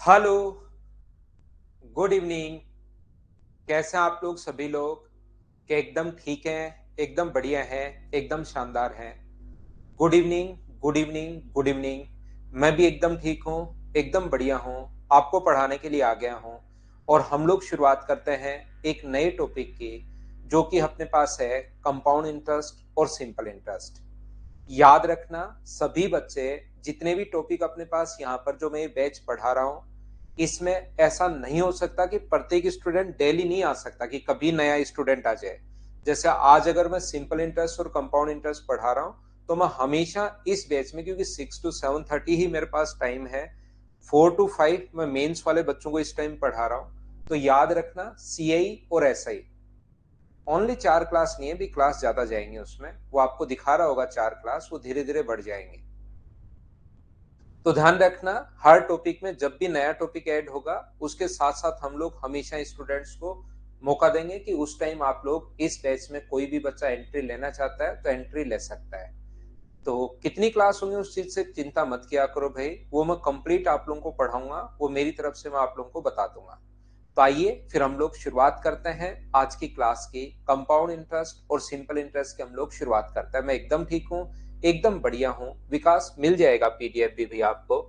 Hello, good evening. कैसे हैं आप लोग सभी लोग? क्या एकदम ठीक हैं, एकदम बढ़िया हैं, एकदम शानदार हैं? Good evening, good evening, good evening. मैं भी एकदम ठीक हूँ, एकदम बढ़िया हूँ। आपको पढ़ाने के लिए आ गया हूँ और हम लोग शुरुआत करते हैं एक नए टॉपिक की, जो कि अपने पास है कंपाउंड इंटरेस्ट और सिंपल इंटरेस्ट। याद रखना सभी बच्चे, जितने भी टॉपिक अपने पास यहाँ पर जो मैं ये बैच पढ़ा रहा हूँ, इसमें ऐसा नहीं हो सकता कि प्रत्येक स्टूडेंट डेली नहीं आ सकता, कि कभी नया स्टूडेंट आ जाए। जैसे आज अगर मैं सिंपल इंटरेस्ट और कंपाउंड इंटरेस्ट पढ़ा रहा हूँ, तो मैं हमेशा इस बैच में, क्योंकि 6 to 7:30 ही मेरे पास टाइम है, 4 to 5 मैं मेंस वाले बच्चों को इस टाइम पढ़ा रहा हूँ। तो याद रखना, सीआई और एसआई ओनली 4 क्लास नहीं है, भी क्लास ज्यादा जाएंगे उसमें। वो आपको दिखा रहा होगा 4 क्लास, वो धीरे धीरे बढ़ जाएंगे। तो ध्यान रखना, हर टॉपिक में जब भी नया टॉपिक ऐड होगा, उसके साथ साथ हम लोग हमेशा स्टूडेंट्स को मौका देंगे कि उस टाइम आप लोग इस बैच में कोई भी बच्चा एंट्री लेना चाहता है तो एंट्री ले सकता है। तो कितनी क्लास होंगी उस चीज से चिंता मत किया करो भाई, वो मैं कंप्लीट आप लोगों को पढ़ाऊंगा, वो मेरी तरफ से मैं आप लोगों को बता दूंगा। तो आइए फिर हम लोग शुरुआत करते हैं आज की क्लास की। कंपाउंड इंटरेस्ट और सिंपल इंटरेस्ट की हम लोग शुरुआत करते हैं। मैं एकदम ठीक हूँ, एकदम बढ़िया हूँ। विकास मिल जाएगा पीडीएफ भी आपको।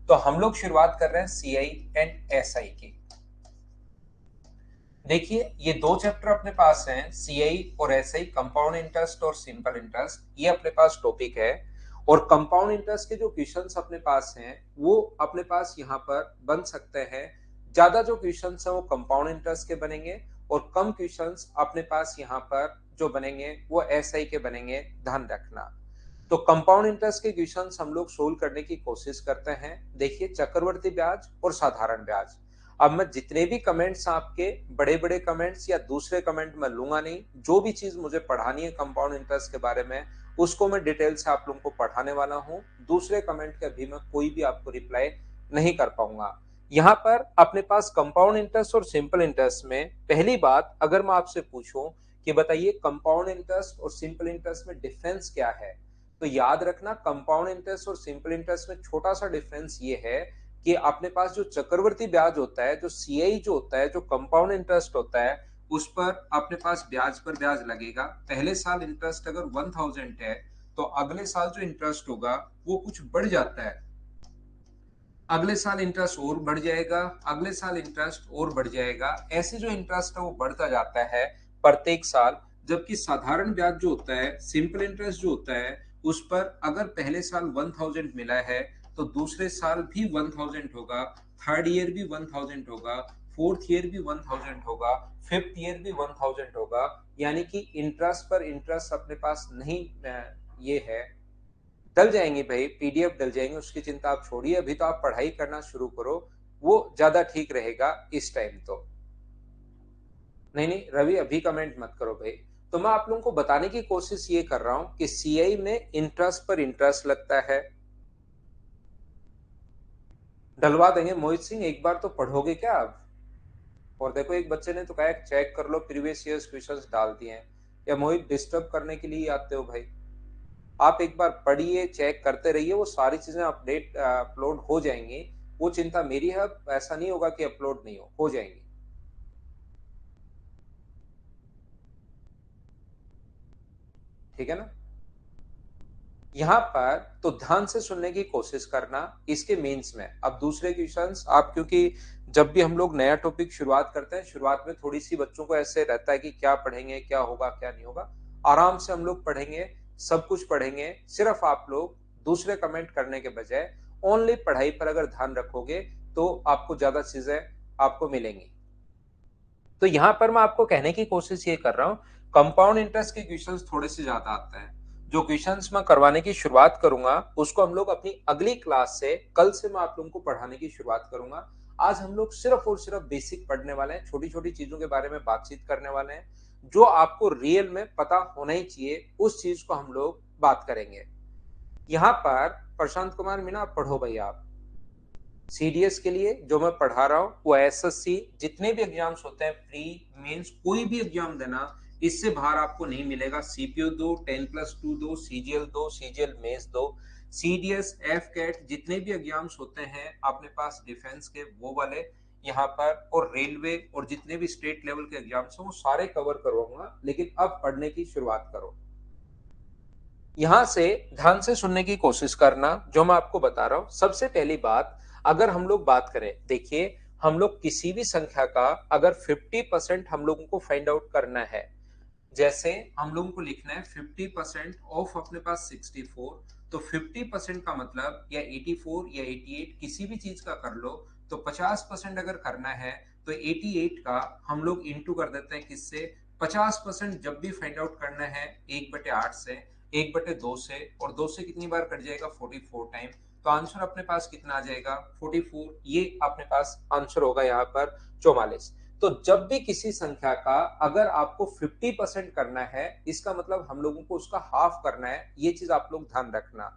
तो हम लोग शुरुआत कर रहे हैं सीआई एंड एसआई की। देखिए, ये दो चैप्टर अपने पास हैं, सीआई और एसआई, कंपाउंड इंटरेस्ट और सिंपल इंटरेस्ट, ये अपने पास टॉपिक है। और कंपाउंड इंटरेस्ट के जो क्वेश्चंस अपने पास हैं, वो अपने पास यहाँ पर बन सकते हैं। ज्यादा जो क्वेश्चंस हैं वो कंपाउंड इंटरेस्ट के बनेंगे, और कम क्वेश्चंस अपने पास यहाँ पर जो बनेंगे वो एसआई के बनेंगे। ध्यान रखना। तो कंपाउंड इंटरेस्ट के क्वेश्चंस हम लोग सोल्व करने की कोशिश करते हैं। देखिए, चक्रवर्ती ब्याज और साधारण ब्याज। अब मैं जितने भी कमेंट्स आपके, बड़े बड़े कमेंट्स या दूसरे कमेंट मैं लूंगा नहीं। जो भी चीज मुझे पढ़ानी है कंपाउंड इंटरेस्ट के बारे में, उसको मैं डिटेल से आप लोगों को पढ़ाने वाला हूँ। दूसरे कमेंट के अभी मैं कोई भी आपको रिप्लाई नहीं कर पाऊंगा। यहाँ पर अपने पास कंपाउंड इंटरेस्ट और सिंपल इंटरेस्ट में पहली बात अगर मैं आपसे पूछूं कि बताइए कंपाउंड इंटरेस्ट और सिंपल इंटरेस्ट में डिफरेंस क्या है, तो याद रखना, कंपाउंड इंटरेस्ट और सिंपल इंटरेस्ट में छोटा सा डिफरेंस ये है कि अपने पास जो चक्रवर्ती ब्याज होता है, जो सीआई जो होता है, जो कंपाउंड इंटरेस्ट होता है, उस पर अपने पास ब्याज पर ब्याज लगेगा। पहले साल इंटरेस्ट अगर 1000 है, तो अगले साल जो इंटरेस्ट होगा वो कुछ बढ़ जाता है। अगले साल इंटरेस्ट और बढ़ जाएगा, अगले साल इंटरेस्ट और बढ़ जाएगा। ऐसे जो इंटरेस्ट है वो बढ़ता जाता है प्रत्येक साल। जबकि साधारण ब्याज जो होता है, सिंपल इंटरेस्ट जो होता है, उस पर अगर पहले साल 1000 मिला है, तो दूसरे साल भी 1000 होगा, थर्ड ईयर भी 1000 होगा, फोर्थ ईयर भी 1000 होगा, फिफ्थ ईयर भी 1000 होगा। यानी कि इंटरेस्ट पर इंटरेस्ट अपने पास नहीं, ये है। डल जाएंगे भाई, पीडीएफ डल जाएंगे, उसकी चिंता आप छोड़िए। अभी तो आप पढ़ाई करना शुरू करो, वो ज्यादा ठीक रहेगा इस टाइम तो। नहीं नहीं रवि, अभी कमेंट मत करो भाई। तो मैं आप लोगों को बताने की कोशिश ये कर रहा हूं कि सीआई में इंटरेस्ट पर इंटरेस्ट लगता है। डलवा देंगे मोहित सिंह, एक बार तो पढ़ोगे क्या आप? और देखो, एक बच्चे ने तो कहा चेक कर लो, प्रीवियस ईयर्स क्वेश्चंस डाल दिए हैं। या मोहित, डिस्टर्ब करने के लिए आते हो भाई? आप एक बार पढ़िए, चेक करते रहिए, वो सारी चीजें अपडेट अपलोड हो जाएंगी। वो चिंता मेरी है, ऐसा नहीं होगा कि अपलोड नहीं हो जाएंगी। ठीक है ना? यहाँ पर तो ध्यान से सुनने की कोशिश करना। इसके मेंस में अब दूसरे क्वेश्चंस आप, क्योंकि जब भी हम लोग नया टॉपिक शुरुआत करते हैं, शुरुआत में थोड़ी सी बच्चों को ऐसे रहता है कि क्या पढ़ेंगे, क्या होगा क्या नहीं होगा। आराम से हम लोग पढ़ेंगे, सब कुछ पढ़ेंगे। सिर्फ आप लोग दूसरे कमेंट करने के बजाय ओनली पढ़ाई पर अगर ध्यान रखोगे, तो आपको ज्यादा चीजें आपको मिलेंगी। तो यहां पर मैं आपको कहने की कोशिश ये कर रहा हूं, कंपाउंड इंटरेस्ट के क्वेश्चंस थोड़े से ज्यादा आते हैं। जो क्वेश्चंस मैं करवाने की शुरुआत करूंगा, उसको हम लोग अपनी अगली क्लास से, कल से मैं आप लोगों को पढ़ाने की शुरुआत करूंगा। आज हम लोग सिर्फ और सिर्फ बेसिक पढ़ने वाले हैं, छोटी छोटी चीजों के बारे में बातचीत करने वाले हैं। जो आपको रियल में पता होना ही चाहिए, उस चीज को हम लोग बात करेंगे। यहाँ पर प्रशांत कुमार मीना, पढ़ो भाई आप। सीडीएस के लिए जो मैं पढ़ा रहा हूँ, वो एसएससी जितने भी एग्जाम्स होते हैं, प्री मेंस कोई भी एग्जाम देना, इससे बाहर आपको नहीं मिलेगा। सीपीओ दो, 10+2 दो, सीजीएल दो, सीजीएल मेंस दो। सीडीएस, एफ कैट, जितने भी एग्जाम्स होते हैं अपने पास डिफेंस के, वो वाले यहाँ पर, और रेलवे और जितने भी स्टेट लेवल के एग्जाम्स हैं वो सारे कवर करवाऊंगा। लेकिन अब पढ़ने की शुरुआत करो। यहां से ध्यान से सुनने की कोशिश करना जो मैं आपको बता रहा हूं। सबसे पहली बात, अगर हम लोग बात करें, देखिए हम लोग किसी भी संख्या का अगर 50% हम लोगों को फाइंड आउट करना है, जैसे हम लोगों को लिखना है 50% ऑफ अपने पास 64, तो 50% का मतलब या 84 या 88 किसी भी चीज का कर लो, तो 50% अगर करना है तो 88 का हम लोग इंटू कर देते हैं किससे, 50% जब भी फाइंड आउट करना है 1/8 से, 1/2 से, और 2 से कितनी बार कट जाएगा, 44 टाइम। तो आंसर अपने पास कितना आ जाएगा, 44। ये अपने पास आंसर होगा यहाँ पर 44। तो जब भी किसी संख्या का अगर आपको 50% करना है, इसका मतलब हम लोगों को उसका हाफ करना है। ये चीज आप लोग ध्यान रखना।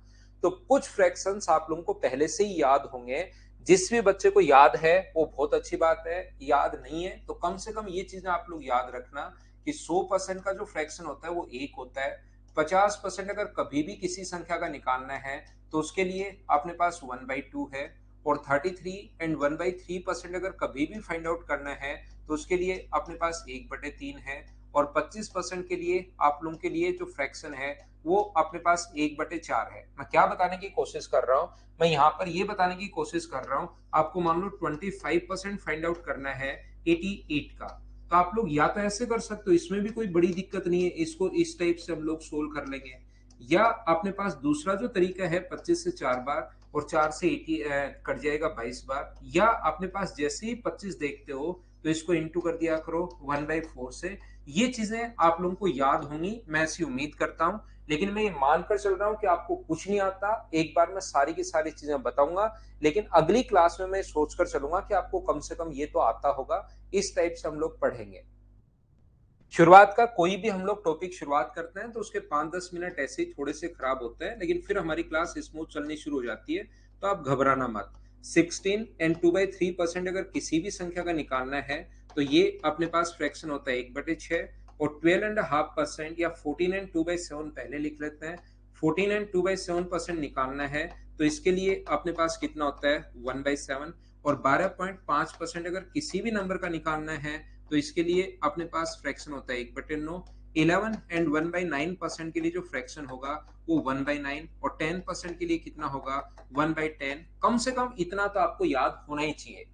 तो कुछ फ्रैक्शंस आप लोगों को पहले से ही याद होंगे। जिस भी बच्चे को याद है वो बहुत अच्छी बात है, याद नहीं है तो कम से कम ये चीजें आप लोग याद रखना कि 100% का जो फ्रैक्शन होता है वो 1 होता है। 50% अगर कभी भी किसी संख्या का निकालना है तो उसके लिए अपने पास 1/2 है। और 33 एंड 1/3% अगर कभी भी फाइंड आउट करना है तो उसके लिए अपने पास 1/3 है। और 25% के लिए आप लोगों के लिए जो फ्रैक्शन है वो अपने पास 1/4 है। मैं क्या बताने की कोशिश कर रहा हूं, मैं यहाँ पर ये बताने की कोशिश कर रहा हूं, आपको मान लो 25% फाइंड आउट करना है 88 का, तो आप लोग या तो ऐसे कर सकते हो, इसमें भी कोई बड़ी दिक्कत नहीं है, इसको इस टाइप से हम लोग सोल्व कर लेंगे। या अपने पास दूसरा जो तरीका है 25 से 4 बार और 4 से 80 कट जाएगा 22 बार। या अपने पास जैसे ही 25 देखते हो तो इसको इंटू कर दिया करो 1/4 से। ये चीजें आप लोगों को याद होंगी, मैं ऐसी उम्मीद करता हूं। लेकिन मैं ये मानकर चल रहा हूं कि आपको कुछ नहीं आता, एक बार मैं सारी की सारी चीजें बताऊंगा, लेकिन अगली क्लास में मैं सोचकर चलूंगा कि आपको कम से कम ये तो आता होगा। इस टाइप से हम लोग पढ़ेंगे। शुरुआत का कोई भी हम लोग टॉपिक शुरुआत करते हैं तो उसके 5-10 मिनट ऐसे ही थोड़े से खराब होते हैं, लेकिन फिर हमारी क्लास स्मूथ चलनी शुरू हो जाती है। तो आप घबराना मत। 16 एंड 2/3% अगर किसी भी संख्या का निकालना है तो ये अपने पास फ्रैक्शन होता है 1/6। और 12.5% या 14 एंड 2/7 पहले लिख लेते हैं। 14 एंड 2/7% निकालना है तो इसके लिए अपने पास कितना होता है 1/7। और 12.5% अगर किसी भी नंबर का निकालना है तो इसके लिए अपने पास फ्रैक्शन होता है 1/9। 11 एंड 1/9% के लिए जो फ्रैक्शन होगा वो 1/9। और 10% के लिए कितना होगा 1/10। कम से कम इतना तो आपको याद होना ही चाहिए।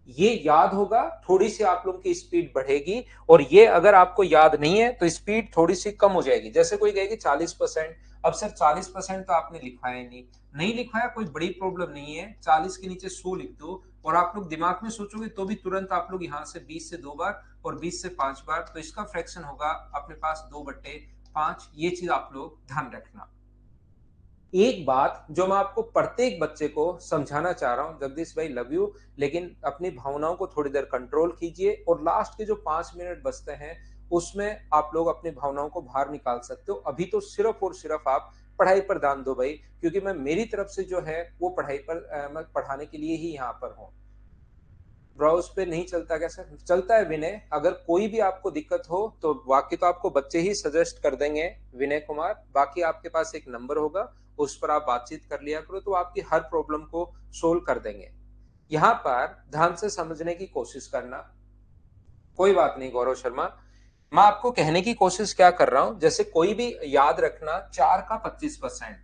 ये याद होगा, थोड़ी सी आप लोगों की स्पीड बढ़ेगी। और ये अगर आपको याद नहीं है तो स्पीड थोड़ी सी कम हो जाएगी। जैसे कोई कहेगी 40%, अब सर 40% तो आपने लिखवाया नहीं, नहीं लिखवाया कोई बड़ी प्रॉब्लम नहीं है, 40 के नीचे 100 लिख दो। और आप लोग दिमाग में सोचोगे तो भी तुरंत आप लोग यहाँ से 20 से 2 बार और 20 से 5 बार, तो इसका फ्रैक्शन होगा अपने पास 2/5। ये चीज आप लोग ध्यान रखना। एक बात जो मैं आपको प्रत्येक बच्चे को समझाना चाह रहा हूं, जगदीश भाई लव यू, लेकिन अपनी भावनाओं को थोड़ी देर कंट्रोल कीजिए और लास्ट के जो 5 मिनट बचते हैं उसमें आप लोग अपनी भावनाओं को बाहर निकाल सकते हो। अभी तो सिर्फ और सिर्फ आप पढ़ाई पर ध्यान दो भाई, क्योंकि मैं मेरी तरफ से जो है वो पढ़ाई पर मैं पढ़ाने के लिए ही यहाँ पर हूँ। ब्राउज पे नहीं चलता क्या सर? चलता है विनय। अगर कोई भी आपको दिक्कत हो तो बाकी तो आपको बच्चे ही सजेस्ट कर देंगे विनय कुमार। बाकी आपके पास एक नंबर होगा, उस पर आप बातचीत कर लिया करो तो आपकी हर प्रॉब्लम को सोल्व कर देंगे। यहाँ पर ध्यान से समझने की कोशिश करना। कोई बात नहीं गौरव शर्मा, मैं आपको कहने की कोशिश क्या कर रहा हूं, जैसे कोई भी याद रखना 4 का 25%,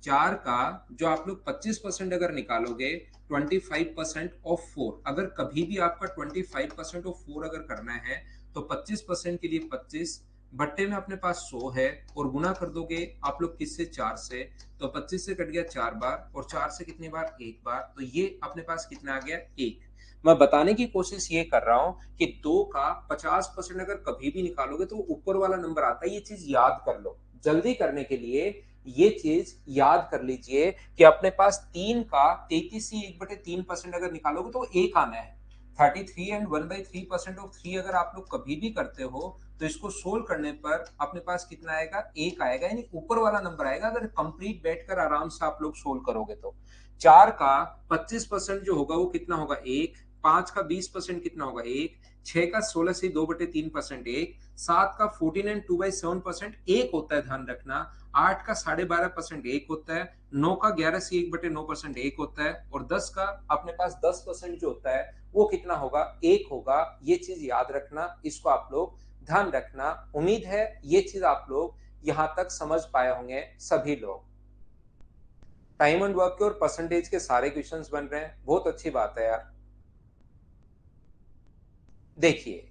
4 का जो आप लोग 25% अगर निकालोगे 25% ऑफ 4, अगर कभी भी आपका 25% ऑफ 4 अगर करना है तो 25% के लिए 25 बट्टे में अपने पास 100 है और गुना कर दोगे आप लोग किससे 4 से, तो 25 से कट गया 4 बार और 4 से कितनी बार 1 बार, तो ये अपने पास कितना आ गया 1। मैं बताने की कोशिश ये कर रहा हूं कि 2 का 50% अगर कभी भी निकालोगे तो ऊपर वाला नंबर आता है। ये चीज याद कर लो जल्दी करने के लिए। ये चीज याद कर लीजिए कि अपने पास 3 का 33 से 1/3% अगर निकालोगे तो 1 आना है। 33 एंड 1/3% ऑफ 3 अगर आप लोग कभी भी करते हो तो इसको सोल्व करने पर अपने पास कितना आएगा 1 आएगा, यानी ऊपर वाला नंबर आएगा अगर कंप्लीट बैठकर आराम से आप लोग सोल्व करोगे तो। 4 का 25% जो होगा वो कितना होगा 1। 5 का 20% कितना होगा 1, 6 का 16 से 2/3% 1, 7 का 14 एंड 2/7% 1 होता है, ध्यान रखना। 8 का 12.5% 1 होता है, 9 का 11 से 1/9% 1 होता है, और 10 का अपने पास 10% जो होता है वो कितना होगा 1 होगा। ये चीज याद रखना, इसको आप लोग ध्यान रखना। उम्मीद है ये चीज आप लोग यहां तक समझ पाए होंगे सभी लोग। टाइम एंड वर्क के और परसेंटेज के सारे क्वेश्चंस बन रहे हैं, बहुत अच्छी बात है यार। देखिए,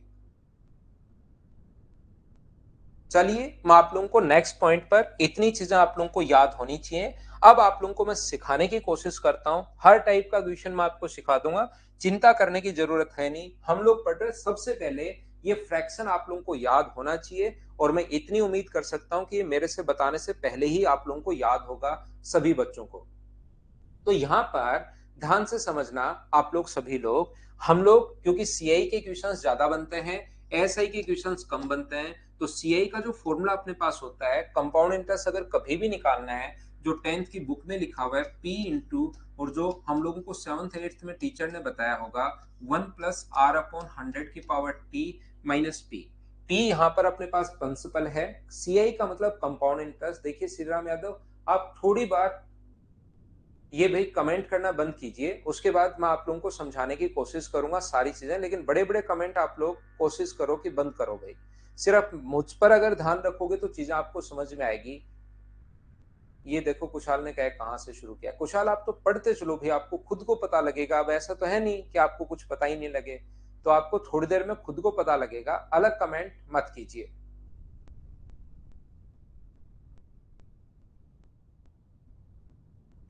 चलिए मैं आप लोगों को नेक्स्ट पॉइंट पर, इतनी चीजें आप लोगों को याद होनी चाहिए। अब आप लोगों को मैं सिखाने की कोशिश करता हूं, हर टाइप का क्वेश्चन मैं आपको सिखा दूंगा, चिंता करने की जरूरत है नहीं। हम लोग पढ़ रहे सबसे पहले ये फ्रैक्शन आप लोगों को याद होना चाहिए, और मैं इतनी उम्मीद कर सकता हूं कि ये मेरे से बताने से पहले ही आप लोगों को याद होगा सभी बच्चों को। तो यहां पर ध्यान से समझना आप लोग सभी लोग, हम लोग क्योंकि सीआई के क्वेश्चंस ज्यादा बनते हैं, एसआई के क्वेश्चंस कम बनते हैं, तो सीआई का जो फॉर्मूला अपने पास होता है, कंपाउंड इंटरेस्ट अगर कभी भी निकालना है, जो 10th की बुक में लिखा हुआ है पी इंटू, और जो हम लोगों को 7th 8th में टीचर ने बताया होगा 1+r/100 की power T minus P. P यहाँ पर अपने पास प्रिंसिपल है, सीआई का मतलब कंपाउंड इंटरेस्ट। देखिए श्रीराम यादव, आप थोड़ी बार ये भाई कमेंट करना बंद कीजिए, उसके बाद मैं आप लोगों को समझाने की कोशिश करूंगा सारी चीजें, लेकिन बड़े बड़े कमेंट आप लोग कोशिश करो कि बंद करो भाई। सिर्फ मुझ पर अगर ध्यान रखोगे तो चीजें आपको समझ में आएगी। ये देखो कुशाल ने कहा कहां से शुरू किया। कुशाल आप तो पढ़ते चलो भाई, आपको खुद को पता लगेगा। अब ऐसा तो है नहीं कि आपको कुछ पता ही नहीं लगे, तो आपको थोड़ी देर में खुद को पता लगेगा। अलग कमेंट मत कीजिए,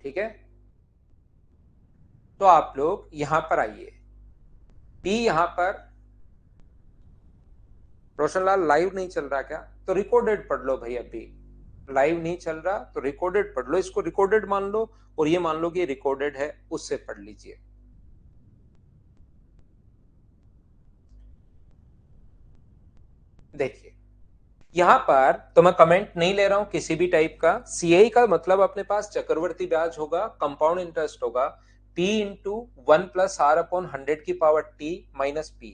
ठीक है। तो आप लोग यहां पर आइए, पी यहां पर, रोशनलाल लाइव नहीं चल रहा क्या? तो रिकॉर्डेड पढ़ लो भाई, अभी लाइव नहीं चल रहा तो रिकॉर्डेड पढ़ लो, इसको रिकॉर्डेड मान लो, और ये मान लो कि रिकॉर्डेड है, उससे पढ़ लीजिए। देखिए यहां पर तो मैं कमेंट नहीं ले रहा हूं किसी भी टाइप का। सीआई का मतलब अपने पास चक्रवर्ती ब्याज होगा, कंपाउंड इंटरेस्ट होगा, पी इंटू 1+r/100 की power T minus P.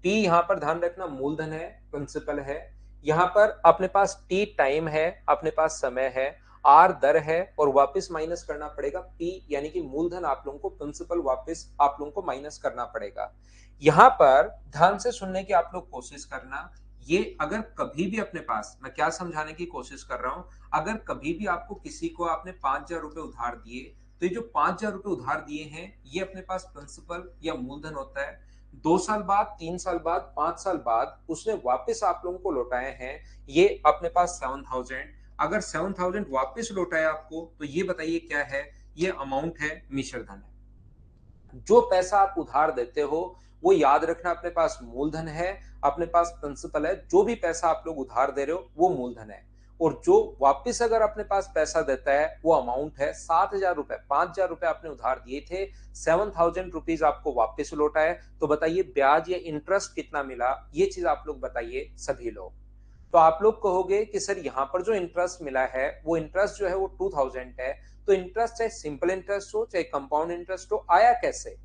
T यहां पर ध्यान रखना मूलधन है, प्रिंसिपल है। यहां पर अपने पास टी टाइम है, अपने पास समय है, आर दर है, और वापस माइनस करना पड़ेगा पी, यानी कि मूलधन आप लोगों को प्रिंसिपल वापस आप लोगों को माइनस करना पड़ेगा। यहां पर ध्यान से सुनने की आप लोग कोशिश करना। ये अगर कभी भी अपने पास, मैं क्या समझाने की कोशिश कर रहा हूं, अगर कभी भी आपको किसी को आपने 5,000 रुपए उधार दिए, तो ये जो 5,000 रुपए उधार दिए हैं ये अपने पास प्रिंसिपल या मूलधन होता है। 2 साल बाद, 3 साल बाद, 5 साल बाद उसने वापस आप लोगों को लौटाए हैं, ये अपने पास 7,000। अगर 7,000 वापस लौटाए आपको, तो ये बताइए क्या है? ये अमाउंट है, मिश्र धन है। जो पैसा आप उधार देते हो वो याद रखना अपने पास मूलधन है, अपने पास प्रिंसिपल है। जो भी पैसा आप लोग उधार दे रहे हो वो मूलधन है, और जो वापस अगर अपने पास पैसा देता है वो अमाउंट है। 7,000 रुपए, 5,000 रुपए आपने उधार दिए थे, 7,000 रुपीज आपको वापस लौटा है, तो बताइए ब्याज या इंटरेस्ट कितना मिला? ये चीज आप लोग बताइए सभी लोग। तो आप लोग कहोगे कि सर यहाँ पर जो इंटरेस्ट मिला है वो इंटरेस्ट जो है वो 2,000 है, तो इंटरेस्ट चाहे सिंपल इंटरेस्ट हो चाहे कंपाउंड इंटरेस्ट हो, आया कैसे?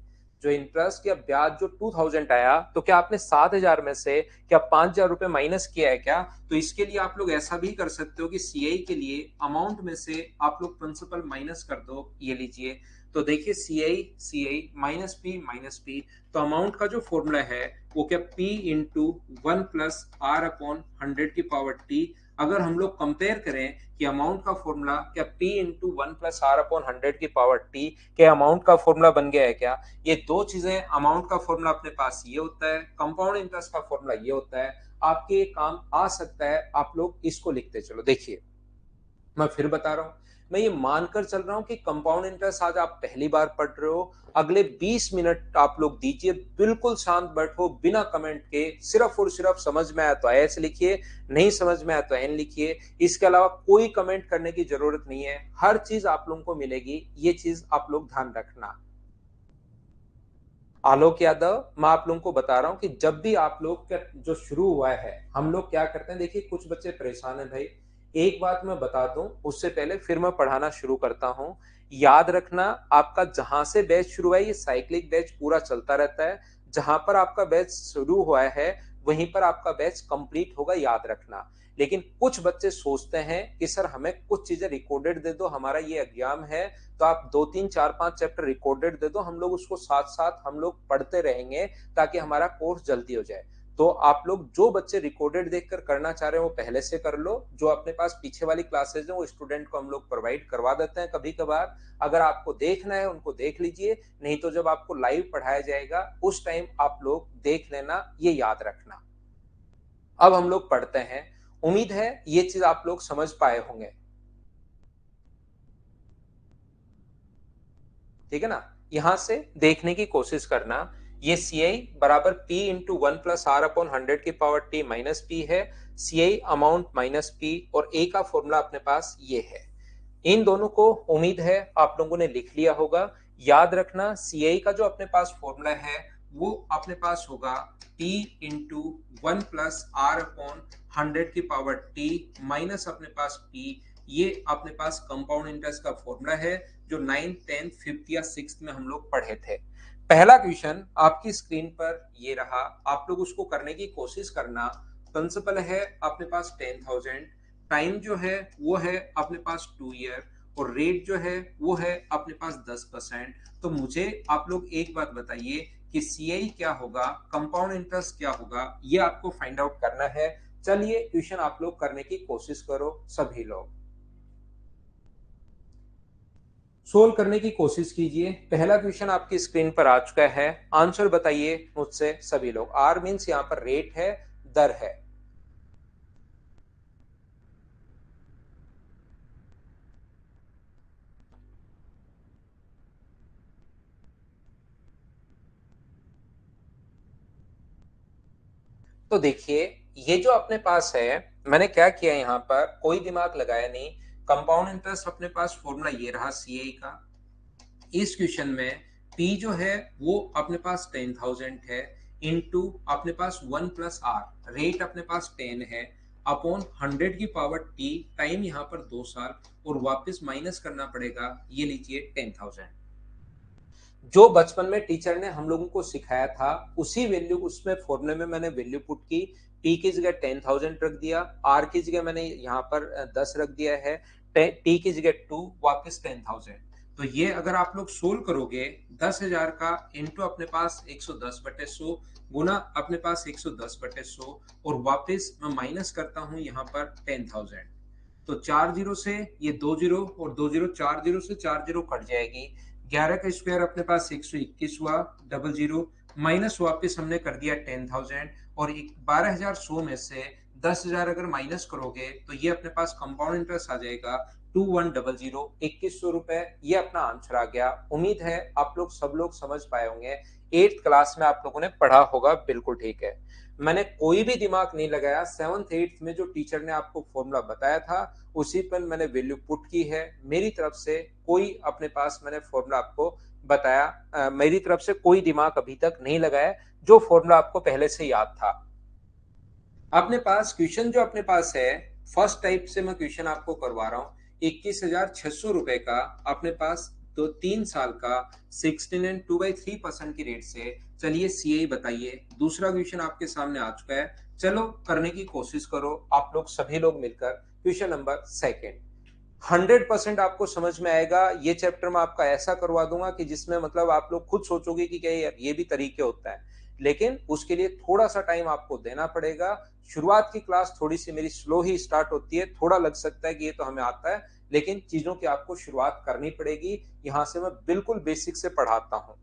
जो इंटरेस्ट या ब्याज जो 2,000 आया, तो क्या आपने 7,000 में से क्या 5,000 रुपए माइनस किया है क्या? तो इसके लिए आप लोग ऐसा भी कर सकते हो कि सीआई के लिए अमाउंट में से आप लोग प्रिंसिपल माइनस कर दो। ये लीजिए, तो देखिए सी आई माइनस पी, तो अमाउंट का जो फॉर्मूला है वो क्या P इंटू 1+r/100 की पावर टी। अगर हम लोग कंपेयर करें कि अमाउंट का फॉर्मूला क्या P इंटू 1+r/100 की पावर टी के अमाउंट का फॉर्मूला बन गया है क्या? ये दो चीजें, अमाउंट का फॉर्मूला अपने पास ये होता है, कंपाउंड इंटरेस्ट का फॉर्मूला ये होता है। आपके काम आ सकता है, आप लोग इसको लिखते चलो। देखिए मैं फिर बता रहा हूं, मैं ये मानकर चल रहा हूं कि कंपाउंड इंटरेस्ट आज आप पहली बार पढ़ रहे हो। अगले 20 मिनट आप लोग दीजिए, बिल्कुल शांत बैठो बिना कमेंट के, सिर्फ और सिर्फ समझ में आया तो एस लिखिए, नहीं समझ में आया तो एन लिखिए। इसके अलावा कोई कमेंट करने की जरूरत नहीं है, हर चीज आप लोगों को मिलेगी, ये चीज आप लोग ध्यान रखना। आलोक यादव, मैं आप लोगों को बता रहा हूं कि जब भी आप लोग का जो शुरू हुआ है, हम लोग क्या करते हैं, देखिए कुछ बच्चे परेशान हैं भाई। एक बात मैं बता दूं उससे पहले, फिर मैं पढ़ाना शुरू करता हूं। याद रखना, आपका जहां से बैच शुरू हुआ है ये साइक्लिक बैच पूरा चलता रहता है, जहां पर आपका बैच शुरू हुआ है वहीं पर आपका बैच कंप्लीट होगा, याद रखना। लेकिन कुछ बच्चे सोचते हैं कि सर हमें कुछ चीजें रिकॉर्डेड दे दो, हमारा ये एग्जाम है तो आप 2 3 4 5 चैप्टर रिकॉर्डेड दे दो, हम लोग उसको साथ साथ हम लोग पढ़ते रहेंगे ताकि हमारा कोर्स जल्दी हो जाए। तो आप लोग जो बच्चे रिकॉर्डेड देखकर करना चाह रहे हो वो पहले से कर लो, जो अपने पास पीछे वाली क्लासेज है वो स्टूडेंट को हम लोग प्रोवाइड करवा देते हैं कभी कभार। अगर आपको देखना है उनको देख लीजिए, नहीं तो जब आपको लाइव पढ़ाया जाएगा उस टाइम आप लोग देख लेना, ये याद रखना। अब हम लोग पढ़ते हैं, उम्मीद है ये चीज आप लोग समझ पाए होंगे, ठीक है ना। यहां से देखने की कोशिश करना, ये सी आई बराबर पी इंटू 1 + r/100 की पावर टी माइनस पी है, सी आई अमाउंट माइनस पी, और ए का फॉर्मूला अपने पास ये है। इन दोनों को उम्मीद है आप लोगों ने लिख लिया होगा। याद रखना सी आई का जो अपने पास फॉर्मूला है वो अपने पास होगा P इंटू 1 + r/100 की पावर टी माइनस अपने पास P। ये अपने पास कंपाउंड इंटरेस्ट का फॉर्मूला है जो 9th 10th 5th या 6th में हम लोग पढ़े थे। पहला क्वेश्चन आपकी स्क्रीन पर ये रहा, आप लोग उसको करने की कोशिश करना। प्रिंसिपल है अपने पास 10,000, टाइम जो है वो है अपने पास 2 ईयर, और रेट जो है वो है अपने पास 10%। तो मुझे आप लोग एक बात बताइए कि सीआई क्या होगा, कंपाउंड इंटरेस्ट क्या होगा, ये आपको फाइंड आउट करना है। चलिए क्वेश्चन आप लोग करने की कोशिश करो, सभी लोग सोल्व करने की कोशिश कीजिए। पहला क्वेश्चन आपकी स्क्रीन पर आ चुका है, आंसर बताइए मुझसे सभी लोग। आर मीन्स यहाँ पर रेट है, दर है। तो देखिए, ये जो अपने पास है, मैंने क्या किया यहाँ पर, कोई दिमाग लगाया नहीं। कंपाउंड इंटरेस्ट अपने पास फॉर्मूला ये रहा सीआई का। इस क्वेश्चन में P जो है वो अपने पास 10,000 है, इनटू अपने पास 1 + r, रेट अपने पास 10 है, अपॉन 100 की पावर t, टाइम यहाँ पर 2 साल, और वापस माइनस करना पड़ेगा, ये लीजिए 10,000। जो बचपन में टीचर ने हम लोगों को सिखाया था उसी वैल्यू उसमें फॉर्मूले में मैंने वैल्यू पुट की। पी की जगह 10,000 रख दिया, आर की जगह मैंने यहाँ पर 10 रख दिया है, टी की जगह 2, वापस 10,000। तो ये अगर आप लोग सोल्व करोगे, 10,000 का इंटू अपने पास 110/100 गुना अपने पास 110/100, और वापस मैं माइनस करता हूं यहाँ पर 10,000। तो 4 जीरो से ये 2 जीरो, और 2 जीरो 4 जीरो से 4 जीरो कट जाएगी, 11 का स्क्वायर अपने पास 121 हुआ, डबल जीरो, माइनस वापस हमने कर दिया 10,000, और 12,100 में से 10,000 अगर माइनस करोगे तो ये अपने पास कंपाउंड इंटरेस्ट आ जाएगा 2100, 2,100 रुपए। ये अपना आंसर आ गया। उम्मीद है आप लोग सब लोग समझ पाए होंगे, 8th क्लास में आप लोगों ने पढ़ा होगा, बिल्कुल ठीक है। मैंने कोई भी दिमाग नहीं लगाया, 7th 8th में जो टीचर ने आपको फॉर्मूला बताया था उसी पर मैंने वैल्यू पुट की है। मेरी तरफ से कोई अपने पास मैंने फॉर्मूला आपको बताया, मेरी तरफ से कोई दिमाग अभी तक नहीं लगाया, जो फॉर्मूला आपको पहले से याद था। अपने पास क्वेश्चन जो अपने पास है, फर्स्ट टाइप से मैं क्वेश्चन आपको करवा रहा हूँ। 21,600 रुपए का अपने पास तो 3 साल का 16 एंड 2/3% की रेट से, चलिए सीआई बताइए। दूसरा क्वेश्चन आपके सामने आ चुका है, चलो करने की कोशिश करो आप लोग सभी लोग मिलकर। क्वेश्चन नंबर सेकेंड, 100% आपको समझ में आएगा। ये चैप्टर में आपका ऐसा करवा दूंगा कि जिसमें मतलब आप लोग खुद सोचोगे कि क्या यार ये भी तरीके होता है, लेकिन उसके लिए थोड़ा सा टाइम आपको देना पड़ेगा। शुरुआत की क्लास थोड़ी सी मेरी स्लो ही स्टार्ट होती है, थोड़ा लग सकता है कि ये तो हमें आता है, लेकिन चीजों की आपको शुरुआत करनी पड़ेगी। यहां से मैं बिल्कुल बेसिक से पढ़ाता हूं।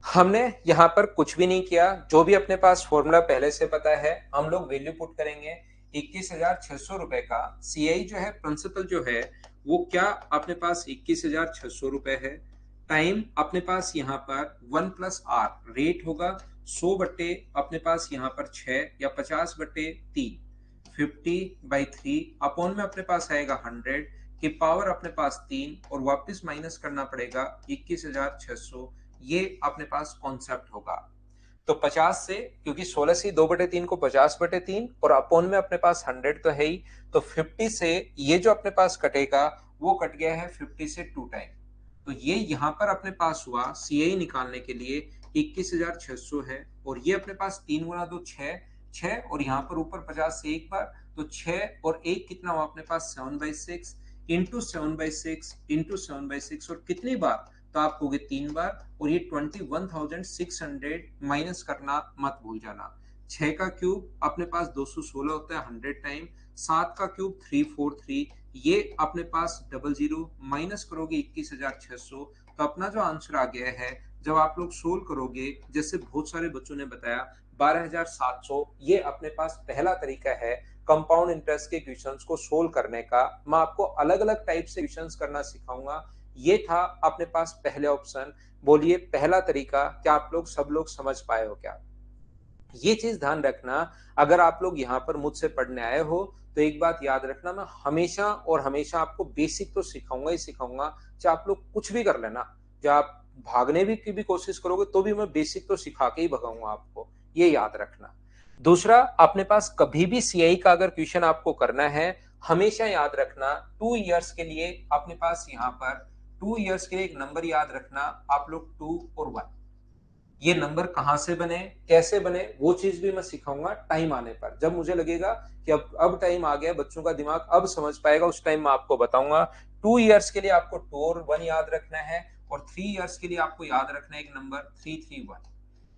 हमने यहाँ पर कुछ भी नहीं किया, जो भी अपने पास फॉर्मूला पहले से पता है हम लोग वैल्यू पुट करेंगे। 21,600 रुपए का सीआई जो है, प्रिंसिपल जो है वो क्या अपने पास 21,600 रुपए है। टाइम अपने पास यहाँ पर 1 + r, रेट होगा 100 बट्टे अपने पास यहाँ पर 6 या 50/3, 50/3, अपॉन में अपने पास आएगा 100, कि पावर अपने पास 3 और वापस माइनस करना पड़ेगा 21,600, ये अपने पास कॉन्सेप्ट होगा। तो 50 से, क्योंकि 16 से 2/3 को 50/3 और अपॉन में अपने पास 100 तो है ही, तो 50 से ये जो अपने पास कटेगा वो कट गया है 50 से 2 टाइम। तो ये यहां पर अपने पास हुआ सीआई निकालने के लिए 21,600 है, और ये अपने पास 3 गुना 2 6, 6 और यहाँ पर ऊपर 50 से एक बार, तो 6 और 1 कितना हुआ अपने पास 7/6 इंटू 7/6 इंटू 7/6, और कितनी बार, तो आप कहोगे 3 बार, और ये 21,600 माइनस करना मत भूल जाना। 6 का क्यूब अपने पास 216 होता है 100 टाइम, 7 का क्यूब 343, ये अपने पास 00 माइनस करोगे 21,600, तो अपना जो आंसर आ गया है, जब आप लोग सोल्व करोगे, जैसे बहुत सारे बच्चों ने बताया 12,700, ये अपने पास पहला तरीका है कंपाउंड इंटरेस्ट के क्वेश्चंस को सोल्व करने का। मैं आपको अलग अलग टाइप से क्वेश्चंस करना सिखाऊंगा। ये था अपने पास पहले ऑप्शन। बोलिए पहला तरीका क्या आप लोग सब लोग समझ पाए हो क्या? ये चीज ध्यान रखना, अगर आप लोग यहाँ पर मुझसे पढ़ने आए हो तो एक बात याद रखना, मैं हमेशा और हमेशा आपको बेसिक तो सिखाऊंगा ही सिखाऊंगा, चाहे आप लोग कुछ भी कर लेना, चाहे आप भागने भी की भी कोशिश करोगे तो भी मैं बेसिक तो सिखा के ही भगाऊंगा आपको, ये याद रखना। दूसरा, अपने पास कभी भी सीआई का अगर क्वेश्चन आपको करना है, हमेशा याद रखना 2 इयर्स के लिए अपने पास यहाँ पर 2 इयर्स के लिए एक नंबर याद रखना, आप लोग 2 और 1। ये नंबर कहां से बने, कैसे बने, वो चीज भी मैं सिखाऊंगा टाइम आने पर, जब मुझे लगेगा कि अब टाइम आ गया, बच्चों का दिमाग अब समझ पाएगा, उस टाइम मैं आपको बताऊंगा। 2 इयर्स के लिए आपको 2 और 1 याद रखना है, और 3 इयर्स के लिए आपको याद रखना है एक नंबर 331।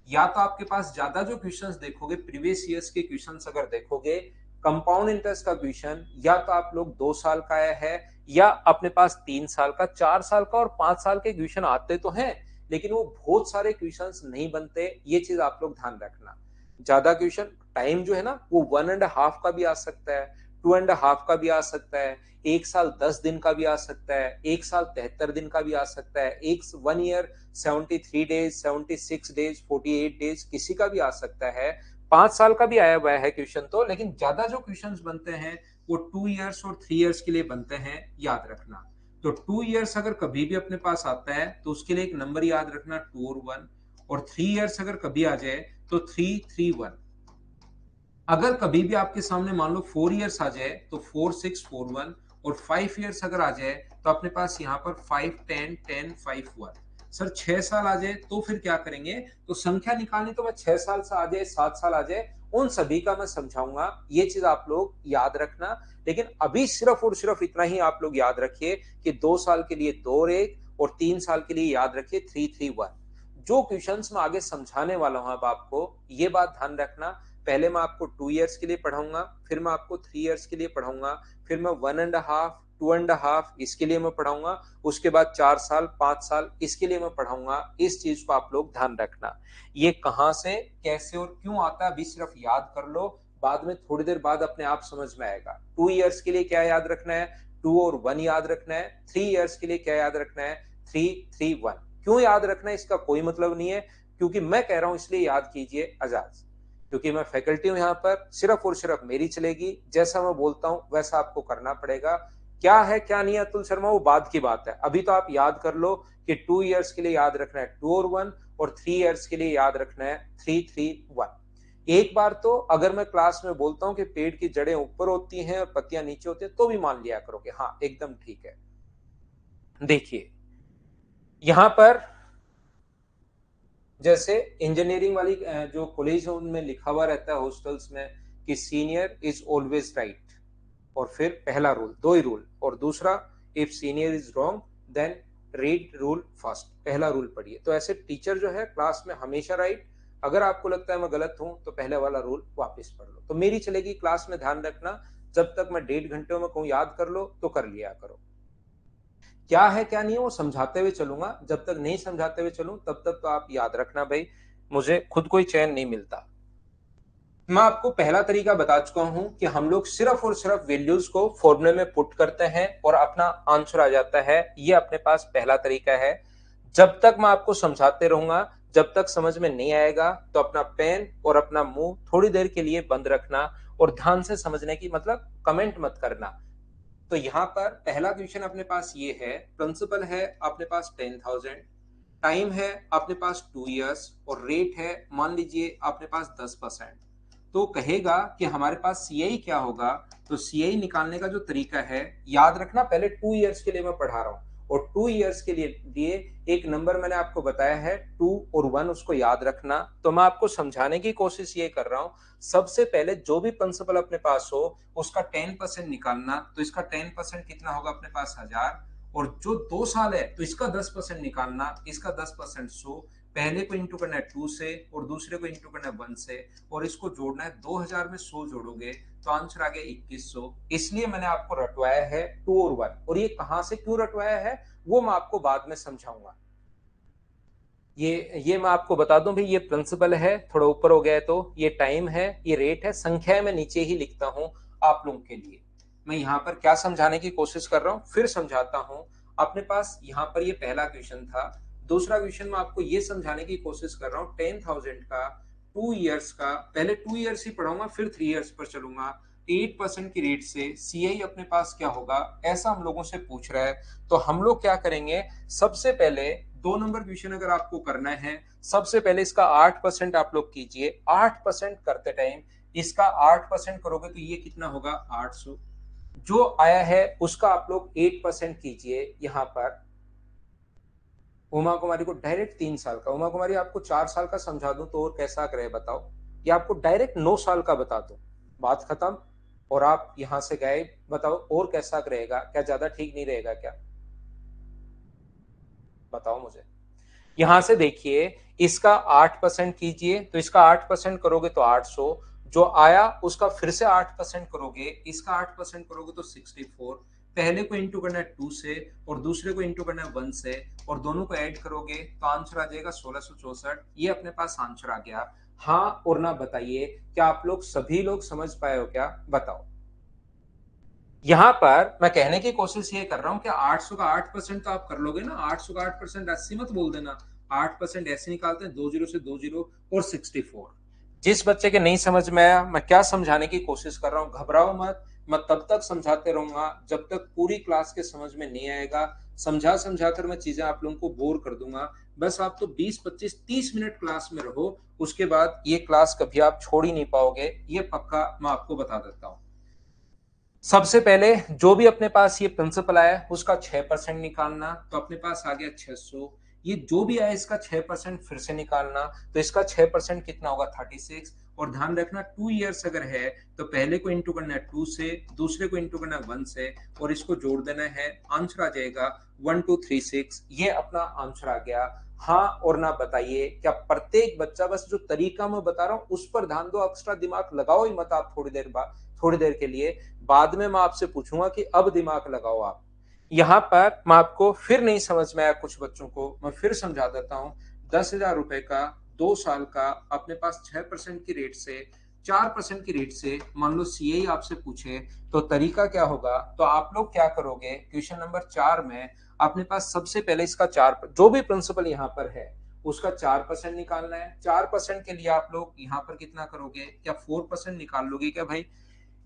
या तो आपके पास ज्यादा जो क्वेश्चंस देखोगे, प्रीवियस ईयर्स के क्वेश्चंस अगर देखोगे, कंपाउंड इंटरेस्ट का क्वेश्चन या तो आप लोग 2 साल का आया है, या अपने पास 3 साल का, 4 साल का और 5 साल के क्वेश्चन आते तो हैं, लेकिन वो बहुत सारे क्वेश्चंस नहीं बनते, ये चीज आप लोग ध्यान रखना। ज्यादा क्वेश्चन टाइम जो है ना, वो 1.5 का भी आ सकता है, 2.5 का भी आ सकता है, 1 साल 10 दिन का भी आ सकता है, 1 साल 73 दिन का भी आ सकता है, 1 ईयर 73 डेज, 76 डेज, 48 डेज किसी का भी आ सकता है, 5 साल का भी आया हुआ है क्वेश्चन तो, लेकिन ज्यादा जो क्वेश्चन बनते हैं वो 2 इयर्स और 3 इयर्स के लिए बनते हैं, याद रखना। तो 2 इयर्स अगर कभी भी अपने पास आता है तो उसके लिए एक नंबर याद रखना 2 और 1, और 3 इयर्स अगर कभी आ जाए तो 331। अगर कभी भी आपके सामने मान लो 4 इयर्स आ जाए तो 4641, और 5 इयर्स अगर आ जाए तो अपने पास यहाँ पर 5101051। सर 6 साल आ जाए तो फिर क्या करेंगे, तो संख्या निकालनी तो मैं 6 साल से आ जाए, 7 साल आ जाए, उन सभी का मैं समझाऊंगा, ये चीज आप लोग याद रखना। लेकिन अभी सिर्फ और सिर्फ इतना ही आप लोग याद रखिए कि 2 साल के लिए 2 और 1, और 3 साल के लिए याद रखिए 331। जो क्वेश्चंस मैं आगे समझाने वाला हूं अब आपको, ये बात ध्यान रखना, पहले मैं आपको 2 इयर्स के लिए पढ़ाऊंगा, फिर मैं आपको 3 इयर्स के लिए पढ़ाऊंगा, फिर मैं 1.5, 2.5 इसके लिए मैं पढ़ाऊंगा, उसके बाद 4 साल 5 साल इसके लिए मैं पढ़ाऊंगा। इस चीज को आप लोग ध्यान रखना, ये कहां से कैसे और क्यों आता है अभी सिर्फ याद कर लो, बाद में थोड़ी देर बाद अपने आप समझ में आएगा। 2 इयर्स के लिए क्या याद रखना है, 2 और 1 याद रखना है। 3 इयर्स के लिए क्या याद रखना है, 331। क्यों याद रखना है इसका कोई मतलब नहीं है, क्योंकि मैं कह रहा हूं इसलिए याद कीजिए आजाद, क्योंकि मैं फैकल्टी हूं यहाँ पर, सिर्फ और सिर्फ मेरी चलेगी, जैसा मैं बोलता हूं वैसा आपको करना पड़ेगा। क्या है क्या नहीं है अतुल शर्मा, वो बाद की बात है, अभी तो आप याद कर लो कि 2 इयर्स के लिए याद रखना है 2 और 1, और 3 इयर्स के लिए याद रखना है 331। एक बार तो अगर मैं क्लास में बोलता हूं कि पेड़ की जड़ें ऊपर होती हैं और पत्तियां नीचे होती हैं, तो भी मान लिया करो कि हाँ एकदम ठीक है। देखिए यहां पर जैसे इंजीनियरिंग वाली जो कॉलेज है उनमें लिखा हुआ रहता है हॉस्टल्स में कि सीनियर इज ऑलवेज राइट, और फिर पहला रूल, दो ही रूल, और दूसरा if senior is wrong then read rule first, पहला रूल पढ़िए। तो ऐसे टीचर जो है क्लास में हमेशा राइट, अगर आपको लगता है मैं गलत हूं तो पहले वाला रूल वापस पढ़ लो। तो मेरी चलेगी क्लास में, ध्यान रखना, जब तक मैं 1.5 घंटे में कहूँ याद कर लो तो कर लिया करो, क्या है क्या नहीं है वो समझाते हुए चलूंगा, जब तक नहीं समझाते हुए चलूं तब तक तो आप याद रखना भाई, मुझे खुद कोई चैन नहीं मिलता। मैं आपको पहला तरीका बता चुका हूं कि हम लोग सिर्फ और सिर्फ वैल्यूज को फॉर्मूले में पुट करते हैं और अपना आंसर आ जाता है, ये अपने पास पहला तरीका है। जब तक मैं आपको समझाते रहूंगा, जब तक समझ में नहीं आएगा तो अपना पेन और अपना मुंह थोड़ी देर के लिए बंद रखना, और ध्यान से समझने की, मतलब कमेंट मत करना, तो यहाँ पर पहला क्वेश्चन अपने पास ये है, प्रिंसिपल है अपने पास 10,000, टाइम है अपने पास 2 इयर्स और रेट है मान लीजिए अपने पास 10%। तो कहेगा कि हमारे पास सीआई क्या होगा। तो सीआई निकालने का जो तरीका है, याद रखना पहले 2 इयर्स के लिए मैं पढ़ा रहा हूं और 2 इयर्स के लिए एक नंबर मैंने आपको बताया है 2 और 1, उसको याद रखना। तो मैं आपको समझाने की कोशिश ये कर रहा हूं, सबसे पहले जो भी प्रिंसिपल अपने पास हो उसका 10% निकालना। तो इसका 10% कितना होगा अपने पास 1000, और जो 2 साल है तो इसका 10% निकालना, इसका 10% 100। पहले को इंटू करना है 2 से और दूसरे को इंटू करना है 1 से और इसको जोड़ना है। 2000 में 100 जोड़ोगे तो आंसर आ गया 2100। इसलिए मैंने आपको रटवाया है 2 और 1, और ये कहां से क्यों रटवाया है वो मैं आपको बाद में समझाऊंगा। ये मैं आपको बता दूं भाई, ये प्रिंसिपल है, थोड़ा ऊपर हो गया है, तो ये टाइम है, ये रेट है, संख्या मैं नीचे ही लिखता हूं आप लोगों के लिए। मैं यहाँ पर क्या समझाने की कोशिश कर रहा हूं फिर समझाता हूं। अपने पास यहाँ पर ये पहला क्वेश्चन था। दूसरा क्वेश्चन मैं आपको ये समझाने की कोशिश कर रहा हूँ, 10,000 का 2 इयर्स का, पहले 2 इयर्स ही पढ़ाऊंगा फिर 3 इयर्स पर चलूंगा। 8% की रेट से सीआई अपने पास क्या होगा, ऐसा हम लोगों से पूछ रहा है। तो हम लोग क्या करेंगे, सबसे पहले 2 नंबर क्वेश्चन अगर आपको करना है, सबसे पहले इसका 8% आप लोग कीजिए। 8% करते टाइम इसका 8% करोगे तो ये कितना होगा 800। जो आया है उसका आप लोग 8% कीजिए। यहां पर उमा कुमारी को डायरेक्ट 3 साल का, उमा कुमारी आपको 4 साल का समझा दूं तो और कैसा करे बताओ, या आपको डायरेक्ट 9 साल का बता दूं, बात खत्म और आप यहां से गए। बताओ और कैसा रहेगा, क्या ज्यादा ठीक नहीं रहेगा क्या, बताओ मुझे। यहां से देखिए, इसका 8% कीजिए तो इसका 8% करोगे तो 800। जो आया उसका फिर से 8% करोगे, इसका 8% करोगे तो 64। पहले को इंटू करना है 2 से और दूसरे को इंटू करना है 1 से और दोनों को ऐड करोगे तो आंसर आ जाएगा 1664। ये अपने पास आंसर आ गया। हाँ और ना बताइए, क्या आप लोग सभी लोग समझ पाए हो क्या, बताओ। यहां पर मैं कहने की कोशिश ये कर रहा हूं कि 800 का 8% तो आप कर लोगे ना। 800 का 8% 80 मत बोल देना। 8% ऐसे निकालते हैं, 20 से 20 और 64। जिस बच्चे के नहीं समझ में आया, मैं क्या समझाने की कोशिश कर रहा हूं, घबराओ मत। मैं तब तक समझाते रहूंगा जब तक पूरी क्लास के समझ में नहीं आएगा। समझा समझा कर मैं चीजें आप लोगों को बोर कर दूंगा। बस आप तो 20 25 30 मिनट क्लास में रहो, उसके बाद ये क्लास कभी आप छोड़ ही नहीं पाओगे, ये पक्का मैं आपको बता देता हूं। सबसे पहले जो भी अपने पास ये प्रिंसिपल आया उसका 6% निकालना। तो अपने पास आ गया 600। ये जो भी आया इसका 6% फिर से निकालना। तो इसका 6% कितना होगा 36। और ध्यान रखना 2 इयर्स अगर है तो पहले को इंटू करना है 2 से, दूसरे को इंटू करना है 1 से और इसको जोड़ देना है। आंसर आ जाएगा 1236। ये अपना आंसर आ गया। हाँ और ना बताइए, क्या प्रत्येक बच्चा, बस जो तरीका मैं बता रहा हूँ उस पर ध्यान दो, एक्स्ट्रा दिमाग लगाओ ही मत आप थोड़ी देर बाद, थोड़ी देर के लिए। बाद में मैं आपसे पूछूंगा कि अब दिमाग लगाओ आप। यहां पर मैं आपको फिर नहीं समझ में आया कुछ बच्चों को, मैं फिर समझा देता हूं। 10,000 रुपए का 2 साल का अपने पास 6% की रेट से, 4% की रेट से मान लो सीए आपसे पूछे तो तरीका क्या होगा। तो आप लोग क्या करोगे, क्वेश्चन नंबर 4 में अपने पास सबसे पहले इसका 4, जो भी प्रिंसिपल यहाँ पर है उसका 4% निकालना है। 4% के लिए आप लोग यहाँ पर कितना करोगे, क्या 4% निकाल लोगे क्या भाई।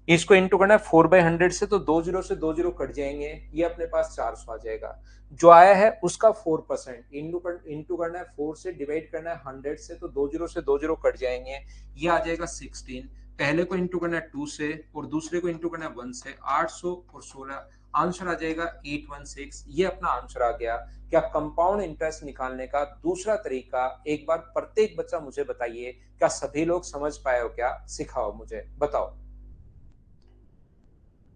इसको इंटू करना है 4/100 से, तो 20 से 20 कट जाएंगे, ये अपने पास 400 आ जाएगा। जो आया है उसका 4% इंटू करना है 4 से, डिवाइड करना है 100 से, तो 20 कट जाएंगे, ये आ जाएगा 16। पहले को इंटू करना है 2 से और दूसरे को इंटू करना है 1 से, 800 और 16, आंसर आ जाएगा 816। ये अपना आंसर आ गया। क्या कंपाउंड इंटरेस्ट निकालने का दूसरा तरीका, एक बार प्रत्येक बच्चा मुझे बताइए, क्या सभी लोग समझ पाए हो क्या, सिखाओ मुझे, बताओ।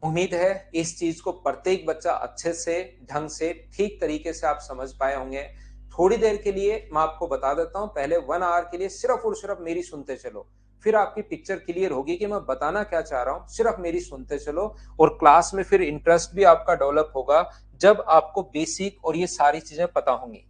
उम्मीद है इस चीज को प्रत्येक बच्चा अच्छे से, ढंग से, ठीक तरीके से आप समझ पाए होंगे। थोड़ी देर के लिए मैं आपको बता देता हूं, पहले 1 आवर के लिए सिर्फ और सिर्फ मेरी सुनते चलो, फिर आपकी पिक्चर क्लियर होगी कि मैं बताना क्या चाह रहा हूं। सिर्फ मेरी सुनते चलो और क्लास में फिर इंटरेस्ट भी आपका डेवलप होगा जब आपको बेसिक और ये सारी चीजें पता होंगी।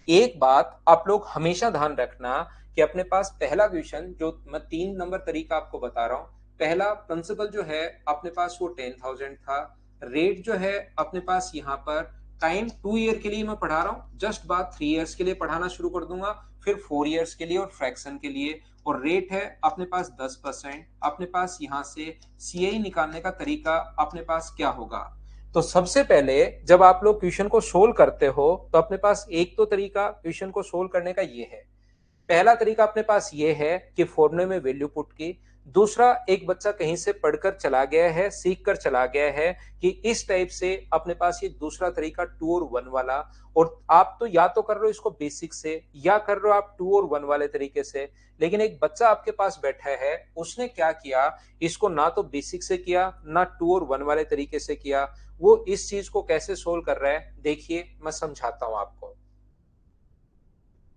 एक बात आप लोग हमेशा ध्यान रखना कि अपने पास पहला क्वेश्चन जो मैं 3 नंबर तरीका आपको बता रहा हूं, पहला प्रिंसिपल जो है अपने पास वो 10,000 था। रेट जो है अपने पास यहाँ पर, टाइम 2 ईयर के लिए मैं पढ़ा रहा हूँ, जस्ट बात 3 इयर्स के लिए पढ़ाना शुरू कर दूंगा, फिर 4 इयर्स के लिए और फ्रैक्शन के लिए। और रेट है अपने पास 10%। अपने पास यहाँ से सीआई निकालने का तरीका अपने पास क्या होगा। तो सबसे पहले जब आप लोग क्वेश्चन को सोल्व करते हो तो अपने पास एक तो तरीका क्वेश्चन को सोल्व करने का ये है। पहला तरीका अपने पास ये है कि फॉर्मूले में वैल्यू पुट की। दूसरा, एक बच्चा कहीं से पढ़कर चला गया है, सीख कर चला गया है कि इस टाइप से अपने पास ये दूसरा तरीका 2 और 1 वाला। और आप तो या तो कर रहे हो इसको बेसिक से या कर रहे हो आप 2 और 1 वाले तरीके से। लेकिन एक बच्चा आपके पास बैठा है, उसने क्या किया, इसको ना तो बेसिक से किया ना 2 और 1 वाले तरीके से किया। वो इस चीज को कैसे सोल्व कर रहा है देखिए, मैं समझाता हूं आपको।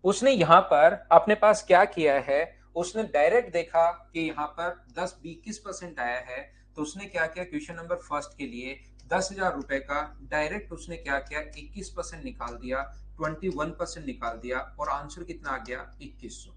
उसने यहां पर अपने पास क्या किया है, उसने डायरेक्ट देखा कि यहाँ पर 10-21% आया है। तो उसने क्या किया, क्वेश्चन नंबर फर्स्ट के लिए 10,000 रुपए का डायरेक्ट उसने क्या किया, 21% निकाल दिया, 21% निकाल दिया और आंसर कितना आ गया, 2100।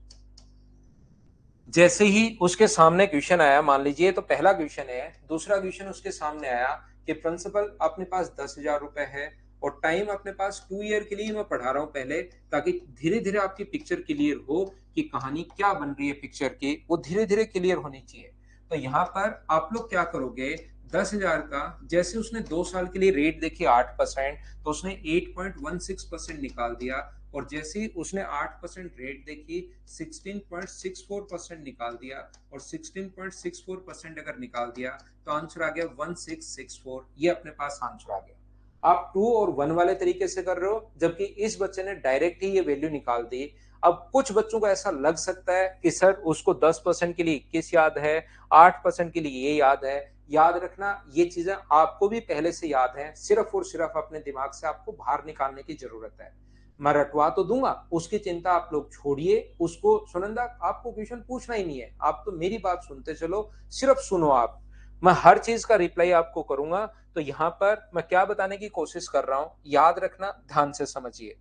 जैसे ही उसके सामने क्वेश्चन आया, मान लीजिए तो पहला क्वेश्चन है, दूसरा क्वेश्चन उसके सामने आया कि प्रिंसिपल अपने पास 10,000 रुपए है और टाइम अपने पास 2 ईयर के लिए मैं पढ़ा रहा हूं पहले, ताकि धीरे धीरे आपकी पिक्चर क्लियर हो कि कहानी क्या बन रही है पिक्चर की, वो धीरे धीरे क्लियर होनी चाहिए। तो यहाँ पर आप लोग क्या करोगे, 10,000 का जैसे उसने 2 साल के लिए रेट देखी 8%, तो उसने 8.16% निकाल दिया। और जैसे ही उसने 8% रेट देखी 16.64% निकाल दिया। और 16.64% अगर निकाल दिया तो आंसर आ गया 1664। ये अपने पास आंसर आ गया। आप 2 और 1 वाले तरीके से कर रहे हो, जबकि इस बच्चे ने डायरेक्ट ही ये वैल्यू निकाल दी। अब कुछ बच्चों को ऐसा लग सकता है कि सर उसको 10% के लिए 21 याद है, 8% के लिए ये याद है। याद रखना, ये चीजें आपको भी पहले से याद है, सिर्फ और सिर्फ अपने दिमाग से आपको बाहर निकालने की जरूरत है। मैं रटवा तो दूंगा, उसकी चिंता आप लोग छोड़िए। उसको सुनंदा आपको क्वेश्चन पूछना ही नहीं है, आप तो मेरी बात सुनते चलो, सिर्फ सुनो आप। मैं हर चीज का रिप्लाई आपको करूंगा। तो यहाँ पर मैं क्या बताने की कोशिश कर रहा हूं, याद रखना, ध्यान से समझिए।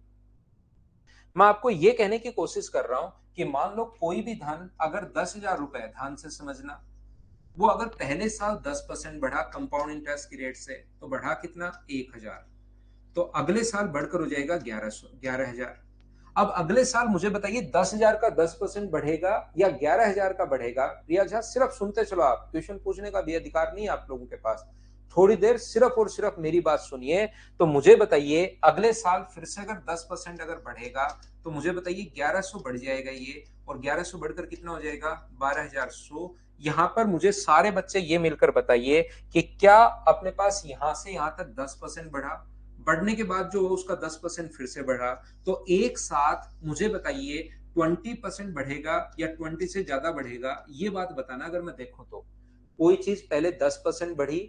मैं आपको ये कहने की कोशिश कर रहा हूं कि मान लो कोई भी धन अगर 10,000 रुपए, ध्यान से समझना, वो अगर पहले साल 10% बढ़ा कंपाउंड इंटरेस्ट की रेट से, तो बढ़ा कितना, 1,000। तो अगले साल बढ़कर हो जाएगा 11,000। अब अगले साल मुझे बताइए 10,000 का 10% बढ़ेगा या 11,000 का बढ़ेगा। रिया झा सिर्फ सुनते चलो, आप क्वेश्चन पूछने का भी अधिकार नहीं है आप लोगों के पास। थोड़ी देर सिर्फ और सिर्फ मेरी बात सुनिए। तो मुझे बताइए अगले साल फिर से अगर 10% अगर बढ़ेगा तो मुझे बताइए 1100 बढ़ जाएगा ये, और 1100 बढ़कर कितना हो जाएगा, 12,100। यहां पर मुझे सारे बच्चे ये मिलकर बताइए कि क्या अपने पास यहां से यहां तक 10% बढ़ा, बढ़ने के बाद जो उसका 10% फिर से बढ़ा, तो एक साथ मुझे बताइए 20% बढ़ेगा या 20 से ज्यादा बढ़ेगा, ये बात बताना। अगर मैं देखूं तो कोई चीज पहले 10% बढ़ी,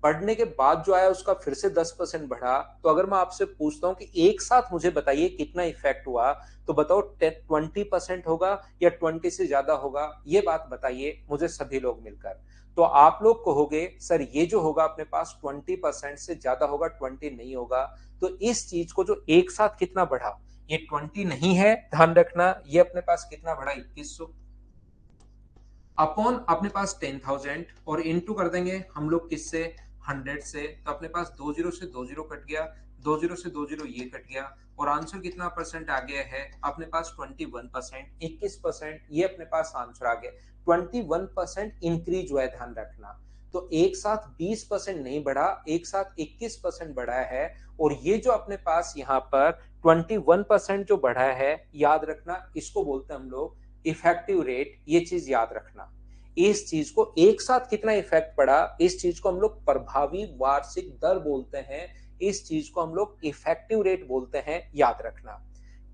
बढ़ने के बाद जो आया उसका फिर से 10% बढ़ा, तो अगर मैं आपसे पूछता हूं कि एक साथ मुझे बताइए कितना इफेक्ट हुआ, तो बताओ 20% होगा या 20 से ज्यादा होगा, ये बात बताइए मुझे सभी लोग मिलकर। तो आप लोग कहोगे सर ये जो होगा अपने पास 20% से ज्यादा होगा, 20 नहीं होगा। तो इस चीज को जो एक साथ कितना बढ़ा, ये 20 नहीं है, ध्यान रखना, ये अपने पास कितना बढ़ा, 2100 अपॉन अपने पास 10,000, और इनटू कर देंगे हम लोग किससे, 100 से। तो अपने पास 20 से 20 कट गया, 20 से 20 ये कट गया, और आंसर कितना परसेंट आ गया है अपने पास, 21%, 21%, ये अपने पास आंसर आ गया। 21% इंक्रीज हुआ है, ध्यान रखना। तो एक साथ 20% नहीं बढ़ा, एक साथ 21% बढ़ा है। और ये जो अपने पास यहाँ पर 21% जो बढ़ा है, याद रखना, इसको बोलते हैं हम लोग इफेक्टिव रेट। ये चीज याद रखना, इस चीज को एक साथ कितना इफेक्ट पड़ा, इस चीज को हम लोग प्रभावी वार्षिक दर बोलते हैं, इस चीज को हम लोग इफेक्टिव रेट बोलते हैं, याद रखना।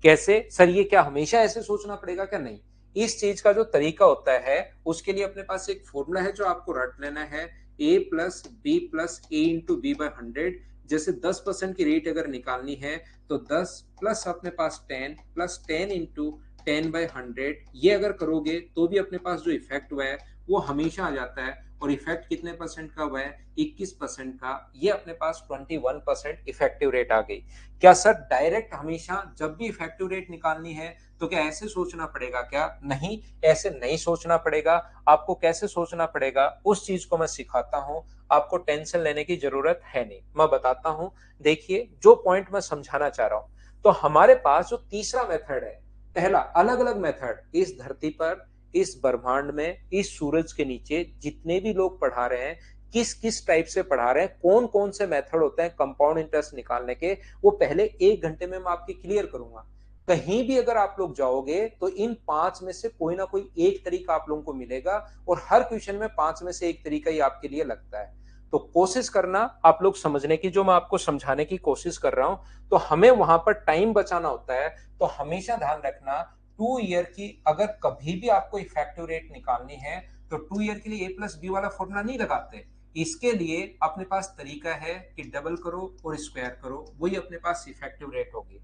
कैसे सर, ये क्या हमेशा ऐसे सोचना पड़ेगा क्या, नहीं। इस चीज का जो तरीका होता है उसके लिए अपने पास एक फॉर्मूला है जो आपको रट लेना है, a plus B plus A into B by 100। जैसे 10% की रेट अगर निकालनी है तो 10 प्लस अपने पास 10 प्लस 10 इंटू 10/100, ये अगर करोगे तो भी अपने पास जो इफेक्ट हुआ है वो हमेशा आ जाता है। और इफेक्ट कितने परसेंट का हुआ है, 21% का। ये अपने पास 21% इफेक्टिव रेट आ गई। क्या सर डायरेक्ट हमेशा जब भी इफेक्टिव रेट निकालनी है तो क्या ऐसे सोचना पड़ेगा क्या, नहीं, ऐसे नहीं सोचना पड़ेगा। आपको कैसे सोचना पड़ेगा उस चीज को मैं सिखाता हूं, आपको टेंशन लेने की जरूरत है नहीं, मैं बताता हूं। देखिए जो पॉइंट मैं समझाना चाह रहा हूं, तो हमारे पास जो तीसरा मेथड है, पहला अलग अलग मेथड, इस धरती पर, इस ब्रह्मांड में, इस सूरज के नीचे जितने भी लोग पढ़ा रहे हैं, किस किस टाइप से पढ़ा रहे हैं, कौन कौन से मेथड होते हैं कंपाउंड इंटरेस्ट निकालने के, वो पहले 1 घंटे में मैं आपकी क्लियर करूंगा। कहीं भी अगर आप लोग जाओगे तो इन 5 में से कोई ना कोई एक तरीका आप लोगों को मिलेगा, और हर क्वेश्चन में 5 में से एक तरीका ही आपके लिए लगता है। तो कोशिश करना आप लोग समझने की, जो मैं आपको समझाने की कोशिश कर रहा हूं, तो हमें वहां पर टाइम बचाना होता है। तो हमेशा ध्यान रखना, 2 ईयर की अगर कभी भी आपको इफेक्टिव रेट निकालनी है तो 2 ईयर के लिए A+B वाला फॉर्मूला नहीं लगाते। इसके लिए अपने पास तरीका है कि डबल करो और स्क्वायर करो, वही अपने पास इफेक्टिव रेट होगी।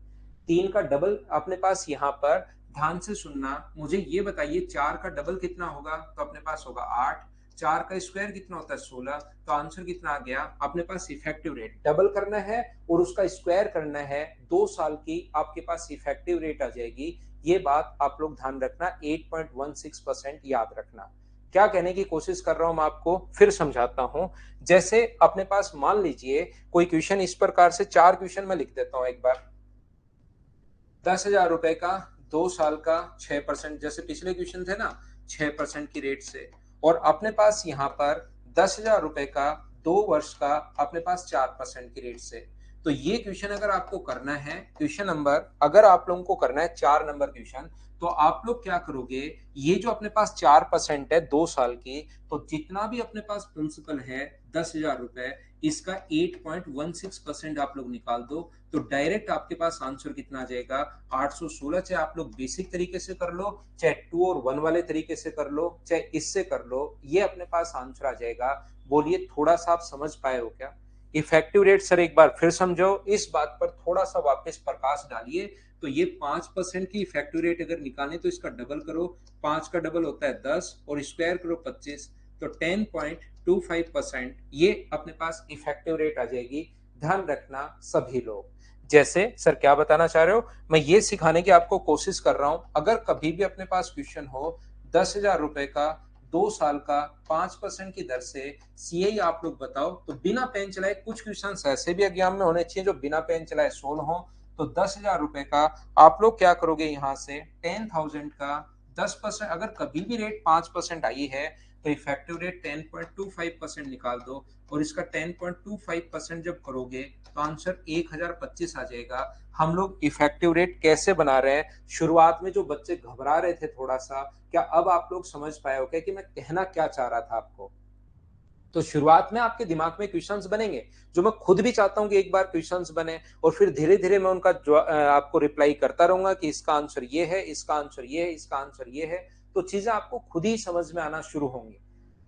3 का डबल अपने पास यहाँ पर, ध्यान से सुनना, मुझे ये बताइए 4 का डबल कितना होगा, तो अपने पास होगा 8। 4 का स्क्वायर कितना होता है 16, तो आंसर कितना आ गया अपने पास इफेक्टिव रेट। डबल करना है और उसका स्क्वायर करना है, 2 साल की आपके पास इफेक्टिव रेट आ जाएगी। ये बात आप लोग ध्यान रखना, 8.16% याद रखना। क्या कहने की कोशिश कर रहा हूं मैं आपको फिर समझाता हूं। जैसे अपने पास मान लीजिए कोई क्वेश्चन इस प्रकार से, 4 क्वेश्चन मैं लिख देता हूं एक बार। 10,000 रुपए का 2 साल का 6%, जैसे पिछले क्वेश्चन थे ना, 6% की रेट से। और अपने पास यहाँ पर 10,000 रुपए का 2 वर्ष का अपने पास 4% की रेट से। तो ये क्वेश्चन अगर आपको करना है, क्वेश्चन नंबर अगर आप लोगों को करना है 4 नंबर क्वेश्चन, तो आप लोग क्या करोगे, ये जो अपने पास 4% है 2 साल की, तो जितना भी अपने पास प्रिंसिपल है 10,000 रुपए, इसका 8.16% आप लोग निकाल दो, तो डायरेक्ट आपके पास आंसर कितना आ जाएगा 816। चाहे आप लोग बेसिक तरीके से कर लो, चाहे 2 और 1 वाले तरीके से कर लो, चाहे इससे कर लो, ये अपने पास आंसर आ जाएगा। बोलिए थोड़ा सा आप समझ पाए हो क्या? इफेक्टिव रेट सर एक बार फिर समझो, इस बात पर थोड़ा सा वापस प्रकाश डालिए। तो ये 5% की इफेक्टिव रेट अगर निकालें तो इसका डबल करो, 5 का डबल होता है 10 और स्क्वायर करो 25, तो 10.25% ये अपने पास इफेक्टिव रेट आ जाएगी। ध्यान रखना सभी लोग। जैसे सर क्या बताना चाह रहे हो, मैं ये सिखाने की आपको कोशिश कर रहा हूं, अगर कभी भी अपने पास क्वेश्चन हो 10,000 रुपए का 2 साल का 5% की दर से, सीए आप लोग बताओ, तो बिना पेन चलाए, कुछ क्वेश्चन ऐसे भी एग्जाम में होने चाहिए जो बिना पेन चलाए सोल्व हो। तो 10,000 रुपए का आप लोग क्या करोगे, यहां से 10,000 का 10%, अगर कभी भी रेट 5% आई है तो इफेक्टिव रेट 10.25% निकाल दो, और इसका 10.25% जब करोगे तो आंसर 1,025 आ जाएगा। हम लोग इफेक्टिव रेट कैसे बना रहे हैं, शुरुआत में जो बच्चे घबरा रहे थे थोड़ा सा, क्या अब आप लोग समझ पाए हो क्या कि मैं कहना क्या चाह रहा था आपको? तो शुरुआत में आपके दिमाग में क्वेश्चंस बनेंगे, जो मैं खुद भी चाहता हूं कि एक बार क्वेश्चंस बने, और फिर धीरे धीरे मैं उनका आपको रिप्लाई करता रहूंगा कि इसका आंसर ये है, इसका आंसर ये है, इसका आंसर ये है। तो चीजें आपको खुद ही समझ में आना शुरू होंगी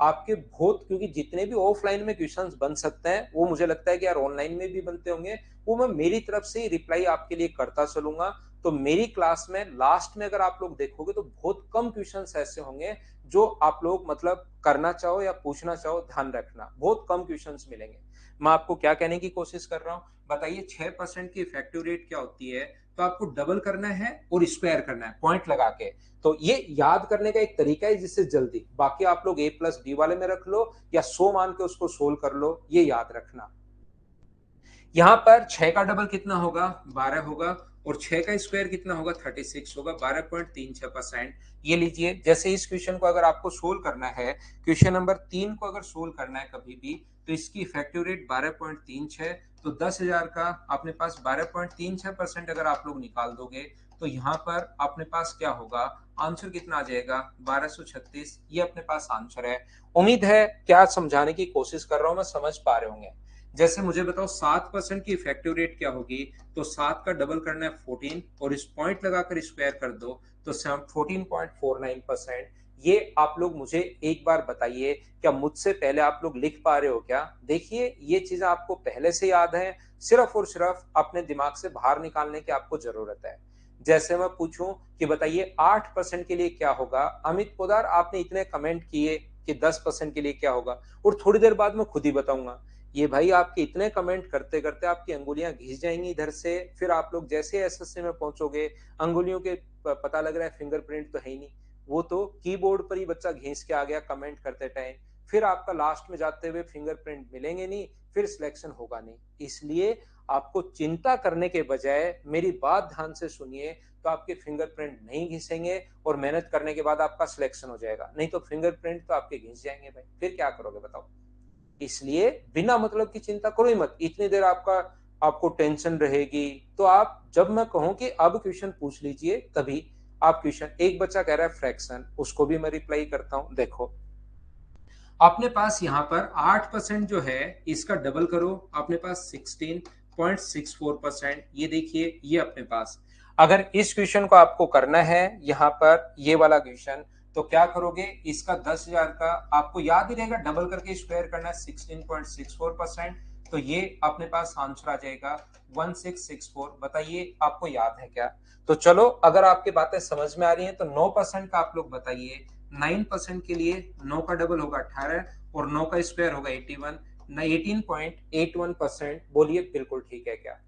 आपके बहुत, क्योंकि जितने भी ऑफलाइन में क्वेश्चंस बन सकते हैं वो मुझे लगता है कि यार ऑनलाइन में भी बनते होंगे, वो मैं मेरी तरफ से रिप्लाई आपके लिए करता चलूंगा। तो मेरी क्लास में लास्ट में अगर आप लोग देखोगे तो बहुत कम क्वेश्चंस ऐसे होंगे जो आप लोग मतलब करना चाहो या पूछना चाहो, ध्यान रखना बहुत कम क्वेश्चंस मिलेंगे। मैं आपको क्या कहने की कोशिश कर रहा हूं, बताइए 6% की इफेक्टिव रेट क्या होती है, तो आपको डबल करना है और स्क्वायर करना है पॉइंट लगा के। तो ये याद करने का एक तरीका है जिससे जल्दी, बाकी आप लोग A+B वाले में रख लो या 100 मान के उसको सोल्व कर लो, ये याद रखना। यहां पर 6 का डबल कितना होगा 12 होगा, और 6 का स्क्वायर कितना होगा 36 होगा, 12.36%। ये लीजिए, जैसे इस क्वेश्चन को अगर आपको सोल्व करना है, क्वेश्चन नंबर 3 को अगर सोल्व करना है कभी भी, तो इसकी इफेक्टिव रेट 12.36, तो 10,000 का अपने पास 12.36% अगर आप लोग निकाल दोगे, तो यहाँ पर अपने पास क्या होगा, आंसर कितना आ जाएगा 1236। ये अपने पास आंसर है। उम्मीद है क्या समझाने की कोशिश कर रहा हूं मैं समझ पा रहे होंगे। जैसे मुझे बताओ 7% की इफेक्टिव रेट क्या होगी, तो 7 का डबल करना है 14 और इस पॉइंट लगाकर स्क्वायर कर दो, तो 14.49%। ये आप लोग मुझे एक बार बताइए, क्या मुझसे पहले आप लोग लिख पा रहे हो क्या? देखिए ये चीजें आपको पहले से याद है, सिर्फ और सिर्फ अपने दिमाग से बाहर निकालने की आपको जरूरत है। जैसे मैं पूछूं कि बताइए 8% के लिए क्या होगा, अमित पोदार आपने इतने कमेंट किए कि 10% के लिए क्या होगा, और थोड़ी देर बाद मैं खुद ही बताऊंगा। ये भाई आपके इतने कमेंट करते करते आपकी अंगुलियां घिस जाएंगी इधर से, फिर आप लोग जैसे एसएससी में पहुंचोगे, अंगुलियों के पता लग रहा है फिंगरप्रिंट तो है ही नहीं, वो तो कीबोर्ड पर ही बच्चा घिस के आ गया कमेंट करते टाइम, फिर आपका लास्ट में जाते हुए फिंगरप्रिंट मिलेंगे नहीं, फिर सिलेक्शन होगा नहीं। इसलिए आपको चिंता करने के बजाय मेरी बात ध्यान से सुनिए, तो आपके फिंगरप्रिंट नहीं घिसेंगे और मेहनत करने के बाद आपका सिलेक्शन हो जाएगा, नहीं तो फिंगरप्रिंट तो आपके घिस जाएंगे भाई, फिर क्या करोगे बताओ? इसलिए बिना मतलब की चिंता करो ही मत। इतनी देर आपको टेंशन रहेगी, तो आप जब मैं कहूं कि अब क्वेश्चन पूछ लीजिए तभी आप क्वेश्चन। एक बच्चा कह रहा है फ्रैक्शन, उसको भी मैं रिप्लाई करता हूं। देखो अपने पास यहाँ पर 8% जो है इसका डबल करो, अपने पास 16.64%। ये देखिए ये अपने पास, अगर इस क्वेश्चन को आपको करना है यहाँ पर ये वाला क्वेश्चन, तो क्या करोगे, इसका 10,000 का आपको याद ही रहेगा, डबल करके स्क्वायर करना है 16.64%। तो ये अपने पास आंसर आ जाएगा 1664। बताइए आपको याद है क्या? तो चलो अगर आपकी बातें समझ में आ रही हैं तो 9% का आप लोग बताइए। 9% के लिए 9 का डबल होगा 18 और 9 का स्क्वायर होगा 81। 18.81%। बोलिए बिल्कुल ठीक है क्या?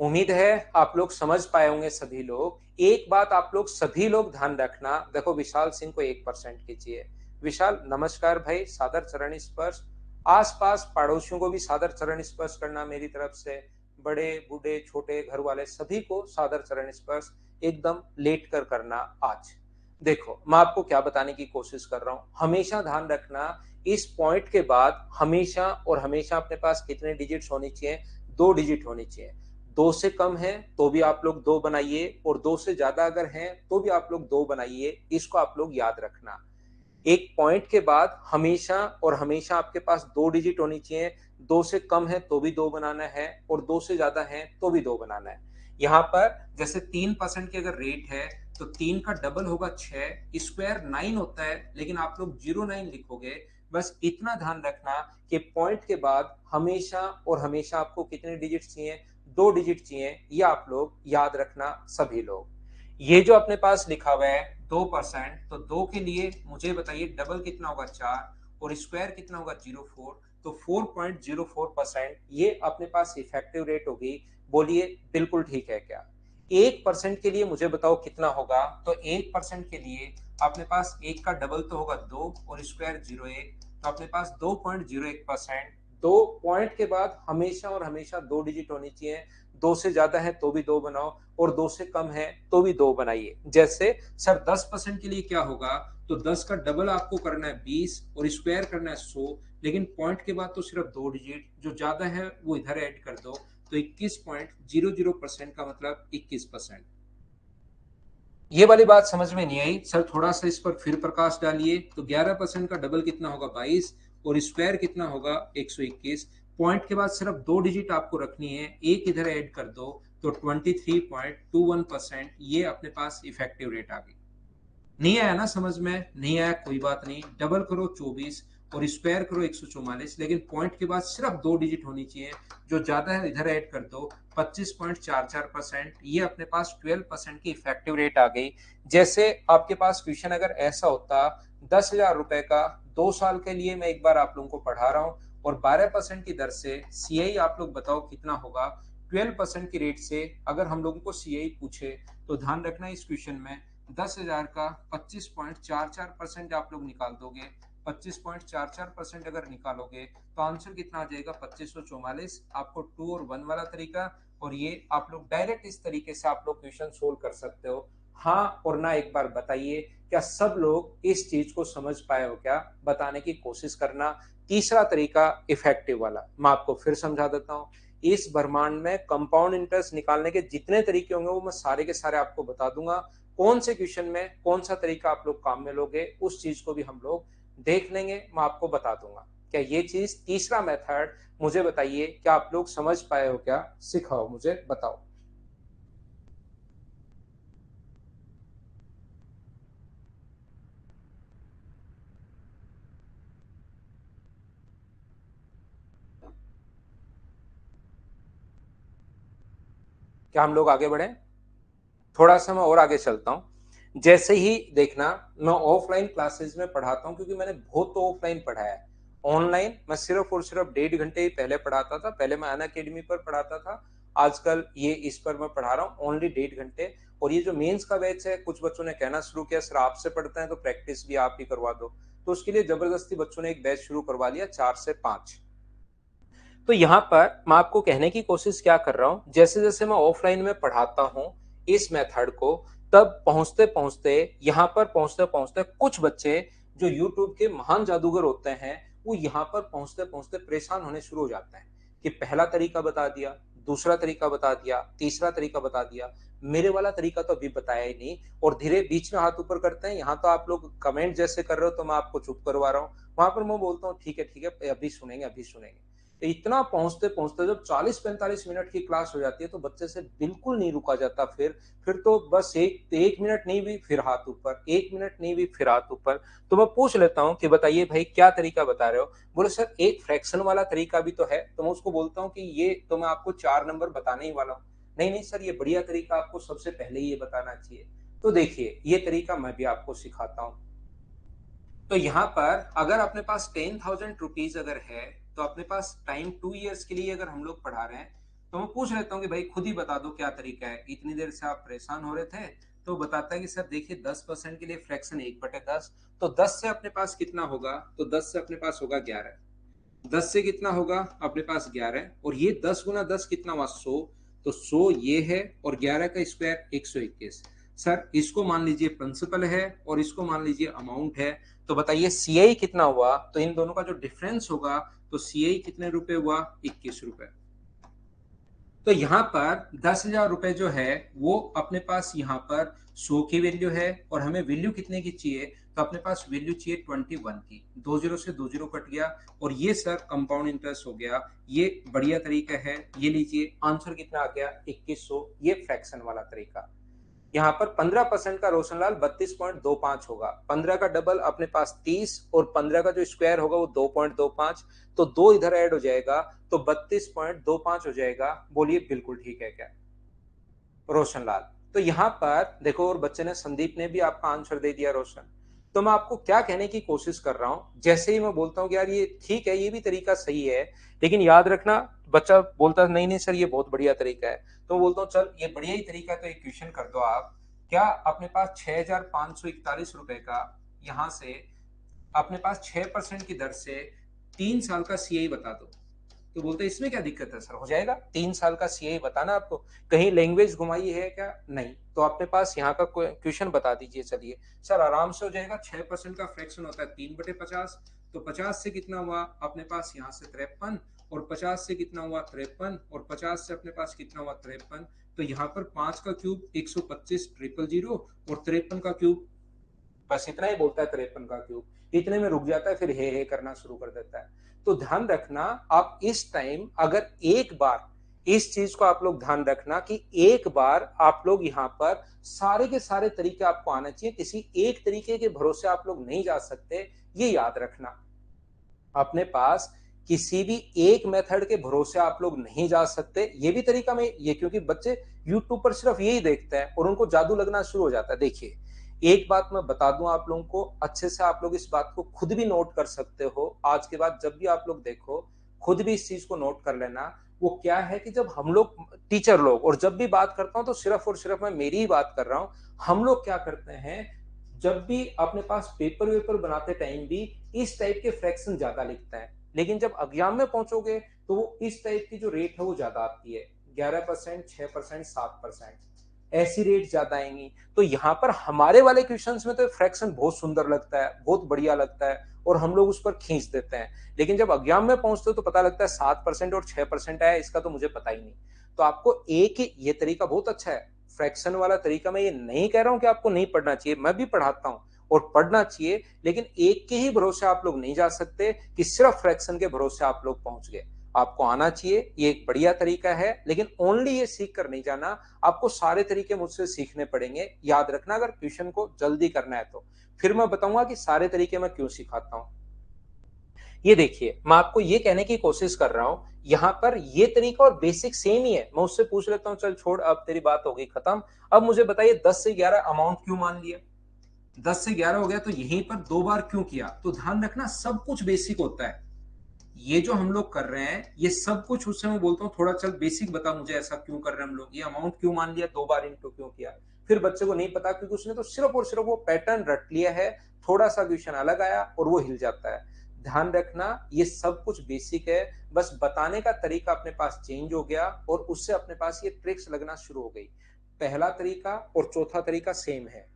उम्मीद है आप लोग समझ पाए होंगे सभी लोग। एक बात आप लोग सभी लोग ध्यान रखना, देखो विशाल सिंह को 1% कीजिए। विशाल नमस्कार भाई, सादर चरण स्पर्श। आसपास पड़ोसियों को भी सादर चरण स्पर्श करना मेरी तरफ से। बड़े बूढ़े छोटे घर वाले सभी को सादर चरण स्पर्श एकदम लेट कर करना आज। देखो मैं आपको क्या बताने की कोशिश कर रहा हूं, हमेशा ध्यान रखना इस पॉइंट के बाद हमेशा और हमेशा अपने पास कितने डिजिट्स होनी चाहिए? 2 डिजिट होनी चाहिए। 2 से कम है तो भी आप लोग 2 बनाइए, और 2 से ज्यादा अगर है तो भी आप लोग 2 बनाइए। इसको आप लोग याद रखना। एक पॉइंट के बाद हमेशा और हमेशा आपके पास 2 डिजिट होनी चाहिए। 2 से कम है तो भी 2 बनाना है, और 2 से ज्यादा है तो भी 2 बनाना है। यहाँ पर जैसे 3% की अगर रेट है तो 3 का डबल होगा 6, स्क्वायर 9 होता है, लेकिन आप लोग 09 लिखोगे। बस इतना ध्यान रखना कि पॉइंट के बाद हमेशा और हमेशा आपको कितने डिजिट चाहिए? 2 डिजिट चाहिए। ये आप लोग याद रखना सभी लोग। ये जो अपने पास लिखा हुआ है 2%, तो 2 के लिए मुझे बताइए डबल कितना होगा? 4, और स्क्वायर कितना होगा? 04। तो 4.04% ये अपने पास इफेक्टिव रेट होगी। बोलिए बिल्कुल ठीक है क्या? 1% के लिए मुझे बताओ कितना होगा? तो 1% के लिए अपने पास एक का डबल तो होगा 2 और स्क्वायर 01, तो अपने पास 2.01%। 2 पॉइंट के बाद हमेशा और हमेशा 2 डिजिट होनी चाहिए। 2 से ज्यादा है तो भी 2 बनाओ, और 2 से कम है तो भी 2 बनाइए। जैसे सर 10% के लिए क्या होगा? तो 10 का डबल आपको करना है 20 और स्क्वायर करना है 100, लेकिन पॉइंट के बाद तो सिर्फ 2 डिजिट, जो ज्यादा है वो इधर ऐड कर दो। तो 21.00% का मतलब 21%। ये वाली बात समझ में नहीं आई सर, थोड़ा सा इस पर फिर प्रकाश डालिए। तो 11% का डबल कितना होगा? 22, और स्क्वायर कितना होगा? 121। पॉइंट के बाद सिर्फ 2 डिजिट आपको रखनी है, एक इधर ऐड कर दो, तो 23.21%। ये अपने पास इफेक्टिव रेट आ गई। नहीं आया ना समझ में? नहीं आया कोई बात नहीं, डबल करो 24 और स्क्वायर करो 144, लेकिन पॉइंट के बाद सिर्फ 2 डिजिट होनी चाहिए, जो ज्यादा है इधर ऐड कर दो। 25.44%। ये अपने पास 12% की इफेक्टिव रेट आ गई। जैसे आपके पास क्वेश्चन अगर ऐसा होता 10,000 रुपए का, 2 साल के लिए मैं एक बार आप लोगों को पढ़ा रहा हूँ, और 12% की दर से सीआई आप लोग बताओ कितना होगा? 12% की रेट से अगर हम लोगों को सीआई पूछे, तो ध्यान रखना इस क्वेश्चन में 10,000 का 25.44% आप लोग निकाल दोगे। 25.44% अगर निकालोगे तो आंसर कितना आ जाएगा? 2544। आपको 2 और 1 वाला तरीका, और ये आप लोग डायरेक्ट इस तरीके से आप लोग क्वेश्चन सोल्व कर सकते हो। हाँ और ना एक बार बताइए, क्या सब लोग इस चीज को समझ पाए हो क्या? बताने की कोशिश करना। तीसरा तरीका इफेक्टिव वाला मैं आपको फिर समझा देता हूँ। इस ब्रह्मांड में कंपाउंड इंटरेस्ट निकालने के जितने तरीके होंगे वो मैं सारे के सारे आपको बता दूंगा। कौन से क्वेश्चन में कौन सा तरीका आप लोग काम में लोगे, उस चीज को भी हम लोग देख लेंगे, मैं आपको बता दूंगा। क्या ये चीज तीसरा मेथड, मुझे बताइए क्या आप लोग समझ पाए हो क्या? सिखाओ मुझे, बताओ। क्या हम लोग आगे बढ़े? थोड़ा सा मैं और आगे चलता हूँ। जैसे ही देखना, मैं ऑफलाइन क्लासेस में पढ़ाता हूँ क्योंकि मैंने बहुत तो ऑफलाइन पढ़ाया है। ऑनलाइन मैं सिर्फ और सिर्फ 1.5 घंटे ही पहले पढ़ाता था, पहले मैं अन अकेडमी पर पढ़ाता था। आजकल ये इस पर मैं पढ़ा रहा हूँ ओनली 1.5 घंटे। और ये जो मेंस का बैच है, कुछ बच्चों ने कहना शुरू किया सर आपसे पढ़ते हैं तो प्रैक्टिस भी आप ही करवा दो, तो उसके लिए जबरदस्ती बच्चों ने एक बैच शुरू करवा लिया 4 से 5। तो यहाँ पर मैं आपको कहने की कोशिश क्या कर रहा हूँ, जैसे जैसे मैं ऑफलाइन में पढ़ाता हूँ इस मेथड को, तब पहुंचते पहुंचते यहाँ पर पहुंचते पहुंचते कुछ बच्चे जो यूट्यूब के महान जादूगर होते हैं वो यहाँ पर पहुंचते पहुंचते परेशान होने शुरू हो जाता है कि पहला तरीका बता दिया, दूसरा तरीका बता दिया, तीसरा तरीका बता दिया, मेरे वाला तरीका तो अभी बताया ही नहीं, और धीरे बीच में हाथ ऊपर करते हैं। यहाँ तो आप लोग कमेंट जैसे कर रहे हो तो मैं आपको चुप करवा रहा हूँ, वहां पर मैं बोलता हूँ ठीक है अभी सुनेंगे अभी सुनेंगे। तो इतना पहुंचते पहुंचते जब 40-45 मिनट की क्लास हो जाती है तो बच्चे से बिल्कुल नहीं रुका जाता। फिर तो बस एक मिनट नहीं भी फिर हाथ ऊपर, एक मिनट नहीं भी फिर हाथ ऊपर। तो मैं पूछ लेता हूँ कि बताइए भाई क्या तरीका बता रहे हो? बोले सर एक फ्रैक्शन वाला तरीका भी तो है। तो मैं उसको बोलता हूँ कि ये तो मैं आपको 4 नंबर बताने ही वाला हूँ। नहीं नहीं सर, ये बढ़िया तरीका, आपको सबसे पहले ही ये बताना चाहिए। तो देखिए ये तरीका मैं भी आपको सिखाता हूँ। तो यहाँ पर अगर अपने पास 10,000 रुपीज अगर है, तो अपने पास टाइम 2 इयर्स के लिए अगर हम लोग पढ़ा रहे हैं, तो मैं पूछ लेता हूँ कि भाई खुद ही बता दो क्या तरीका है। इतनी देर से आप परेशान हो रहे थे, तो बताता है कि सर देखिए 10% के लिए फ्रैक्शन 1/10। तो 10 से अपने पास कितना होगा? तो 10 से अपने पास होगा 11। 10 से कितना होगा अपने पास? 11। और ये 10 गुना 10 कितना हुआ? 100। तो 100 ये है, और 11 का स्क्वायर 121। सर इसको मान लीजिए प्रिंसिपल है और इसको मान लीजिए अमाउंट है। तो बताइए सीआई कितना हुआ? तो इन दोनों का जो डिफरेंस होगा, तो सीआई कितने रुपए हुआ? 21 रुपए। तो यहाँ पर 10,000 रुपए जो है वो अपने पास यहाँ पर 100 की वैल्यू है, और हमें वैल्यू कितने की चाहिए? तो अपने पास वैल्यू चाहिए 21 की। 2 जीरो से 2 जीरो कट गया, और ये सर कंपाउंड इंटरेस्ट हो गया। ये बढ़िया तरीका है, ये लीजिए आंसर कितना आ गया? 2100। ये फ्रैक्शन वाला तरीका। यहाँ पर 15% का रोशनलाल 32.25 होगा। 15 का डबल अपने पास 30, और 15 का जो स्क्वायर होगा वो 2.25। तो दो इधर ऐड हो जाएगा, तो 32.25 हो जाएगा। बोलिए बिल्कुल ठीक है क्या रोशनलाल? तो यहाँ पर देखो, और बच्चे ने, संदीप ने भी आपका आंसर दे दिया रोशन। तो मैं आपको क्या कहने की कोशिश कर रहा हूं, जैसे ही मैं बोलता हूँ कि यार ये ठीक है, ये भी तरीका सही है, लेकिन याद रखना, बच्चा बोलता नहीं नहीं सर ये बहुत बढ़िया तरीका है। तो मैं बोलता हूँ चल ये बढ़िया ही तरीका है, तो एक क्वेश्चन कर दो आप। क्या अपने पास 6,541 रुपए का, यहाँ से अपने पास 6% की दर से 3 साल का सीआई बता दो। तो बोलते हैं इसमें क्या दिक्कत है सर, हो जाएगा। 3 साल का सीए बताना आपको, कहीं लैंग्वेज घुमाई है क्या? नहीं। तो अपने पास यहाँ का क्वेश्चन बता दीजिए। चलिए सर आराम से हो जाएगा। 6% का फ्रैक्शन होता है 3/50। तो 50 से कितना हुआ अपने पास? यहाँ से 53। और 50 से कितना हुआ? 53। और 50 से अपने पास कितना हुआ? 53। तो यहाँ पर 5 का क्यूब 125 000, और 53 का क्यूब बस इतना ही बोलता है। 53 का क्यूब इतने में रुक जाता है, फिर हे करना शुरू कर देता है। तो ध्यान रखना, आप इस टाइम अगर एक बार इस चीज को आप लोग ध्यान रखना कि एक बार आप लोग यहाँ पर सारे के सारे तरीके आपको आना चाहिए, किसी एक तरीके के भरोसे आप लोग नहीं जा सकते, ये याद रखना। अपने पास किसी भी एक मेथड के भरोसे आप लोग नहीं जा सकते। ये भी तरीका में ये, क्योंकि बच्चे यूट्यूब पर सिर्फ यही देखते हैं और उनको जादू लगना शुरू हो जाता है। देखिए एक बात मैं बता दूं आप लोगों को, अच्छे से आप लोग इस बात को खुद भी नोट कर सकते हो। आज के बाद जब भी आप लोग देखो, खुद भी इस चीज को नोट कर लेना। वो क्या है कि जब हम लोग टीचर लोग, और जब भी बात करता हूं तो सिर्फ और सिर्फ मैं मेरी ही बात कर रहा हूं, हम लोग क्या करते हैं, जब भी अपने पास पेपर वेपर बनाते टाइम भी इस टाइप के फ्रैक्शन ज्यादा लिखता है, लेकिन जब एग्जाम में पहुंचोगे तो वो इस टाइप की जो रेट है वो ज्यादा आती है। 11%, 6%, 7%, ऐसी रेट ज्यादा आएंगी। तो यहाँ पर हमारे वाले क्वेश्चंस में तो फ्रैक्शन बहुत सुंदर लगता है, बहुत बढ़िया लगता है, और हम लोग उस पर खींच देते हैं। लेकिन जब एग्जाम में पहुंचते हो तो पता लगता है 7% और 6% आया, इसका तो मुझे पता ही नहीं। तो आपको एक ही ये तरीका बहुत अच्छा है, फ्रैक्शन वाला तरीका। मैं ये नहीं कह रहा हूं कि आपको नहीं पढ़ना चाहिए, मैं भी पढ़ाता हूं और पढ़ना चाहिए, लेकिन एक के ही भरोसे आप लोग नहीं जा सकते कि सिर्फ फ्रैक्शन के भरोसे आप लोग पहुंच गए। आपको आना चाहिए, ये एक बढ़िया तरीका है, लेकिन ओनली ये सीख कर नहीं जाना, आपको सारे तरीके मुझसे सीखने पड़ेंगे। याद रखना, अगर क्वेश्चन को जल्दी करना है तो फिर मैं बताऊंगा कि सारे तरीके मैं क्यों सिखाता हूं। ये देखिए मैं आपको ये कहने की कोशिश कर रहा हूं, यहाँ पर ये तरीका और बेसिक सेम ही है। मैं उससे पूछ लेता हूं, चल छोड़ अब तेरी बात हो गई खत्म, अब मुझे बताइए 10 से 11 अमाउंट क्यों मान लिया? 10 से 11 हो गया, तो यहीं पर 2 बार क्यों किया? तो ध्यान रखना सब कुछ बेसिक होता है। ये जो हम लोग कर रहे हैं ये सब कुछ, उससे मैं बोलता हूँ थोड़ा चल बेसिक बता मुझे, ऐसा क्यों कर रहे हैं हम लोग, ये अमाउंट क्यों मान लिया, 2 बार इंटू क्यों किया? फिर बच्चे को नहीं पता, क्योंकि उसने तो सिर्फ और सिर्फ वो पैटर्न रट लिया है। थोड़ा सा क्वेश्चन अलग आया और वो हिल जाता है। ध्यान रखना ये सब कुछ बेसिक है, बस बताने का तरीका अपने पास चेंज हो गया और उससे अपने पास ये ट्रिक्स लगना शुरू हो गई। पहला तरीका और चौथा तरीका सेम है।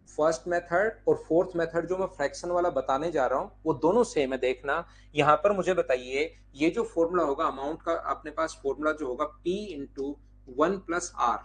फर्स्ट मेथड और फोर्थ मेथड जो मैं फ्रैक्शन वाला बताने जा रहा हूँ वो दोनों सेम है। देखना यहाँ पर मुझे बताइए, ये जो फॉर्मूला होगा अमाउंट का, अपने पास फॉर्मूला जो होगा P इंटू 1+R,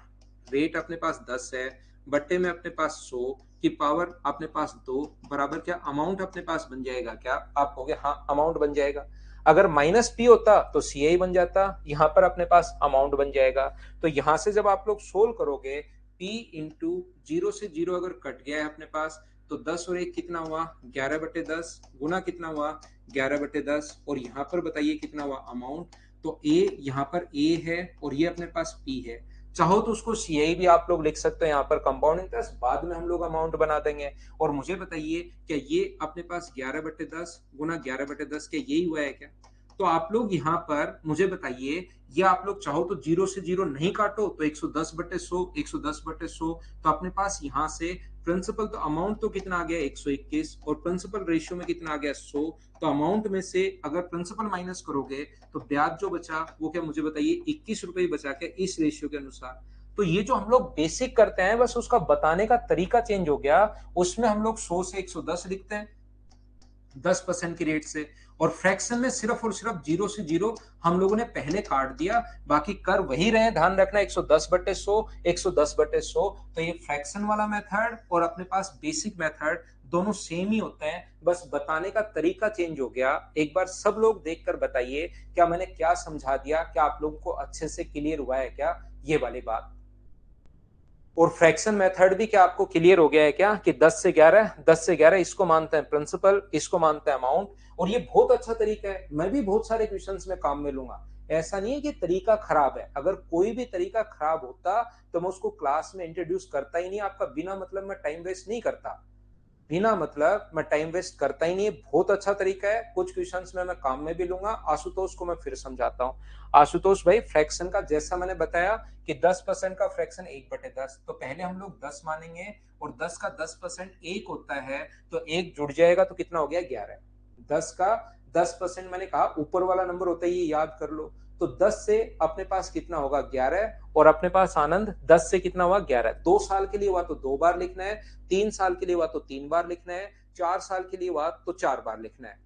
रेट अपने पास 10 है, बट्टे में अपने पास 100 की पावर अपने पास 2 बराबर क्या अमाउंट अपने पास बन जाएगा। क्या आप कहोगे हाँ अमाउंट बन जाएगा। अगर माइनस पी होता तो सी आई बन जाता, यहाँ पर अपने पास अमाउंट बन जाएगा। तो यहां से जब आप लोग सोल्व करोगे, पी इंटू 0 से 0 अगर कट गया है अपने पास, तो 10 और 1 कितना हुआ 11/10, गुना कितना हुआ 11/10, और यहाँ पर बताइए कितना हुआ अमाउंट। तो ए यहाँ पर ए है और ये अपने पास पी है। चाहो तो उसको सी आई भी आप लोग लिख सकते हो, यहाँ पर कंपाउंड इंटरेस्ट, बाद में हम लोग अमाउंट बना देंगे। और मुझे बताइए क्या ये अपने पास 11/10 गुना 11/10 क्या यही हुआ है क्या। तो आप लोग यहाँ पर मुझे बताइए, ये आप लोग चाहो तो 0 से 0 नहीं काटो तो 110/100, 110/100, तो अपने पास यहाँ से प्रिंसिपल तो अमाउंट तो कितना आ गया 121, और प्रिंसिपल रेशियो में कितना आ गया 100। तो अमाउंट में से अगर प्रिंसिपल माइनस करोगे तो ब्याज जो बचा वो क्या मुझे बताइए 21 रुपए बचा क्या इस रेशियो के अनुसार। तो ये जो हम लोग बेसिक करते हैं बस उसका बताने का तरीका चेंज हो गया, उसमें हम लोग 100 से 110 लिखते हैं 10% की रेट से, और फ्रैक्शन में सिर्फ और सिर्फ 0 से 0 हम लोगों ने पहले काट दिया, बाकी कर वही रहे। ध्यान रखना 110/100, 110/100। तो ये फ्रैक्शन वाला मेथड और अपने पास बेसिक मेथड दोनों सेम ही होते हैं, बस बताने का तरीका चेंज हो गया। एक बार सब लोग देखकर बताइए क्या मैंने क्या समझा दिया, क्या आप लोगों को अच्छे से क्लियर हुआ है क्या ये वाली बात। और फ्रैक्शन मेथड भी क्या आपको क्लियर हो गया है क्या कि 10 से 11, 10 से 11 इसको मानते हैं प्रिंसिपल, इसको मानते हैं अमाउंट। और ये बहुत अच्छा तरीका है, मैं भी बहुत सारे क्वेश्चंस में काम में लूंगा। ऐसा नहीं है कि तरीका खराब है, अगर कोई भी तरीका खराब होता तो मैं उसको क्लास में इंट्रोड्यूस करता ही नहीं, आपका बिना मतलब मैं टाइम वेस्ट नहीं करता, बिना मतलब मैं टाइम वेस्ट करता ही नहीं है। बहुत अच्छा तरीका है, कुछ क्वेश्चंस में मैं काम में भी लूंगा। आशुतोष को मैं फिर समझाता हूँ। आशुतोष भाई, फ्रैक्शन का जैसा मैंने बताया कि 10% का फ्रैक्शन 1/10, तो पहले हम लोग 10 मानेंगे, और 10 का 10% 1 होता है, तो 1 जुड़ जाएगा तो कितना हो गया 11। 10 का 10% मैंने कहा ऊपर वाला नंबर होता है, ये याद कर लो। तो 10 से अपने पास कितना होगा 11, और अपने पास आनंद 10 से कितना हुआ 11। 2 साल के लिए हुआ तो 2 बार लिखना है, 3 साल के लिए हुआ तो 3 बार लिखना है, 4 साल के लिए हुआ तो 4 बार लिखना है।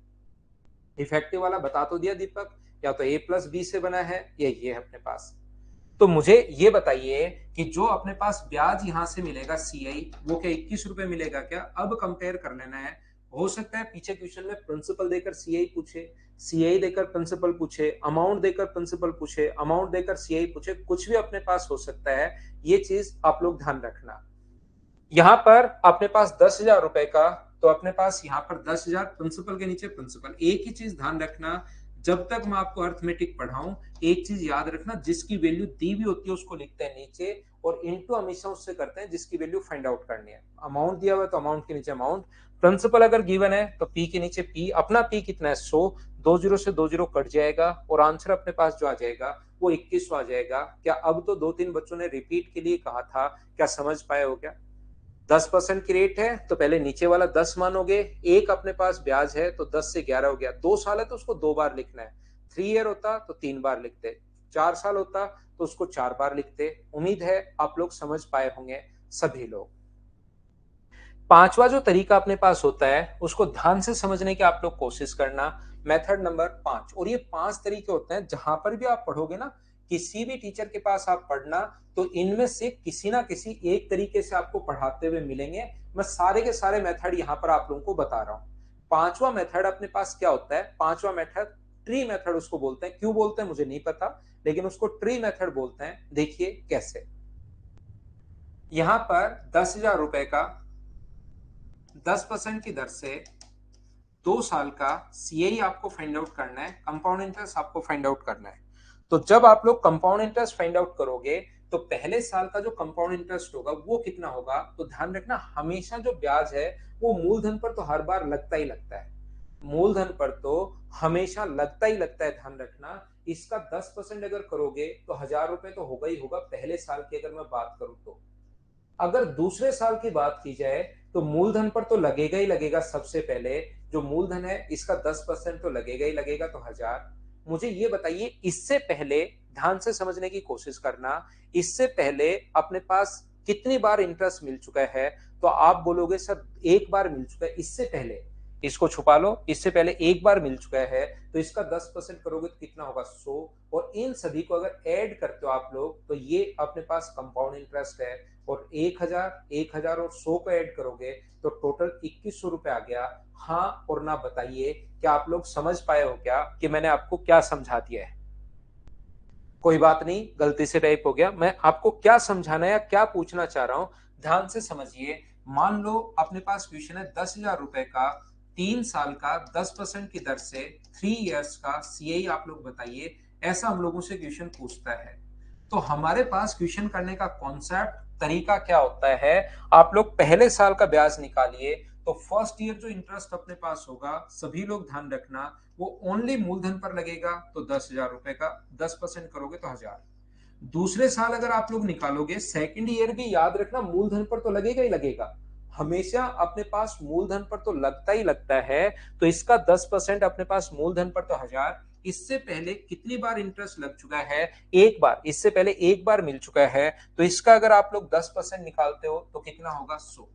इफेक्टिव वाला बता तो दिया दीपक, या तो A+B से बना है या ये है अपने पास। तो मुझे ये बताइए कि जो अपने पास ब्याज यहां से मिलेगा सी आई, वो क्या 21 रुपए मिलेगा क्या। अब कंपेयर कर लेना है। हो सकता है पीछे क्वेश्चन में प्रिंसिपल देकर सी आई पूछे, सी आई देकर प्रिंसिपल पूछे, अमाउंट देकर प्रिंसिपल पूछे, अमाउंट देकर सी आई पूछे, कुछ भी अपने पास हो सकता है। ये चीज आप लोग ध्यान रखना। यहां पर अपने पास 10,000 रुपए का, तो अपने पास यहां पर 10,000 प्रिंसिपल के नीचे प्रिंसिपल। एक ही चीज ध्यान रखना, जब तक मैं आपको अर्थमेटिक पढ़ाऊं, एक चीज याद रखना, जिसकी वैल्यू दी भी होती है उसको लिखते हैं नीचे, और इनटू हमेशा उससे करते हैं जिसकी वैल्यू फाइंड आउट करनी है। अमाउंट दिया हुआ है तो अमाउंट के नीचे अमाउंट, प्रिंसिपल अगर गिवन है तो पी के नीचे पी, अपना पी कितना है 100, 20 से 20 कट जाएगा, और आंसर अपने पास जो आ जाएगा वो 21 आ जाएगा। क्या अब तो 2-3 बच्चों ने रिपीट के लिए कहा था, क्या समझ पाए हो क्या। 10% की रेट है तो पहले नीचे वाला 10 मानोगे, एक अपने पास ब्याज है तो 10 से 11 हो गया, 2 साल है तो उसको 2 बार लिखना है, 3 ईयर होता तो 3 बार लिखते, 4 साल होता तो उसको 4 बार लिखते। उम्मीद है आप लोग समझ पाए होंगे सभी लोग। पांचवा जो तरीका अपने पास होता है उसको ध्यान से समझने की आप लोग कोशिश करना, मेथड नंबर 5। और ये 5 तरीके होते हैं, जहां पर भी आप पढ़ोगे ना, किसी भी टीचर के पास आप पढ़ना, तो इनमें से किसी ना किसी एक तरीके से आपको पढ़ाते हुए मिलेंगे। मैं सारे के सारे मेथड यहां पर आप लोगों को बता रहा हूं। पांचवा मेथड अपने पास क्या होता है, पांचवा मेथड ट्री मेथड उसको बोलते हैं। क्यों बोलते हैं मुझे नहीं पता, लेकिन उसको ट्री मेथड बोलते हैं। देखिए कैसे। यहां पर 10,000 रुपए का 10% की दर से 2 साल का सीआई आपको फाइंड आउट करना है, कंपाउंड इंटरेस्ट आपको फाइंड आउट करना है। तो जब आप लोग कंपाउंड इंटरेस्ट फाइंड आउट करोगे तो पहले साल का जो कंपाउंड इंटरेस्ट होगा वो कितना होगा, तो ध्यान रखना हमेशा जो ब्याज है वो मूलधन पर तो हर बार लगता ही लगता है, मूलधन पर तो हमेशा लगता ही लगता है। ध्यान रखना इसका 10% अगर करोगे तो 1,000 रुपए तो होगा ही होगा पहले साल की, अगर मैं बात करूं तो। अगर दूसरे साल की बात की जाए तो मूलधन पर तो लगेगा ही लगेगा, सबसे पहले जो मूलधन है इसका 10% तो लगेगा ही लगेगा, तो 1,000। मुझे ये बताइए इससे पहले, ध्यान से समझने की कोशिश करना, इससे पहले अपने पास कितनी बार इंटरेस्ट मिल चुका है, तो आप बोलोगे सर एक बार मिल चुका है, इससे पहले इसको छुपा लो, इससे पहले एक बार मिल चुका है, तो इसका 10% करोगे तो कितना होगा 100, और इन सभी को अगर ऐड करते हो आप लोग तो ये अपने पास कंपाउंड इंटरेस्ट है, और 1000 और 100 को ऐड करोगे तो टोटल 2100 रुपए आ गया। हाँ और ना बताइए, क्या आप लोग समझ पाए हो क्या कि मैंने आपको क्या समझा दिया है? कोई बात नहीं, गलती से टाइप हो गया। मैं आपको क्या समझाना या क्या पूछना चाह रहा हूं, ध्यान से समझिए। मान लो अपने पास क्वेश्चन है 10,000 रुपए का, 3 साल का 10% की दर से 3 इयर्स का सीआई आप लोग बताइए, ऐसा हम लोगों से क्वेश्चन पूछता है। तो हमारे पास क्वेश्चन करने का कॉन्सेप्ट तरीका क्या होता है, आप लोग पहले साल का ब्याज निकालिए, तो फर्स्ट ईयर जो इंटरेस्ट अपने पास होगा, सभी लोग ध्यान रखना, वो ओनली मूलधन पर लगेगा, तो 10,000 रुपए का 10% करोगे तो 1000। दूसरे साल अगर आप लोग निकालोगे, सेकंड ईयर भी याद रखना मूलधन पर तो लगेगा ही लगेगा, हमेशा अपने पास मूलधन पर तो लगता ही लगता है, तो इसका 10% अपने पास मूलधन पर तो 1000। इससे पहले कितनी बार इंटरेस्ट लग चुका है, एक बार, इससे पहले एक बार मिल चुका है, तो इसका अगर आप लोग 10% निकालते हो तो कितना होगा 100।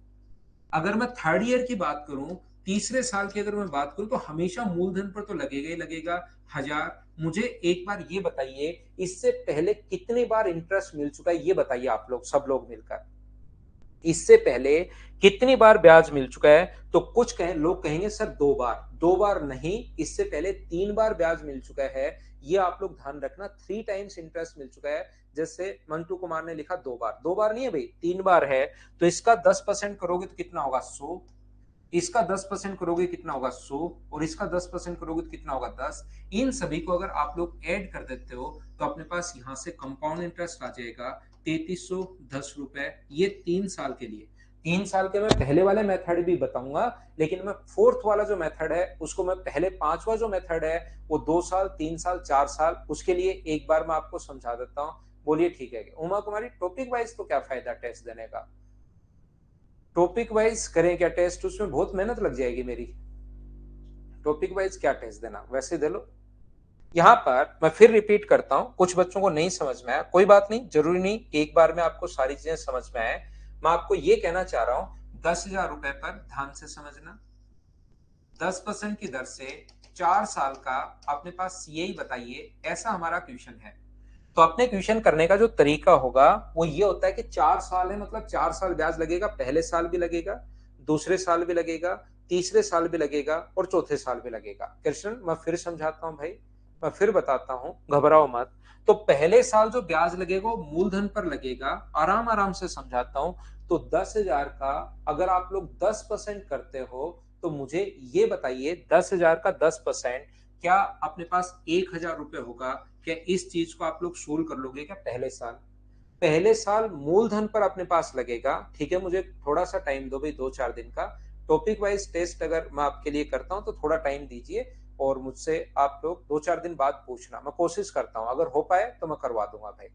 अगर मैं थर्ड ईयर की बात करूं, तीसरे साल की अगर मैं बात करूं, तो हमेशा मूलधन पर तो लगेगा ही लगेगा 1000। मुझे एक बार ये बताइए, इससे पहले कितनी बार इंटरेस्ट मिल चुका है, ये बताइए आप लोग सब लोग मिलकर, इससे पहले कितनी बार ब्याज मिल चुका है? तो कुछ लोग कहेंगे सर 2 बार, 2 बार नहीं, इससे पहले 3 बार ब्याज मिल चुका है। ये आप लोग ध्यान रखना, 3 टाइम्स इंटरेस्ट मिल चुका है। जैसे मंटू कुमार ने लिखा 2 बार, 2 बार नहीं है भाई, 3 बार है। तो इसका 10% करोगे तो कितना होगा 100, इसका 10% करोगे कितना होगा 100, और इसका 10% करोगे तो कितना होगा 10। इन सभी को अगर आप लोग ऐड कर देते हो तो अपने पास यहां से कंपाउंड इंटरेस्ट आ जाएगा 3310 रुपए, ये 3 साल के लिए। 3 साल के मैं पहले वाले मेथड भी बताऊंगा, लेकिन मैं फोर्थ वाला जो मेथड है उसको, मैं पहले पांचवा जो मेथड है वो 2 साल 3 साल 4 साल, उसके लिए एक बार मैं आपको समझा देता हूँ। बोलिए ठीक है। उमा कुमारी, टॉपिक वाइज तो क्या फायदा टेस्ट देने का, टॉपिक वाइज करें क्या टेस्ट, उसमें बहुत मेहनत लग जाएगी मेरी। टॉपिक वाइज क्या टेस्ट देना, वैसे दे लो। यहां पर मैं फिर रिपीट करता हूं, कुछ बच्चों को नहीं समझ में आया, कोई बात नहीं, जरूरी नहीं एक बार में आपको सारी चीजें समझ में आए। मैं आपको ये कहना चाह रहा हूं, 10,000 रुपए पर ध्यान से समझना, 10% की दर से 4 साल का अपने पास सीआई बताइए, ऐसा हमारा क्वेश्चन है। तो अपने क्वेश्चन करने का जो तरीका होगा वो ये होता है कि 4 साल है, मतलब 4 साल ब्याज लगेगा, पहले साल भी लगेगा, दूसरे साल भी लगेगा, तीसरे साल भी लगेगा, और चौथे साल भी लगेगा। कृष्ण, मैं फिर समझाता हूं भाई, मैं फिर बताता हूं, घबराओ मत। तो पहले साल जो ब्याज लगेगा वो मूलधन पर लगेगा, आराम आराम से समझाता हूं। तो 10,000 का अगर आप लोग 10% करते हो, तो मुझे ये बताइए 10,000 का 10%, क्या अपने पास 1,000 रुपए होगा? क्या इस चीज को आप लोग सोल्व कर लोगे क्या? पहले साल मूलधन पर अपने पास लगेगा, ठीक है, मुझे थोड़ा सा टाइम दो भाई, 2-4 दिन का। टॉपिक वाइज टेस्ट अगर मैं आपके लिए करता हूं तो थोड़ा टाइम दीजिए, और मुझसे आप लोग 2-4 दिन बाद पूछना, मैं कोशिश करता हूं, अगर हो पाए तो मैं करवा दूंगा भाई।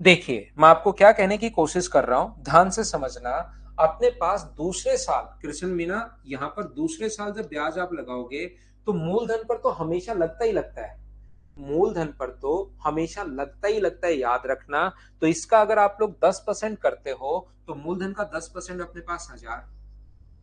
देखिए, मैं आपको क्या कहने की कोशिश कर रहा हूं, ध्यान से समझना। अपने पास दूसरे साल, कृष्ण मीना, यहां पर दूसरे साल जब ब्याज आप लगाओगे तो मूलधन पर तो हमेशा लगता ही लगता है, मूलधन पर तो हमेशा लगता ही लगता है, याद रखना। तो इसका अगर आप लोग 10% करते हो तो मूलधन का 10% अपने पास 1000,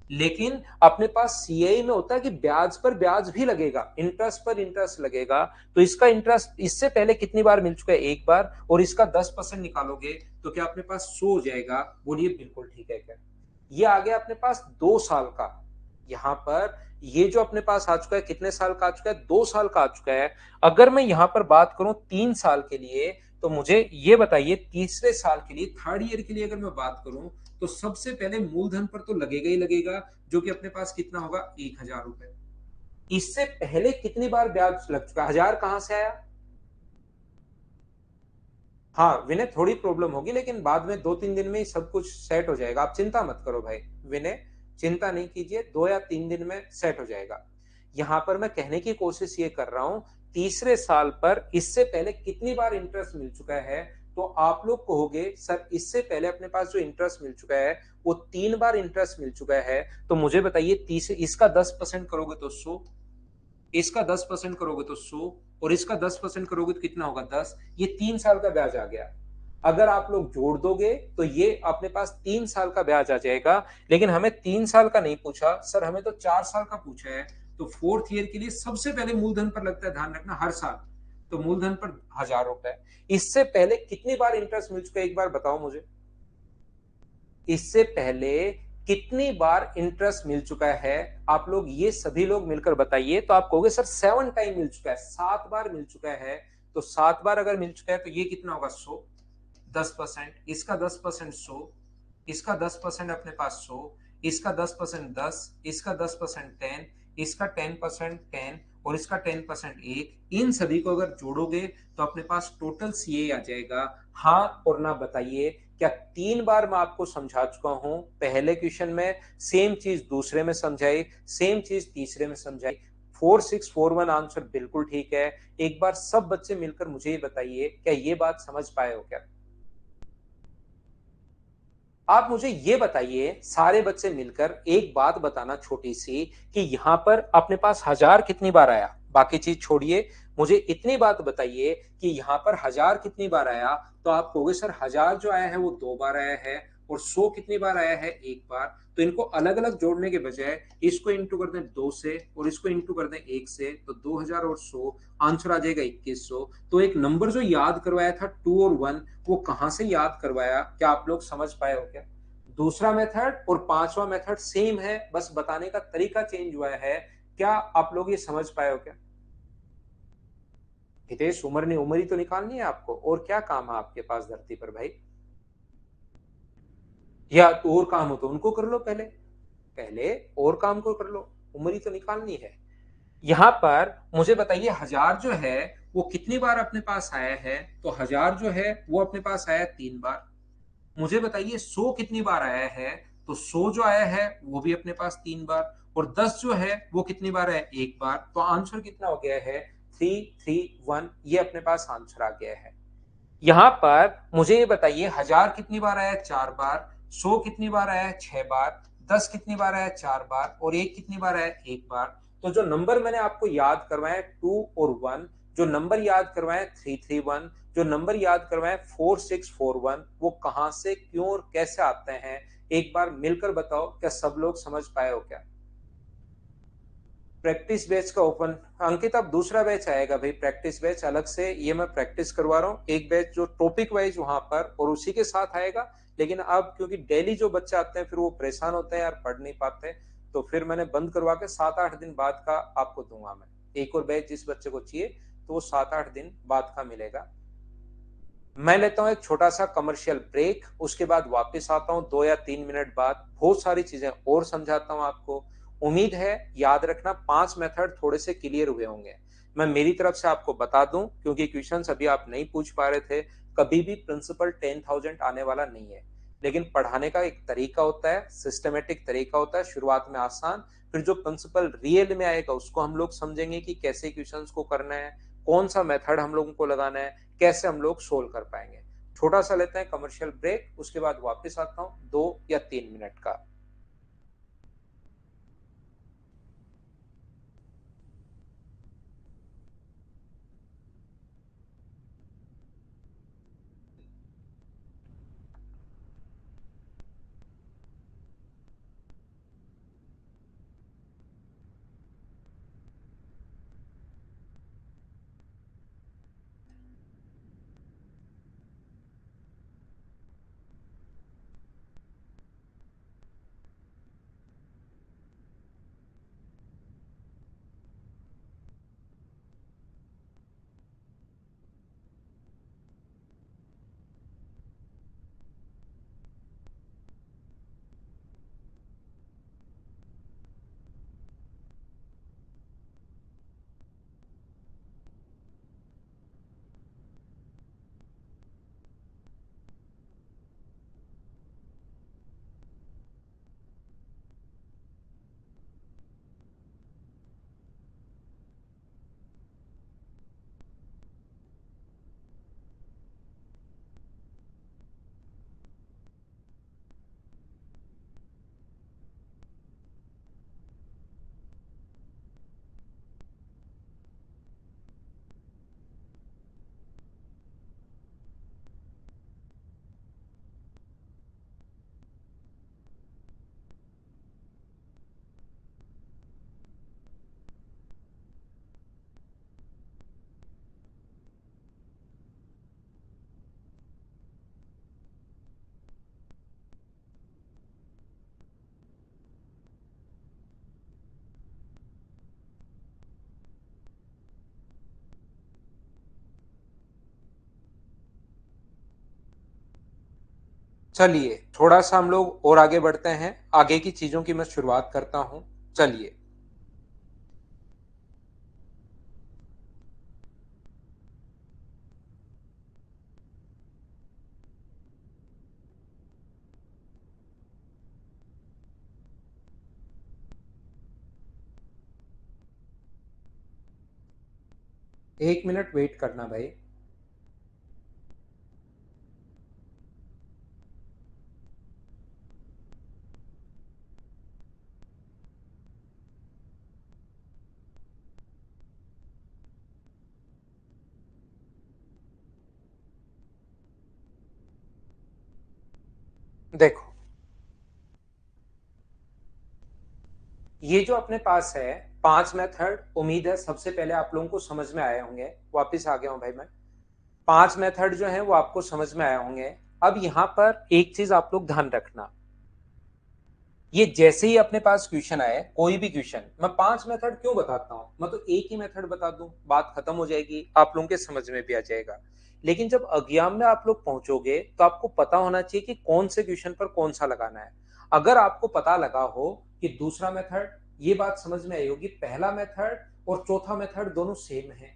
लेकिन अपने पास सीआई में होता है कि ब्याज पर ब्याज भी लगेगा, इंटरेस्ट पर इंटरेस्ट लगेगा। तो इसका इंटरेस्ट इससे पहले कितनी बार मिल चुका है, एक बार, और इसका 10% निकालोगे तो क्या अपने पास 100 हो जाएगा? बोलिए बिल्कुल ठीक है क्या? ये आ गया अपने पास 2 साल का। यहां पर ये जो अपने पास आ चुका है, कितने साल का आ चुका है? 2 साल का आ चुका है। अगर मैं यहां पर बात करूं 3 साल के लिए, तो मुझे ये बताइए तीसरे साल के लिए, थर्ड ईयर के लिए अगर मैं बात करूं, तो सबसे पहले मूलधन पर तो लगेगा ही लगेगा, जो कि अपने पास कितना होगा 1,000 रुपए। इससे पहले कितनी बार ब्याज लग चुका है, 1000 कहां से आया? हाँ विनय, थोड़ी प्रॉब्लम होगी, लेकिन बाद में 2-3 दिन में ही सब कुछ सेट हो जाएगा, आप चिंता मत करो भाई। विनय, चिंता नहीं कीजिए, 2 या 3 दिन में सेट हो जाएगा। यहां पर मैं कहने की कोशिश ये कर रहा हूं, तीसरे साल पर इससे पहले कितनी बार इंटरेस्ट मिल चुका है? तो आप लोग कहोगे सर इससे पहले अपने पास जो इंटरेस्ट मिल चुका है वो 3 बार इंटरेस्ट मिल चुका है। तो मुझे बताइए, तीसरे, इसका 10% करोगे तो 100, इसका 10% करोगे तो 100, और इसका 10% करोगे तो कितना होगा 10। ये 3 साल का ब्याज आ गया। अगर आप लोग जोड़ दोगे तो ये अपने पास 3 साल का ब्याज आ जाएगा। लेकिन हमें 3 साल का नहीं पूछा सर, हमें तो 4 साल का पूछा है। तो फोर्थ ईयर के लिए सबसे पहले मूलधन पर लगता है, ध्यान रखना, हर साल। तो मूलधन पर 1000 रुपए। इससे पहले कितनी बार इंटरेस्ट मिल चुका है, एक बार बताओ मुझे। इससे पहले कितनी बार इंटरेस्ट मिल चुका है, आप लोग ये सभी लोग मिलकर बताइए। तो आप कहोगे सर 7 टाइम मिल चुका है, 7 बार मिल चुका है। तो 7 बार अगर मिल चुका है तो ये कितना होगा, 100। 10%, इसका 10% 100, इसका 10% अपने पास 100, इसका 10% 10, इसका 10% 10, इसका 10% 10 और इसका 10% एक। इन सभी को अगर जोड़ोगे तो अपने पास टोटल सीए आ जाएगा। हाँ और ना बताइए। क्या 3 बार मैं आपको समझा चुका हूं पहले क्वेश्चन में, सेम चीज दूसरे में समझाई, सेम चीज तीसरे में समझाई। 4641 आंसर बिल्कुल ठीक है। एक बार सब बच्चे मिलकर मुझे ये बताइए, क्या ये बात समझ पाए हो क्या? आप मुझे ये बताइए, सारे बच्चे मिलकर एक बात बताना छोटी सी, कि यहां पर अपने पास 1000 कितनी बार आया, बाकी चीज छोड़िए। मुझे इतनी बात बताइए कि यहां पर 1000 कितनी बार आया। तो आप कहोगे सर 1000 जो आया है वो 2 बार आया है, और 100 कितनी बार आया है, 1 बार। तो इनको अलग अलग जोड़ने के बजाय इसको इंटू कर दें 2 से और इसको इंटू कर दें 1 से, तो 2000 और 100 आंसर आ जाएगा 2100। तो एक नंबर जो याद करवाया था 2 और 1, वो कहां से याद करवाया, क्या आप लोग समझ पाए हो क्या? दूसरा मेथड और पांचवा मेथड सेम है, बस बताने का तरीका चेंज हुआ है। क्या आप लोग ये समझ पाए हो क्या? हितेश, उम्र ही तो निकालनी है आपको, और क्या काम है आपके पास धरती पर भाई? या तो और काम हो तो उनको कर लो, पहले पहले और काम को कर लो, उम्र ही तो निकालनी है। यहां पर मुझे बताइए 1000 जो है वो कितनी बार अपने पास आया है। तो 1000 जो है वो अपने पास आया 3 बार। मुझे बताइए 100 कितनी बार आया है। तो 100 जो आया है वो भी अपने पास 3 बार। और 10 जो है वो कितनी बार है, 1 बार। तो आंसर कितना हो गया है, 331। ये अपने पास आंसर आ गया है। यहां पर मुझे ये बताइए 1000 कितनी बार आया है, 4 बार। 100 कितनी बार आया है, 6 बार। 10 कितनी बार आया है, 4 बार। और एक कितनी बार आया है, 1 बार। तो जो नंबर मैंने आपको याद करवाए 2 और 1, जो नंबर याद करवाए 331, जो नंबर याद करवाए 4641, वो कहां से, क्यों और कैसे आते हैं, एक बार मिलकर बताओ। क्या सब लोग समझ पाए हो क्या? प्रैक्टिस बैच का ओपन, अंकित अब दूसरा बैच आएगा भाई, प्रैक्टिस बैच अलग से, ये मैं प्रैक्टिस करवा रहा हूँ। एक बैच जो टॉपिक वाइज वहां पर और उसी के साथ आएगा। लेकिन अब क्योंकि डेली जो बच्चे आते हैं फिर वो परेशान होते हैं यार, पढ़ नहीं पाते, तो फिर मैंने बंद करवा के 7-8 दिन बाद का आपको दूंगा मैं। एक और बैच जिस बच्चे को चाहिए तो वो 7-8 दिन बाद का मिलेगा। मैं लेता हूँ एक छोटा सा कमर्शियल ब्रेक, उसके बाद वापस आता हूँ 2 या 3 मिनट बाद, बहुत सारी चीजें और समझाता हूँ आपको। उम्मीद है याद रखना 5 मेथड थोड़े से क्लियर हुए होंगे। मैं मेरी तरफ से आपको बता दूं, क्योंकि क्वेश्चंस अभी आप नहीं पूछ पा रहे थे, कभी भी प्रिंसिपल 10,000 आने वाला नहीं है। लेकिन पढ़ाने का एक तरीका होता है, सिस्टमेटिक तरीका होता है, शुरुआत में आसान, फिर जो प्रिंसिपल रियल में आएगा उसको हम लोग समझेंगे कि कैसे क्वेश्चंस को करना है, कौन सा मेथड हम लोगों को लगाना है, कैसे हम लोग सोल्व कर पाएंगे। छोटा सा लेते हैं कमर्शियल ब्रेक, उसके बाद वापस आता हूं 2 या 3 मिनट का। चलिए थोड़ा सा हम लोग और आगे बढ़ते हैं, आगे की चीजों की मैं शुरुआत करता हूं। चलिए, एक मिनट वेट करना भाई। देखो, ये जो अपने पास है 5 मेथड, उम्मीद है सबसे पहले आप लोगों को समझ में आए होंगे। वापस आ गया हूं भाई मैं। 5 मेथड जो है वो आपको समझ में आए होंगे। अब यहां पर एक चीज आप लोग ध्यान रखना, ये जैसे ही अपने पास क्वेश्चन आए, कोई भी क्वेश्चन, मैं 5 मेथड क्यों बताता हूं, मैं तो एक ही मेथड बता दूं, बात खत्म हो जाएगी, आप लोगों के समझ में भी आ जाएगा। लेकिन जब एग्जाम में आप लोग पहुंचोगे तो आपको पता होना चाहिए कि कौन से क्वेश्चन पर कौन सा लगाना है। अगर आपको पता लगा हो कि दूसरा मेथड, ये बात समझ में आई होगी, पहला मेथड और चौथा मेथड दोनों सेम है,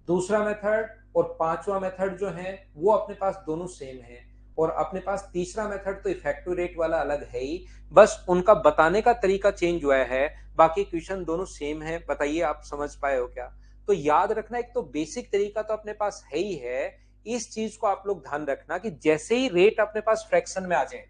दूसरा मेथड और पांचवा मेथड जो है वो अपने पास दोनों सेम है, और अपने पास तीसरा मेथड तो इफेक्टिव रेट वाला अलग है ही, बस उनका बताने का तरीका चेंज हुआ है, बाकी क्वेश्चन दोनों सेम है। बताइए आप समझ पाए हो क्या? तो याद रखना, एक तो बेसिक तरीका तो अपने पास है ही है। इस चीज को आप लोग ध्यान रखना कि जैसे ही रेट अपने पास फ्रैक्शन में आ जाए,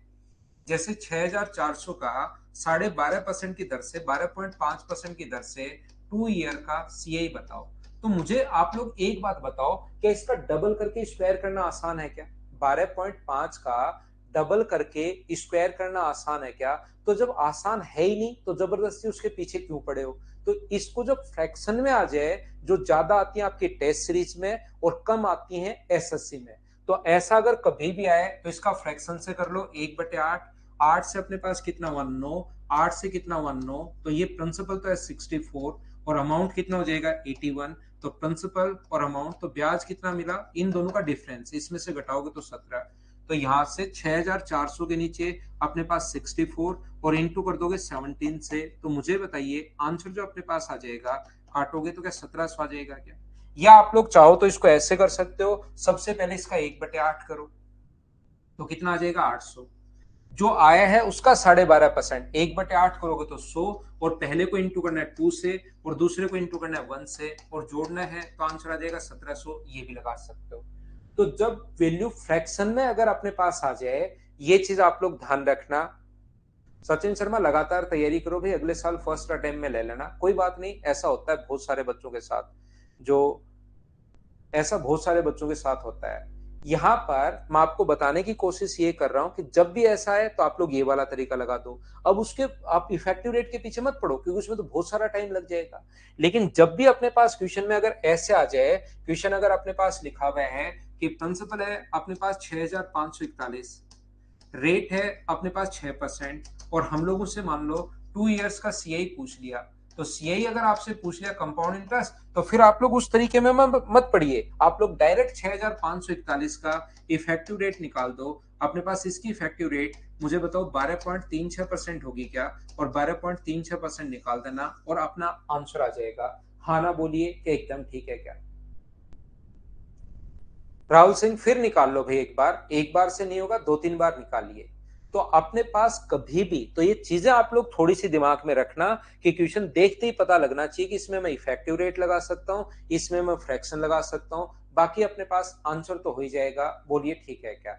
जैसे 6400 का 12.5% की दर से, 12.5% की दर से 2 ईयर का सीआई बताओ, तो मुझे आप लोग एक बात बताओ, क्या इसका डबल करके स्क्वायर करना आसान है क्या? 12.5 का डबल करके स्क्वायर करना आसान है क्या? तो जब आसान है ही नहीं तो जबरदस्ती उसके पीछे क्यों पड़े हो? तो इसको जब फ्रैक्शन में आ जाए, जो ज्यादा आती है आपकी टेस्ट सीरीज में और कम आती है एसएससी में, तो ऐसा अगर कभी भी आए तो इसका फ्रैक्शन से कर लो, 1/8। 8 से अपने पास कितना 1/9, 8 से कितना 1/9, तो ये प्रिंसिपल तो है 64 और अमाउंट कितना हो जाएगा 81। तो प्रिंसिपल और अमाउंट, तो ब्याज कितना मिला, इन दोनों का डिफरेंस, इसमें से घटाओगे तो 17। तो यहां से 6400 के नीचे अपने पास 64 और इंटू कर दोगे 17 से, तो मुझे बताइए आंसर जो अपने पास आ जाएगा, काटोगे तो क्या 1700 आ जाएगा क्या? या आप लोग चाहो तो इसको ऐसे कर सकते हो, सबसे पहले इसका 1/8 करो, तो कितना आ जाएगा 800। जो आया है उसका 12.5%, 1/8 करोगे तो 100, और पहले को इंटू करना है 2 से और दूसरे को इंटू करना है 1 से और जोड़ना है, तो आंसर आ जाएगा 1700। ये भी लगा सकते हो। तो जब वैल्यू फ्रैक्शन में अगर अपने पास आ जाए, ये चीज आप लोग ध्यान रखना। सचिन शर्मा लगातार तैयारी करो भाई, अगले साल फर्स्ट अटेम्प्ट में ले लेना, कोई बात नहीं, ऐसा होता है बहुत सारे बच्चों के साथ, जो ऐसा बहुत सारे बच्चों के साथ होता है। यहाँ पर मैं आपको बताने की कोशिश ये कर रहा हूं कि जब भी ऐसा है तो आप लोग ये वाला तरीका लगा दो। अब उसके आप इफेक्टिव रेट के पीछे मत पड़ो, क्योंकि उसमें तो बहुत सारा टाइम लग जाएगा। लेकिन जब भी अपने पास क्वेश्चन में अगर ऐसे आ जाए, क्वेश्चन अगर अपने पास लिखा हुआ है कि प्रिंसिपल है अपने पास 6541, रेट है अपने पास 6%, और हम लोग उससे मान लो 2 ईयर्स का सीआई पूछ लिया, तो सीआई अगर आपसे पूछ लिया कंपाउंड इंटरेस्ट, तो फिर आप लोग उस तरीके में मत पढ़िए, आप लोग डायरेक्ट 6541 का इफेक्टिव रेट निकाल दो। अपने पास इसकी इफेक्टिव रेट मुझे बताओ 12.36% होगी क्या, और 12.36% निकाल देना और अपना आंसर आ जाएगा। हाँ ना बोलिए कि एकदम ठीक है क्या? राहुल सिंह फिर निकाल लो भाई, एक बार से नहीं होगा, 2-3 बार निकालिए। तो अपने पास कभी भी, तो ये चीजें आप लोग थोड़ी सी दिमाग में रखना कि क्वेश्चन देखते ही पता लगना चाहिए कि इसमें मैं इफेक्टिव रेट लगा सकता हूं, इसमें मैं फ्रैक्शन लगा सकता हूं, बाकी अपने पास आंसर तो हो ही जाएगा। बोलिए ठीक है क्या?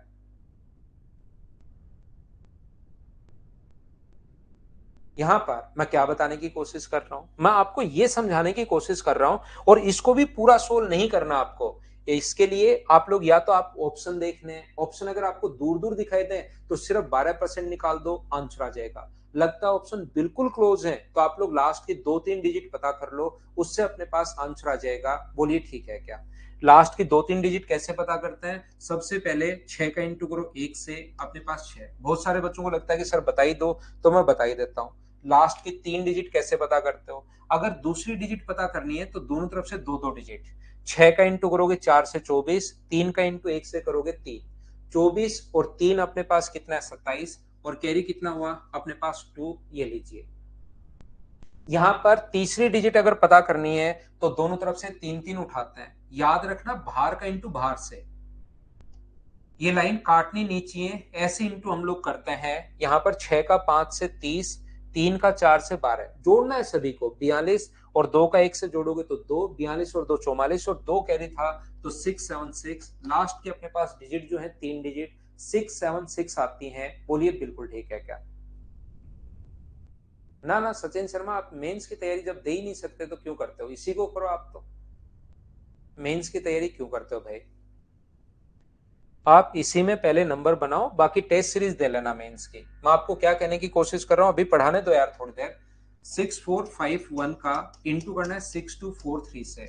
यहां पर मैं क्या बताने की कोशिश कर रहा हूं, मैं आपको यह समझाने की कोशिश कर रहा हूं, और इसको भी पूरा सोल्व नहीं करना आपको। इसके लिए आप लोग या तो आप ऑप्शन देख लें, ऑप्शन अगर आपको दूर दूर दिखाई दें तो सिर्फ 12% निकाल दो, आंसर आ जाएगा। लगता है ऑप्शन बिल्कुल क्लोज है, तो आप लोग लास्ट की 2-3 डिजिट पता कर लो, उससे अपने पास आंसर आ जाएगा। बोलिए ठीक है क्या? लास्ट की 2-3 डिजिट कैसे पता करते हैं? सबसे पहले 6 का इंटू करो 1 से, अपने पास 6। बहुत सारे बच्चों को लगता है कि सर बता ही दो, तो मैं बता ही देता हूं। लास्ट की 3 डिजिट कैसे पता करते हो? अगर दूसरी डिजिट पता करनी है तो दोनों तरफ से 2-2 डिजिट, 6 का इंटू करोगे 4 से 24, 3 का इंटू 1 से करोगे 3, 24 और 3 अपने पास कितना है 27 और कैरी कितना हुआ अपने पास 2। ये लीजिए, यहां पर तीसरी डिजिट अगर पता करनी है तो दोनों तरफ से 3 3 उठाते हैं। याद रखना बाहर का इंटू बाहर से, ये लाइन काटनी नहीं चाहिए, ऐसे इंटू हम लोग करते हैं। यहाँ पर 6 का 5 से 30, 3 का 4 से 12 जोड़ना है सभी को। 42 और 2 का 1 से जोड़ोगे तो 2, 42 और 2 44 और 2 कैरी था तो 676। लास्ट की अपने पास डिजिट जो है 3 डिजिट 676 आती हैं। बोलिए बिल्कुल ठीक है क्या? ना ना सचिन शर्मा, आप मेंस की तैयारी जब दे ही नहीं सकते तो क्यों करते हो? इसी को करो आप तो। मेंस की तैयारी क्यों करते हो भाई? आप इसी में पहले नंबर बनाओ, बाकी टेस्ट सीरीज दे लेना मेंस की। मैं आपको क्या कहने की कोशिश कर रहा हूं, अभी पढ़ाने दो यार थोड़ी देर। 6451 का इंटू करना है 6243 से।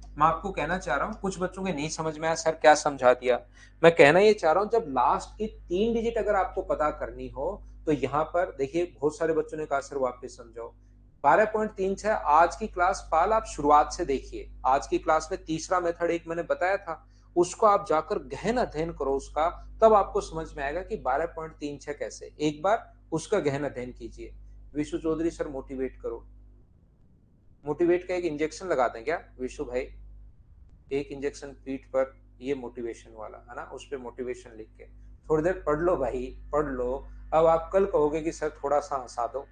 मैं आपको कहना चाह रहा हूं, कुछ बच्चों के नहीं समझ में आया सर क्या समझा दिया। मैं कहना ये चाह रहा हूं, जब लास्ट की 3 डिजिट अगर आपको पता करनी हो तो यहां पर देखिए, बहुत सारे बच्चों ने कहा सर वापस समझाओ। 12.36 आज की क्लास पाल आप शुरुआत से देखिए। आज की क्लास में तीसरा मेथड एक मैंने बताया था, उसको आप जाकर गहन अध्ययन करो उसका, तब आपको समझ में आएगा कि 12.36 कैसे। एक बार उसका गहन अध्ययन कीजिए। विशु चौधरी सर मोटिवेट करो। मोटिवेट का एक इंजेक्शन लगा दें क्या विशु भाई? एक इंजेक्शन पीठ पर, ये मोटिवेशन वाला है ना, उस पर मोटिवेशन लिख के थोड़ी देर पढ़ लो भाई, पढ़ लो। अब आप कल कहोगे कि सर थोड़ा सा हंसा दो।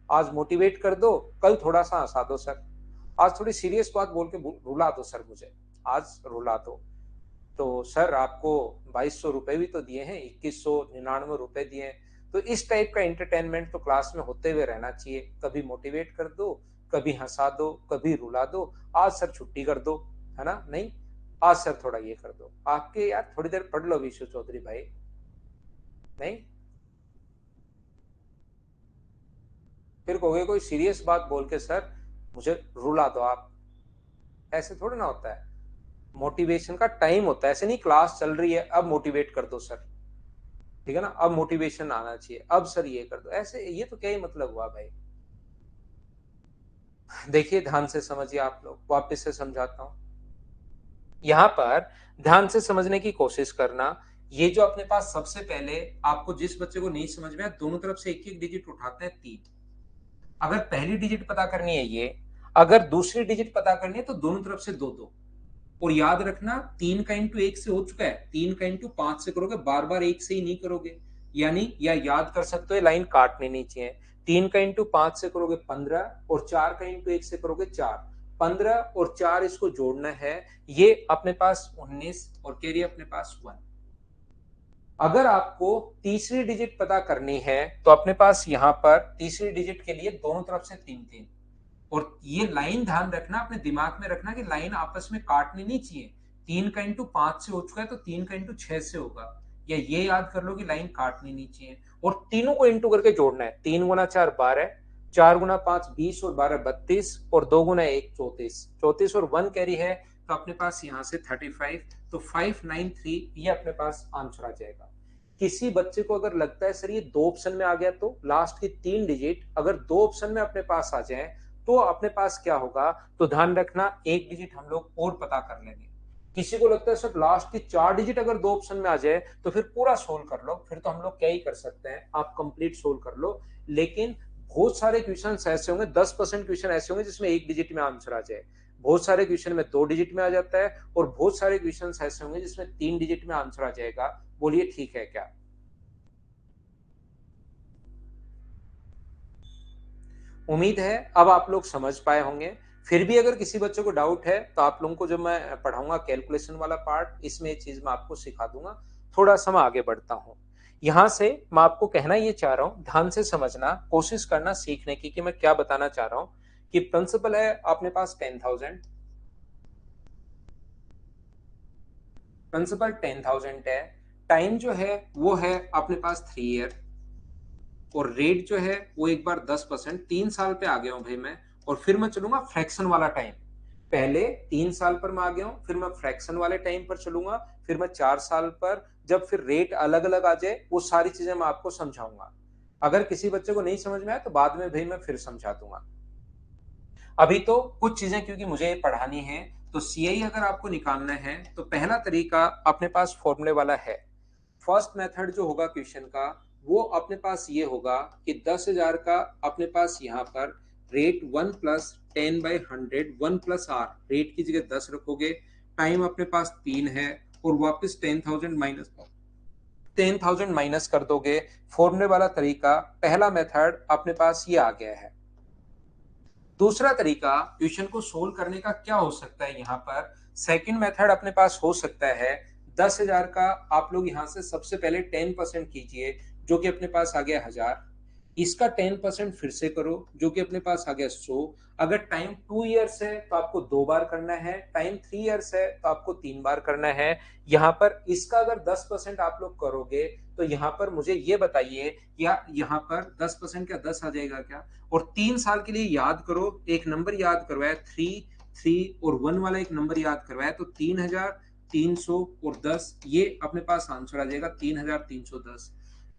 आज मोटिवेट कर दो, कल थोड़ा सा हंसा दो सर। आज थोड़ी सीरियस बात बोल के रुला दो सर मुझे, आज रुला दो। तो सर आपको 2200 रुपए भी तो दिए हैं, 2199 रुपए दिए हैं। तो इस टाइप का एंटरटेनमेंट तो क्लास में होते हुए रहना चाहिए। कभी मोटिवेट कर दो, कभी हंसा दो, कभी रुला दो। आज सर छुट्टी कर दो, है ना? नहीं, आज सर थोड़ा ये कर दो। आपके यार थोड़ी देर पढ़ लो विशु चौधरी भाई। नहीं, फिर कहोगे कोई सीरियस बात बोल के सर मुझे रुला दो आप। ऐसे थोड़ा ना होता है। मोटिवेशन का टाइम होता है, ऐसे नहीं क्लास चल रही है अब मोटिवेट कर दो सर, ठीक है ना, अब मोटिवेशन आना चाहिए, अब सर ये कर दो, ऐसे ये तो क्या ही मतलब हुआ भाई? देखिए ध्यान से समझिए आप लोग, वापस से समझाता हूं। यहां पर ध्यान से समझने की कोशिश करना। ये जो अपने पास सबसे पहले, आपको जिस बच्चे को नहीं समझ में आया, दोनों तरफ से एक एक डिजिट उठाते हैं 3। अगर पहली डिजिट पता करनी है ये, अगर दूसरी डिजिट पता करनी है तो दोनों तरफ से 2 2। और याद रखना 3 का इंटू 1 से हो चुका है, 3 का इंटू 5 से करोगे, बार बार 1 से ही नहीं करोगे। यानी या याद कर सकते हो, लाइन काटनी नहीं चाहिए। 3 का इंटू 5 से करोगे 15 और 4 का इंटू 1 से करोगे 4। 15 और 4 इसको जोड़ना है, ये अपने पास 19 और कैरी अपने पास 1। अगर आपको तीसरी डिजिट पता करनी है तो अपने पास यहां पर तीसरी डिजिट के लिए दोनों तरफ से 3 3। और ये लाइन ध्यान रखना, अपने दिमाग में रखना कि लाइन आपस में काटनी नहीं चाहिए। 3 का इंटू 5 से हो चुका है तो 3 का इंटू 6 से होगा, या ये याद कर लो कि लाइन काटनी नहीं चाहिए। और तीनों को इंटू करके जोड़ना है। 3 गुना 4 12, 4 गुना 5 20 और 12 32 और 2 गुना 1 34। 34 और 1 कैरी है तो अपने पास यहां से 35, तो 593 ये अपने पास आंसर आ जाएगा। किसी बच्चे को अगर लगता है सर ये 2 ऑप्शन में आ गया, तो लास्ट की 3 डिजिट अगर 2 ऑप्शन में अपने पास आ जाए तो अपने पास क्या होगा, तो ध्यान रखना एक डिजिट हम लोग और पता कर लेंगे। किसी को लगता है सर लास्ट की 4 डिजिट अगर 2 ऑप्शन में आ जाए तो फिर पूरा सोल्व कर लो, फिर तो हम लोग क्या ही कर सकते हैं, आप कंप्लीट सोल्व कर लो। लेकिन बहुत सारे क्वेश्चन ऐसे होंगे, 10% क्वेश्चन ऐसे होंगे जिसमें एक डिजिट में आंसर आ जाए। बहुत सारे क्वेश्चन में 2 डिजिट में आ जाता है और बहुत सारे क्वेश्चन ऐसे होंगे जिसमें 3 डिजिट में आंसर आ जाएगा। बोलिए ठीक है क्या? उम्मीद है अब आप लोग समझ पाए होंगे। फिर भी अगर किसी बच्चे को डाउट है तो आप लोगों को जब मैं पढ़ाऊंगा कैलकुलेशन वाला पार्ट, इसमें ये चीज मैं आपको सिखा दूंगा। थोड़ा सा मैं आगे बढ़ता हूं। यहां से मैं आपको कहना ये चाह रहा हूं, ध्यान से समझना, कोशिश करना सीखने की कि मैं क्या बताना चाह रहा हूं। कि प्रिंसिपल है अपने पास 10,000, प्रिंसिपल 10,000 है। टाइम जो है वो है अपने पास 3 ईयर। और रेट जो है वो एक बार 10%, 3 साल पे आ गया हूं भाई मैं। और फिर मैं चलूंगा फ्रैक्शन वाला टाइम। पहले 3 साल पर मैं आ गया हूं, फिर मैं फ्रैक्शन वाले टाइम पर चलूंगा, फिर मैं 4 साल पर। जब फिर रेट अलग अलग आ जाए वो सारी चीजें मैं आपको समझाऊंगा। अगर किसी बच्चे को नहीं समझ में आए तो बाद में भाई मैं फिर समझा दूंगा। अभी तो कुछ चीजें क्योंकि मुझे पढ़ानी है, तो सीआई अगर आपको निकालना है तो पहला तरीका अपने पास फॉर्मूले वाला है। फर्स्ट मेथड जो होगा क्वेश्चन का वो अपने पास ये होगा कि 10,000 का अपने पास यहाँ पर rate 1 plus 10/100 1 plus R, rate की जगह 10 रखोगे, टाइम अपने पास 3 है और वापस 10,000 माइनस कर दोगे। फॉर्मूले वाला तरीका पहला मेथड अपने पास ये आ गया है। दूसरा तरीका क्वेश्चन को सोल्व करने का क्या हो सकता है, यहाँ पर सेकंड मेथड अपने पास हो सकता है 10,000 का आप लोग यहाँ से सबसे पहले 10% कीजिए जो कि अपने पास आ गया 1,000, इसका 10% फिर से करो जो कि अपने पास आ गया 100। अगर टाइम 2 इयर्स है तो आपको 2 बार करना है, टाइम 3 इयर्स है तो आपको 3 बार करना है। यहाँ पर इसका अगर 10% आप लोग करोगे तो यहाँ पर मुझे ये बताइए, या यहाँ पर 10% क्या 10 आ जाएगा क्या? और 3 साल के लिए याद करो, एक नंबर याद करवाया 3 3 और 1 वाला एक नंबर याद करवाया, तो 3,300 और 10, ये अपने पास आंसर आ जाएगा 3,310।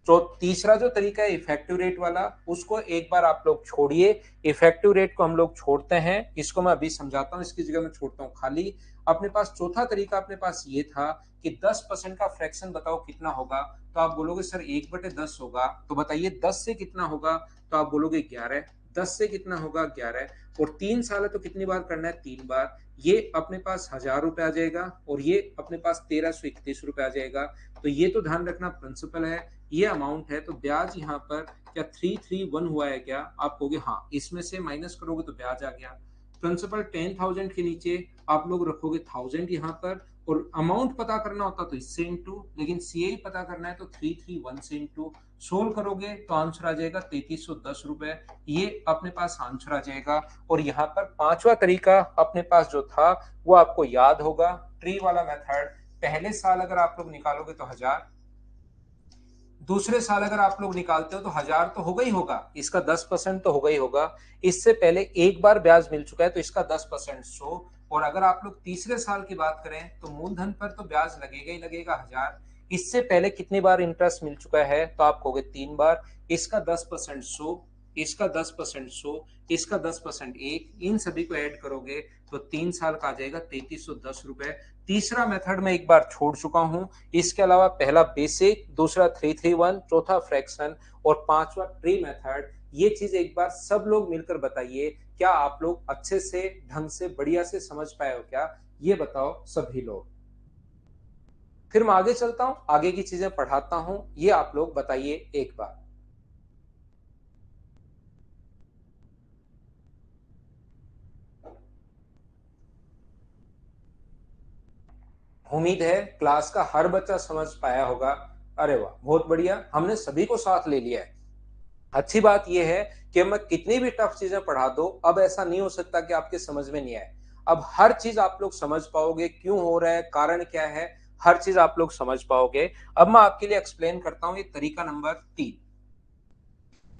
तो तीसरा जो तरीका है इफेक्टिव रेट वाला, उसको एक बार आप लोग छोड़िए, इफेक्टिव रेट को हम लोग छोड़ते हैं, इसको मैं अभी समझाता हूं, इसकी जगह मैं छोड़ता हूं खाली। अपने पास चौथा तरीका अपने पास ये था कि 10% का फ्रैक्शन बताओ कितना होगा, तो आप बोलोगे सर 1/10 होगा, तो बताइए 10 से कितना होगा, तो आप बोलोगे 11। 10 से कितना होगा 11, और 3 साल है तो कितनी बार करना है 3 बार। ये अपने पास 1,000 रुपए आ जाएगा और ये अपने पास 1,331 रुपए आ जाएगा। तो ये तो ध्यान रखना प्रिंसिपल है, ये अमाउंट है, तो ब्याज यहाँ पर क्या 331 हुआ है क्या? आप कहोगे हाँ, इसमें से माइनस करोगे तो ब्याज आ गया। प्रिंसिपल 10,000 के नीचे आप लोग रखोगे 1,000 यहाँ पर, और अमाउंट पता करना होता तो इससे इंटू, लेकिन सीआई पता करना है तो 331 से इंटू, सोल्व करोगे तो आंसर आ जाएगा 3,310 रुपए, ये अपने पास आंसर आ जाएगा। और यहाँ पर पांचवा तरीका अपने पास जो था वो आपको याद होगा, ट्री वाला मेथड। पहले साल अगर आप लोग निकालोगे तो 1,000, दूसरे साल अगर आप लोग निकालते हो तो 1,000 तो होगा ही होगा, इसका 10% तो होगा ही होगा। इससे पहले एक बार ब्याज मिल चुका है तो इसका 10% 100। और अगर आप लोग तीसरे साल की बात करें तो मूलधन पर तो ब्याज लगेगा ही लगेगा 1,000। इससे पहले कितनी बार इंटरेस्ट मिल चुका है, तो आप कहोगे 3 बार, इसका 10% 100, इसका 10% 100, इसका 10% 1, इन सभी को ऐड करोगे तो 3 साल का आ जाएगा 3,310 रुपए। तीसरा मेथड में एक बार छोड़ चुका हूं, इसके अलावा पहला बेसिक, दूसरा 331, चौथा फ्रैक्शन और पांचवा ट्री मेथड। ये चीज एक बार सब लोग मिलकर बताइए, क्या आप लोग अच्छे से ढंग से बढ़िया से समझ पाए हो क्या? ये बताओ सभी लोग। फिर मैं आगे चलता हूं, आगे की चीजें पढ़ाता हूं, ये आप लोग बताइए एक बार। उम्मीद है क्लास का हर बच्चा समझ पाया होगा। अरे वाह, बहुत बढ़िया, हमने सभी को साथ ले लिया है। अच्छी बात यह है कि मैं कितनी भी टफ चीजें पढ़ा दो, अब ऐसा नहीं हो सकता कि आपके समझ में नहीं आए। अब हर चीज आप लोग समझ पाओगे, क्यों हो रहा है, कारण क्या है, हर चीज आप लोग समझ पाओगे। अब मैं आपके लिए एक्सप्लेन करता हूं, ये तरीका नंबर 3।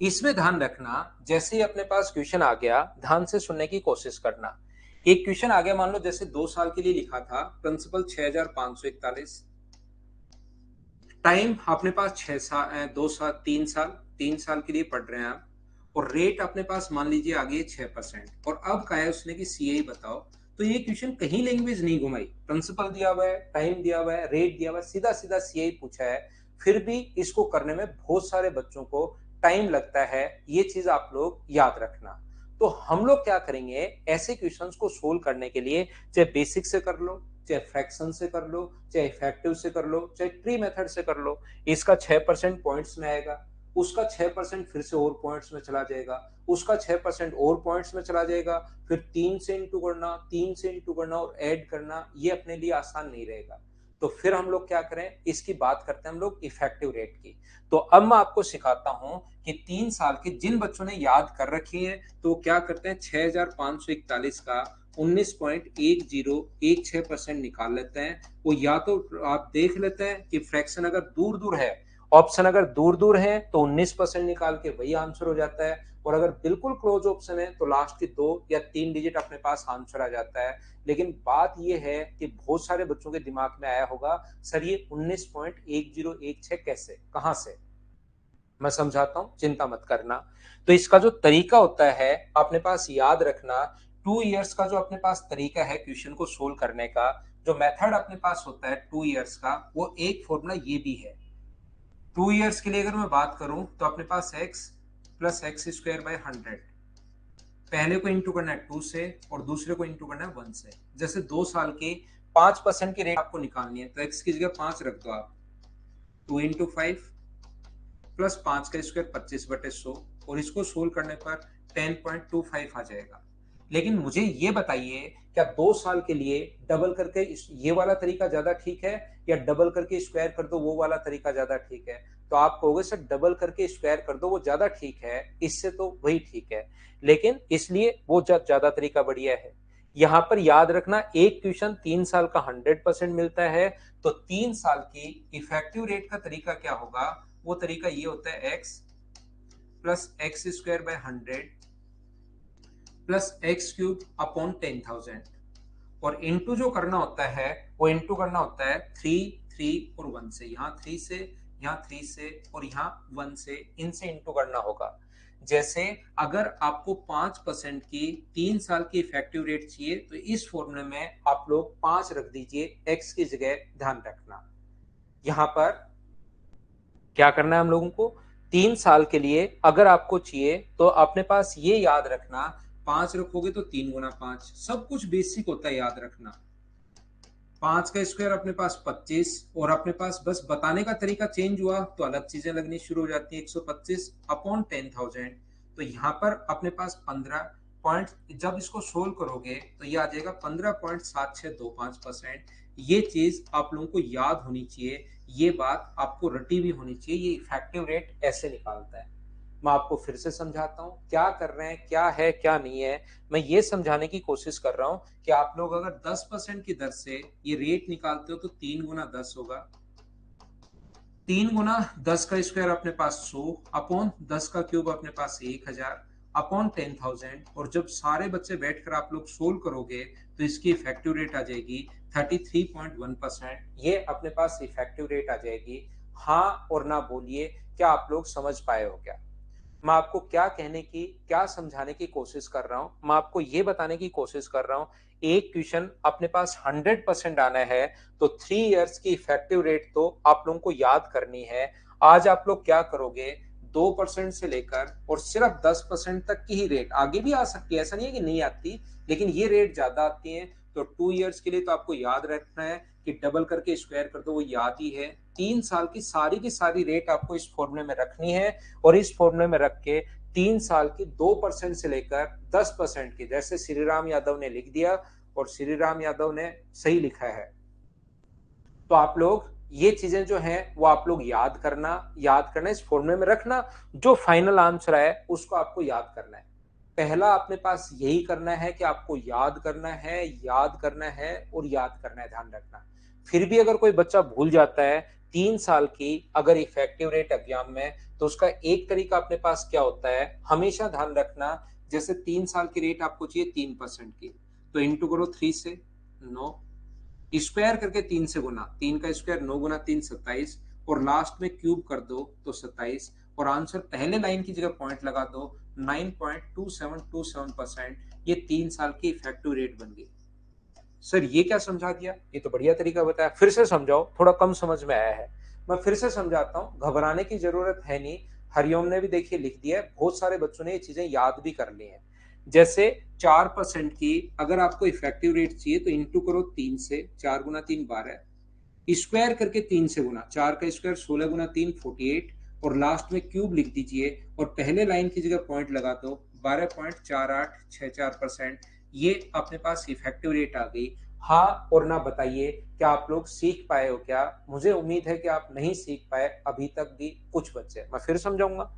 इसमें ध्यान रखना, जैसे ही अपने पास क्वेश्चन आ गया ध्यान से सुनने की कोशिश करना। एक क्वेश्चन आ गया, मान लो जैसे 2 साल के लिए लिखा था, प्रिंसिपल 6,541, टाइम अपने पास 6 साल, 2 साल, 3 साल, 3 साल के लिए पढ़ रहे हैं आप, और रेट अपने पास मान लीजिए आ गई 6%। और अब कहा है उसने कि सीआई बताओ, तो ये क्वेश्चन कहीं लैंग्वेज नहीं घुमाई, प्रिंसिपल दिया हुआ है, टाइम दिया हुआ है, रेट दिया हुआ है, सीधा सीधा सीआई पूछा है। फिर भी इसको करने में बहुत सारे बच्चों को टाइम लगता है, ये चीज आप लोग याद रखना। तो हम लोग क्या करेंगे, ऐसे क्वेश्चंस को सोल्व करने के लिए चाहे बेसिक से कर लो, चाहे फ्रैक्शन से कर लो, चाहे इफेक्टिव से कर लो, चाहे ट्री मेथड से कर लो, इसका 6% पॉइंट्स में आएगा, उसका 6% फिर से और पॉइंट्स में चला जाएगा, उसका 6% और पॉइंट्स में चला जाएगा, फिर 3 से इंटू करना, 3 से इंटू करना और ऐड करना, ये अपने लिए आसान नहीं रहेगा। तो फिर हम लोग क्या करें, इसकी बात करते हैं हम लोग इफेक्टिव रेट की। तो अब मैं आपको सिखाता हूं कि 3 साल के जिन बच्चों ने याद कर रखी है तो क्या करते हैं, 6,541 का 19.1016% निकाल लेते हैं। वो या तो आप देख लेते हैं कि फ्रैक्शन अगर दूर दूर है, ऑप्शन अगर दूर दूर है तो 19% निकाल के वही आंसर हो जाता है, और अगर बिल्कुल क्लोज ऑप्शन है तो लास्ट की 2 या 3 डिजिट अपने पास आंसर आ जाता है। लेकिन बात यह है कि बहुत सारे बच्चों के दिमाग में आया होगा, सर ये 19.1016 कैसे, कहां से? मैं समझाता हूं, चिंता मत करना। तो इसका जो तरीका होता है अपने पास याद रखना, 2 इयर्स का जो अपने पास तरीका है क्वेश्चन को सोल्व करने का, जो मेथड अपने पास होता है 2 इयर्स का, वो एक फॉर्मूला ये भी है। 2 ईयर्स के लिए अगर मैं बात करूं तो अपने पास x plus x square by 100, पहले को इंटू करना है 2 से और दूसरे को इंटू करना है 1 से। जैसे 2 साल के 5% की रेट आपको निकालनी है तो x की जगह 5 रख दो आप, 2 इंटू 5 प्लस 5 का स्क्वायर 25/100, और इसको सोल्व करने पर 10.25 आ जाएगा। लेकिन मुझे ये बताइए, क्या 2 साल के लिए डबल करके ये वाला तरीका ज्यादा ठीक है या डबल करके स्क्वायर कर दो वो वाला तरीका ज्यादा ठीक है? तो आप कहोगे सर डबल करके स्क्वायर कर दो वो ज्यादा ठीक है, इससे तो वही ठीक है, लेकिन इसलिए वो ज्यादा तरीका बढ़िया है। यहां पर याद रखना, एक क्वेश्चन 3 साल का 100% मिलता है, तो 3 साल की इफेक्टिव रेट का तरीका क्या होगा? वो तरीका ये होता है x plus x square by 100 plus x cube upon 10,000, और इंटू जो करना होता है वो इंटू करना होता है 3, 3 और 1 से। यहाँ 3 से, यहाँ 3 से और यहाँ 1 से, इनसे इंटू करना होगा। जैसे अगर आपको 5% की 3 साल की इफेक्टिव रेट चाहिए तो इस फॉर्मूले में आप लोग 5 रख दीजिए, एक्स की जगह। ध्यान रखना यहाँ पर क्या करना है हम लोगों को, 3 साल के लिए अगर आपको चाहिए तो अपने पास ये याद रखना, 5 रखोगे तो 3 गुना 5, सब कुछ बेसिक होता है याद रखना। 5 का स्क्वायर अपने पास 25, और अपने पास बस बताने का तरीका चेंज हुआ तो अलग चीजें लगनी शुरू हो जाती है। 125 अपॉन 10,000, तो यहाँ पर अपने पास 15 पॉइंट, जब इसको सोल्व करोगे तो ये आ जाएगा 15.7625%। ये चीज आप लोगों को याद होनी चाहिए, ये बात आपको रटी भी होनी चाहिए, ये इफेक्टिव रेट ऐसे निकालता है। मैं आपको फिर से समझाता हूँ क्या कर रहे हैं, क्या है क्या नहीं है। मैं ये समझाने की कोशिश कर रहा हूँ कि आप लोग अगर 10% की दर से ये रेट निकालते हो तो 3 गुना 10 होगा, 3 गुना 10 का स्क्वायर अपने पास 100 अपॉन 10 का क्यूब अपने पास 1000 अपॉन 10,000, और जब सारे बच्चे बैठकर आप लोग सोल्व करोगे तो इसकी इफेक्टिव रेट आ जाएगी 33.1%। ये अपने पास इफेक्टिव रेट आ जाएगी। हाँ और ना बोलिए, क्या आप लोग समझ पाए हो क्या? मैं आपको क्या कहने की, क्या समझाने की कोशिश कर रहा हूं? मैं आपको ये बताने की कोशिश कर रहा हूं, एक क्वेश्चन अपने पास 100% आना है तो 3 इयर्स की इफेक्टिव रेट तो आप लोगों को याद करनी है। आज आप लोग क्या करोगे, 2% से लेकर और सिर्फ 10% तक की ही रेट, आगे भी आ सकती है, ऐसा नहीं है कि नहीं आती, लेकिन ये रेट ज्यादा आती है। तो 2 इयर्स के लिए तो आपको याद रखना है कि डबल करके स्क्वायर कर दो, वो याद ही है। 3 साल की सारी रेट आपको इस फॉर्मूले में रखनी है, और इस फॉर्मूले में रख के 3 साल की 2% से लेकर 10% की, जैसे श्रीराम यादव ने लिख दिया और श्रीराम यादव ने सही लिखा है, तो आप लोग ये चीजें जो हैं वो आप लोग याद करना, इस फॉर्मूले में रखना। जो फाइनल आंसर है उसको आपको याद करना है। पहला अपने पास यही करना है कि आपको याद करना है, याद करना है और याद करना है। ध्यान रखना, फिर भी अगर कोई बच्चा भूल जाता है 3 साल की अगर इफेक्टिव रेट एग्जाम में, तो उसका एक तरीका अपने पास क्या होता है, हमेशा ध्यान रखना। जैसे 3 साल की रेट आपको चाहिए 3% की, तो इंटू करो 3 से 9, स्क्वायर करके 3 से गुना, 3 का स्क्वायर 9 गुना 3 27, और लास्ट में क्यूब कर दो तो 27, और आंसर पहले लाइन की जगह पॉइंट लगा दो, 9.2727%। ये 3 साल की इफेक्टिव रेट बन गई। सर ये क्या समझा दिया, ये तो बढ़िया तरीका बताया, फिर से समझाओ, थोड़ा कम समझ में आया है। मैं फिर से समझाता हूँ, घबराने की जरूरत है नहीं। हरिओम ने भी देखिए लिख दिया है, बहुत सारे बच्चों ने ये चीजें याद भी कर ली हैं। जैसे 4% की अगर आपको इफेक्टिव रेट चाहिए तो इंटू करो 3 से, 4 गुना 3 12, स्क्वायर करके 3 से गुना, 4 का स्क्वायर 16 गुना 3 48, और लास्ट में क्यूब लिख दीजिए और पहले लाइन की जगह पॉइंट लगा दो, 12.4864%। ये अपने पास इफेक्टिव रेट आ गई। हाँ और ना बताइए, क्या आप लोग सीख पाए हो क्या? मुझे उम्मीद है कि आप नहीं सीख पाए अभी तक भी कुछ बच्चे। मैं फिर समझाऊंगा,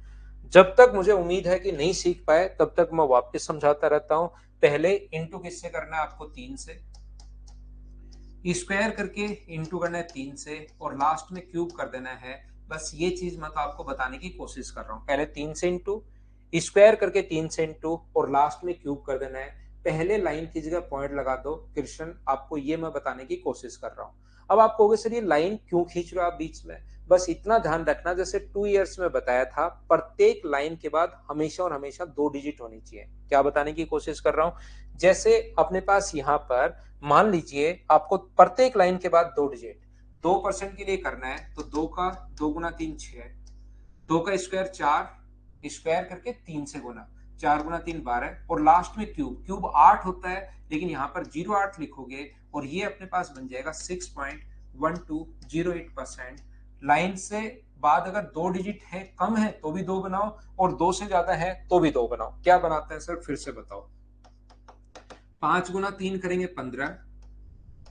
जब तक मुझे उम्मीद है कि नहीं सीख पाए तब तक मैं वापस समझाता रहता हूं। पहले इंटू किससे करना है आपको, 3 से, स्क्वायर करके इंटू करना है 3 से, और लास्ट में क्यूब कर देना है। बस ये चीज मैं तो आपको बताने की कोशिश कर रहा हूँ, पहले 3 से इंटू, स्क्वायर करके 3 से इंटू, और लास्ट में क्यूब कर देना है। पहले लाइन की जगह पॉइंट लगा दो। कृष्ण, आपको ये मैं बताने की कोशिश कर रहा हूँ। अब आप कहोगे सर ये लाइन क्यों खींच रहे हो आप बीच में? बस इतना ध्यान रखना, जैसे 2 इयर्स में बताया था, प्रत्येक लाइन के बाद हमेशा और हमेशा 2 डिजिट होनी चाहिए। क्या बताने की कोशिश कर रहा हूं, जैसे अपने पास यहां पर मान लीजिए आपको प्रत्येक लाइन के बाद 2 डिजिट, 2% के लिए करना है तो 2 का 2 गुना 3 6, 2 का स्क्वायर 4, स्क्वायर करके 3 से गुना, 4 गुना 3 12, और लास्ट में क्यूब, क्यूब 8 होता है लेकिन यहाँ पर 08 लिखोगे और ये अपने पास बन जाएगा 6.1208%। लाइन से बाद अगर 2 डिजिट है कम है तो भी 2 बनाओ और 2 से ज्यादा है तो भी 2 बनाओ। क्या बनाते हैं सर, फिर से बताओ। 5 गुना 3 करेंगे 15,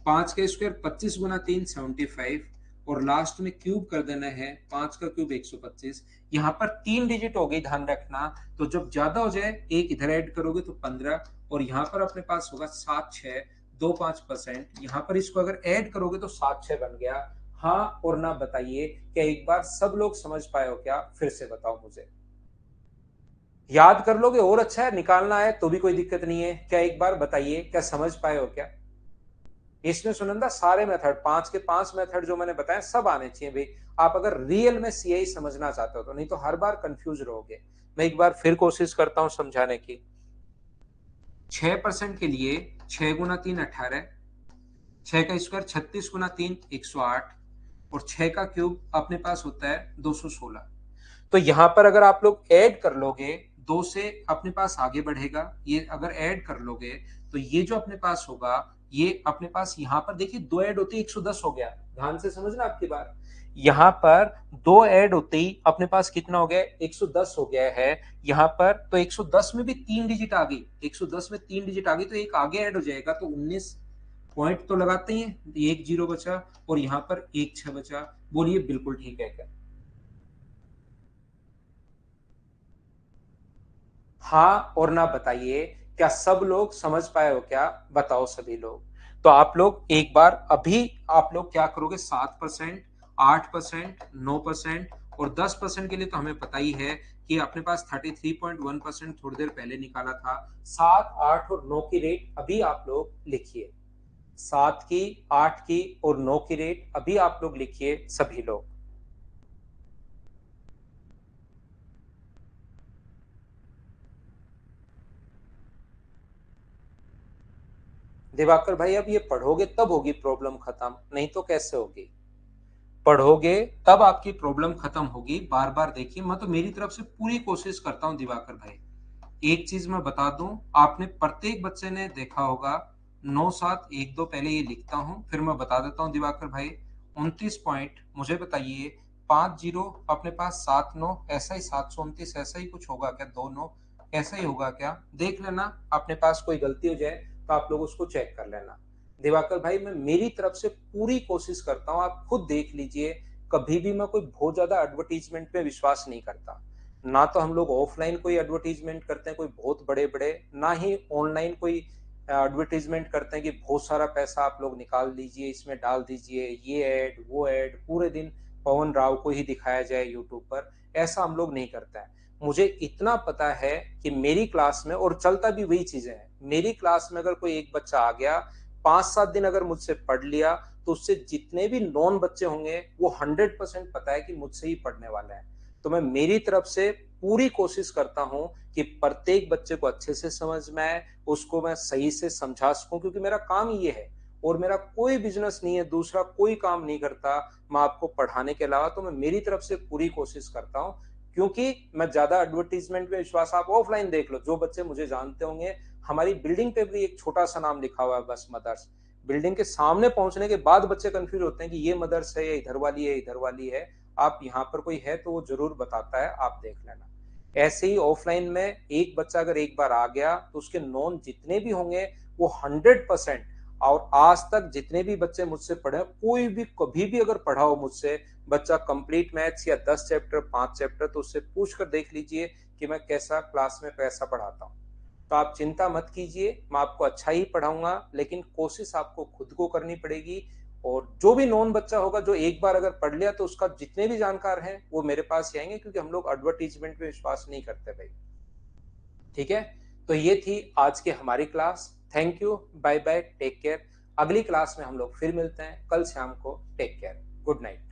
5 का स्क्वायर 25 गुना 3 75, और लास्ट में क्यूब कर देना है, 5 का क्यूब 125। यहाँ पर 3 डिजिट हो गई, ध्यान रखना। तो जब ज्यादा हो जाए एक इधर ऐड करोगे तो 15, और यहाँ पर अपने पास होगा 7625%। यहाँ पर इसको अगर ऐड करोगे तो 76 बन गया। हाँ और ना बताइए, क्या एक बार सब लोग समझ पाए हो क्या, फिर से बताओ मुझे। याद कर लोगे और अच्छा है, निकालना है तो भी कोई दिक्कत नहीं है। क्या एक बार बताइए, क्या समझ पाए हो क्या। इसमें सुनंदा सारे मेथड, 5 के 5 मेथड जो मैंने बताए सब आने चाहिए भाई, आप अगर रियल में सीआई समझना चाहते हो तो, नहीं तो हर बार कंफ्यूज रहोगे। मैं एक बार फिर कोशिश करता हूं समझाने की। 6% के लिए 6 गुना 3 18, 6 का स्क्वायर 36 गुना 3 108, और 6 का क्यूब अपने पास होता है 216। तो यहां पर अगर आप लोग ऐड कर लोगे, 2 से अपने पास आगे बढ़ेगा, ये अगर ऐड कर लोगे तो ये जो अपने पास होगा, ये अपने पास यहाँ पर देखिए 2 ऐड होती है 110 हो गया। ध्यान से समझना आपकी बात, यहाँ पर 2 ऐड होते ही अपने पास कितना हो गया, 110 हो गया है। यहाँ पर तो 110 में भी 3 डिजिट आ गई, 110 में 3 डिजिट आ गई तो एक आगे ऐड हो जाएगा, तो 19 पॉइंट तो लगाते ही हैं, एक 0 बचा और यहाँ पर एक 6 बचा। बोलिए बिल्कुल ठीक है क्या। हाँ और ना बताइए, क्या सब लोग समझ पाए हो क्या, बताओ सभी लोग। तो आप लोग एक बार अभी आप लोग क्या करोगे, 7%, 8%, 9% और 10% के लिए तो हमें पता ही है कि अपने पास 33.1% थोड़ी देर पहले निकाला था। 7, 8 और 9 की रेट अभी आप लोग लिखिए, 7 की, 8 की और 9 की रेट अभी आप लोग लिखिए सभी लोग। दिवाकर भाई अब ये पढ़ोगे तब होगी प्रॉब्लम खत्म, नहीं तो कैसे होगी। पढ़ोगे तब आपकी प्रॉब्लम खत्म होगी। बार बार देखिए, मैं तो मेरी तरफ से पूरी कोशिश करता हूं दिवाकर भाई। एक चीज मैं बता दूं, आपने प्रत्येक बच्चे ने देखा होगा, 9 7 1 2 पहले ये लिखता हूं फिर मैं बता देता हूं दिवाकर भाई। 29 पॉइंट, मुझे बताइए 5 0 अपने पास 7 9, ऐसा ही 729 ऐसा ही कुछ होगा क्या, 2 9 ऐसा ही होगा क्या, देख लेना। अपने पास कोई गलती हो जाए तो आप लोग उसको चेक कर लेना। दिवाकर भाई मैं मेरी तरफ से पूरी कोशिश करता हूँ, आप खुद देख लीजिए। कभी भी मैं कोई बहुत ज्यादा एडवर्टीजमेंट पे विश्वास नहीं करता। ना तो हम लोग ऑफलाइन कोई एडवर्टीजमेंट करते हैं कोई बहुत बड़े बड़े, ना ही ऑनलाइन कोई एडवर्टीजमेंट करते हैं कि बहुत सारा पैसा आप लोग निकाल लीजिए, इसमें डाल दीजिए, ये ऐड वो ऐड, पूरे दिन पवन राव को ही दिखाया जाए यूट्यूब पर। ऐसा हम लोग नहीं करते हैं। मुझे इतना पता है कि मेरी क्लास में, और चलता भी वही चीजें हैं, मेरी क्लास में अगर कोई एक बच्चा आ गया 5 7 दिन अगर मुझसे पढ़ लिया, तो उससे जितने भी नॉन बच्चे होंगे वो 100% पता है कि मुझसे ही पढ़ने वाले हैं। तो मैं मेरी तरफ से पूरी कोशिश करता हूं कि प्रत्येक बच्चे को अच्छे से समझ में आए, उसको मैं सही से समझा सकूं, क्योंकि मेरा काम ही ये है। और मेरा कोई बिजनेस नहीं है, दूसरा कोई काम नहीं करता मैं आपको पढ़ाने के अलावा। तो मैं मेरी तरफ से पूरी कोशिश करता हूं, क्योंकि मैं ज्यादा एडवर्टीजमेंट में विश्वास, आप ऑफलाइन देख लो, जो बच्चे मुझे जानते होंगे, हमारी बिल्डिंग पे भी एक छोटा सा नाम लिखा हुआ है बस, मदर्स। बिल्डिंग के सामने पहुंचने के बाद बच्चे कंफ्यूज होते हैं कि ये मदर्स है या इधर वाली है, इधर वाली है। आप यहाँ पर कोई है तो वो जरूर बताता है, आप देख लेना। ऐसे ही ऑफलाइन में एक बच्चा अगर एक बार आ गया तो उसके नॉन जितने भी होंगे वो 100%। और आज तक जितने भी बच्चे मुझसे पढ़े, कोई भी कभी भी अगर पढ़ा हो मुझसे बच्चा कंप्लीट मैथ्स या 10 चैप्टर 5 चैप्टर, तो उससे पूछ कर देख लीजिए कि मैं कैसा क्लास में कैसा पढ़ाता हूँ। तो आप चिंता मत कीजिए, मैं आपको अच्छा ही पढ़ाऊंगा, लेकिन कोशिश आपको खुद को करनी पड़ेगी। और जो भी नॉन बच्चा होगा जो एक बार अगर पढ़ लिया, तो उसका जितने भी जानकार हैं वो मेरे पास ही आएंगे, क्योंकि हम लोग एडवर्टीजमेंट पे विश्वास नहीं करते भाई। ठीक है, तो ये थी आज की हमारी class. Thank you, bye bye, take care. अगली क्लास में हम लोग फिर मिलते हैं कल शाम को। Take care, good night.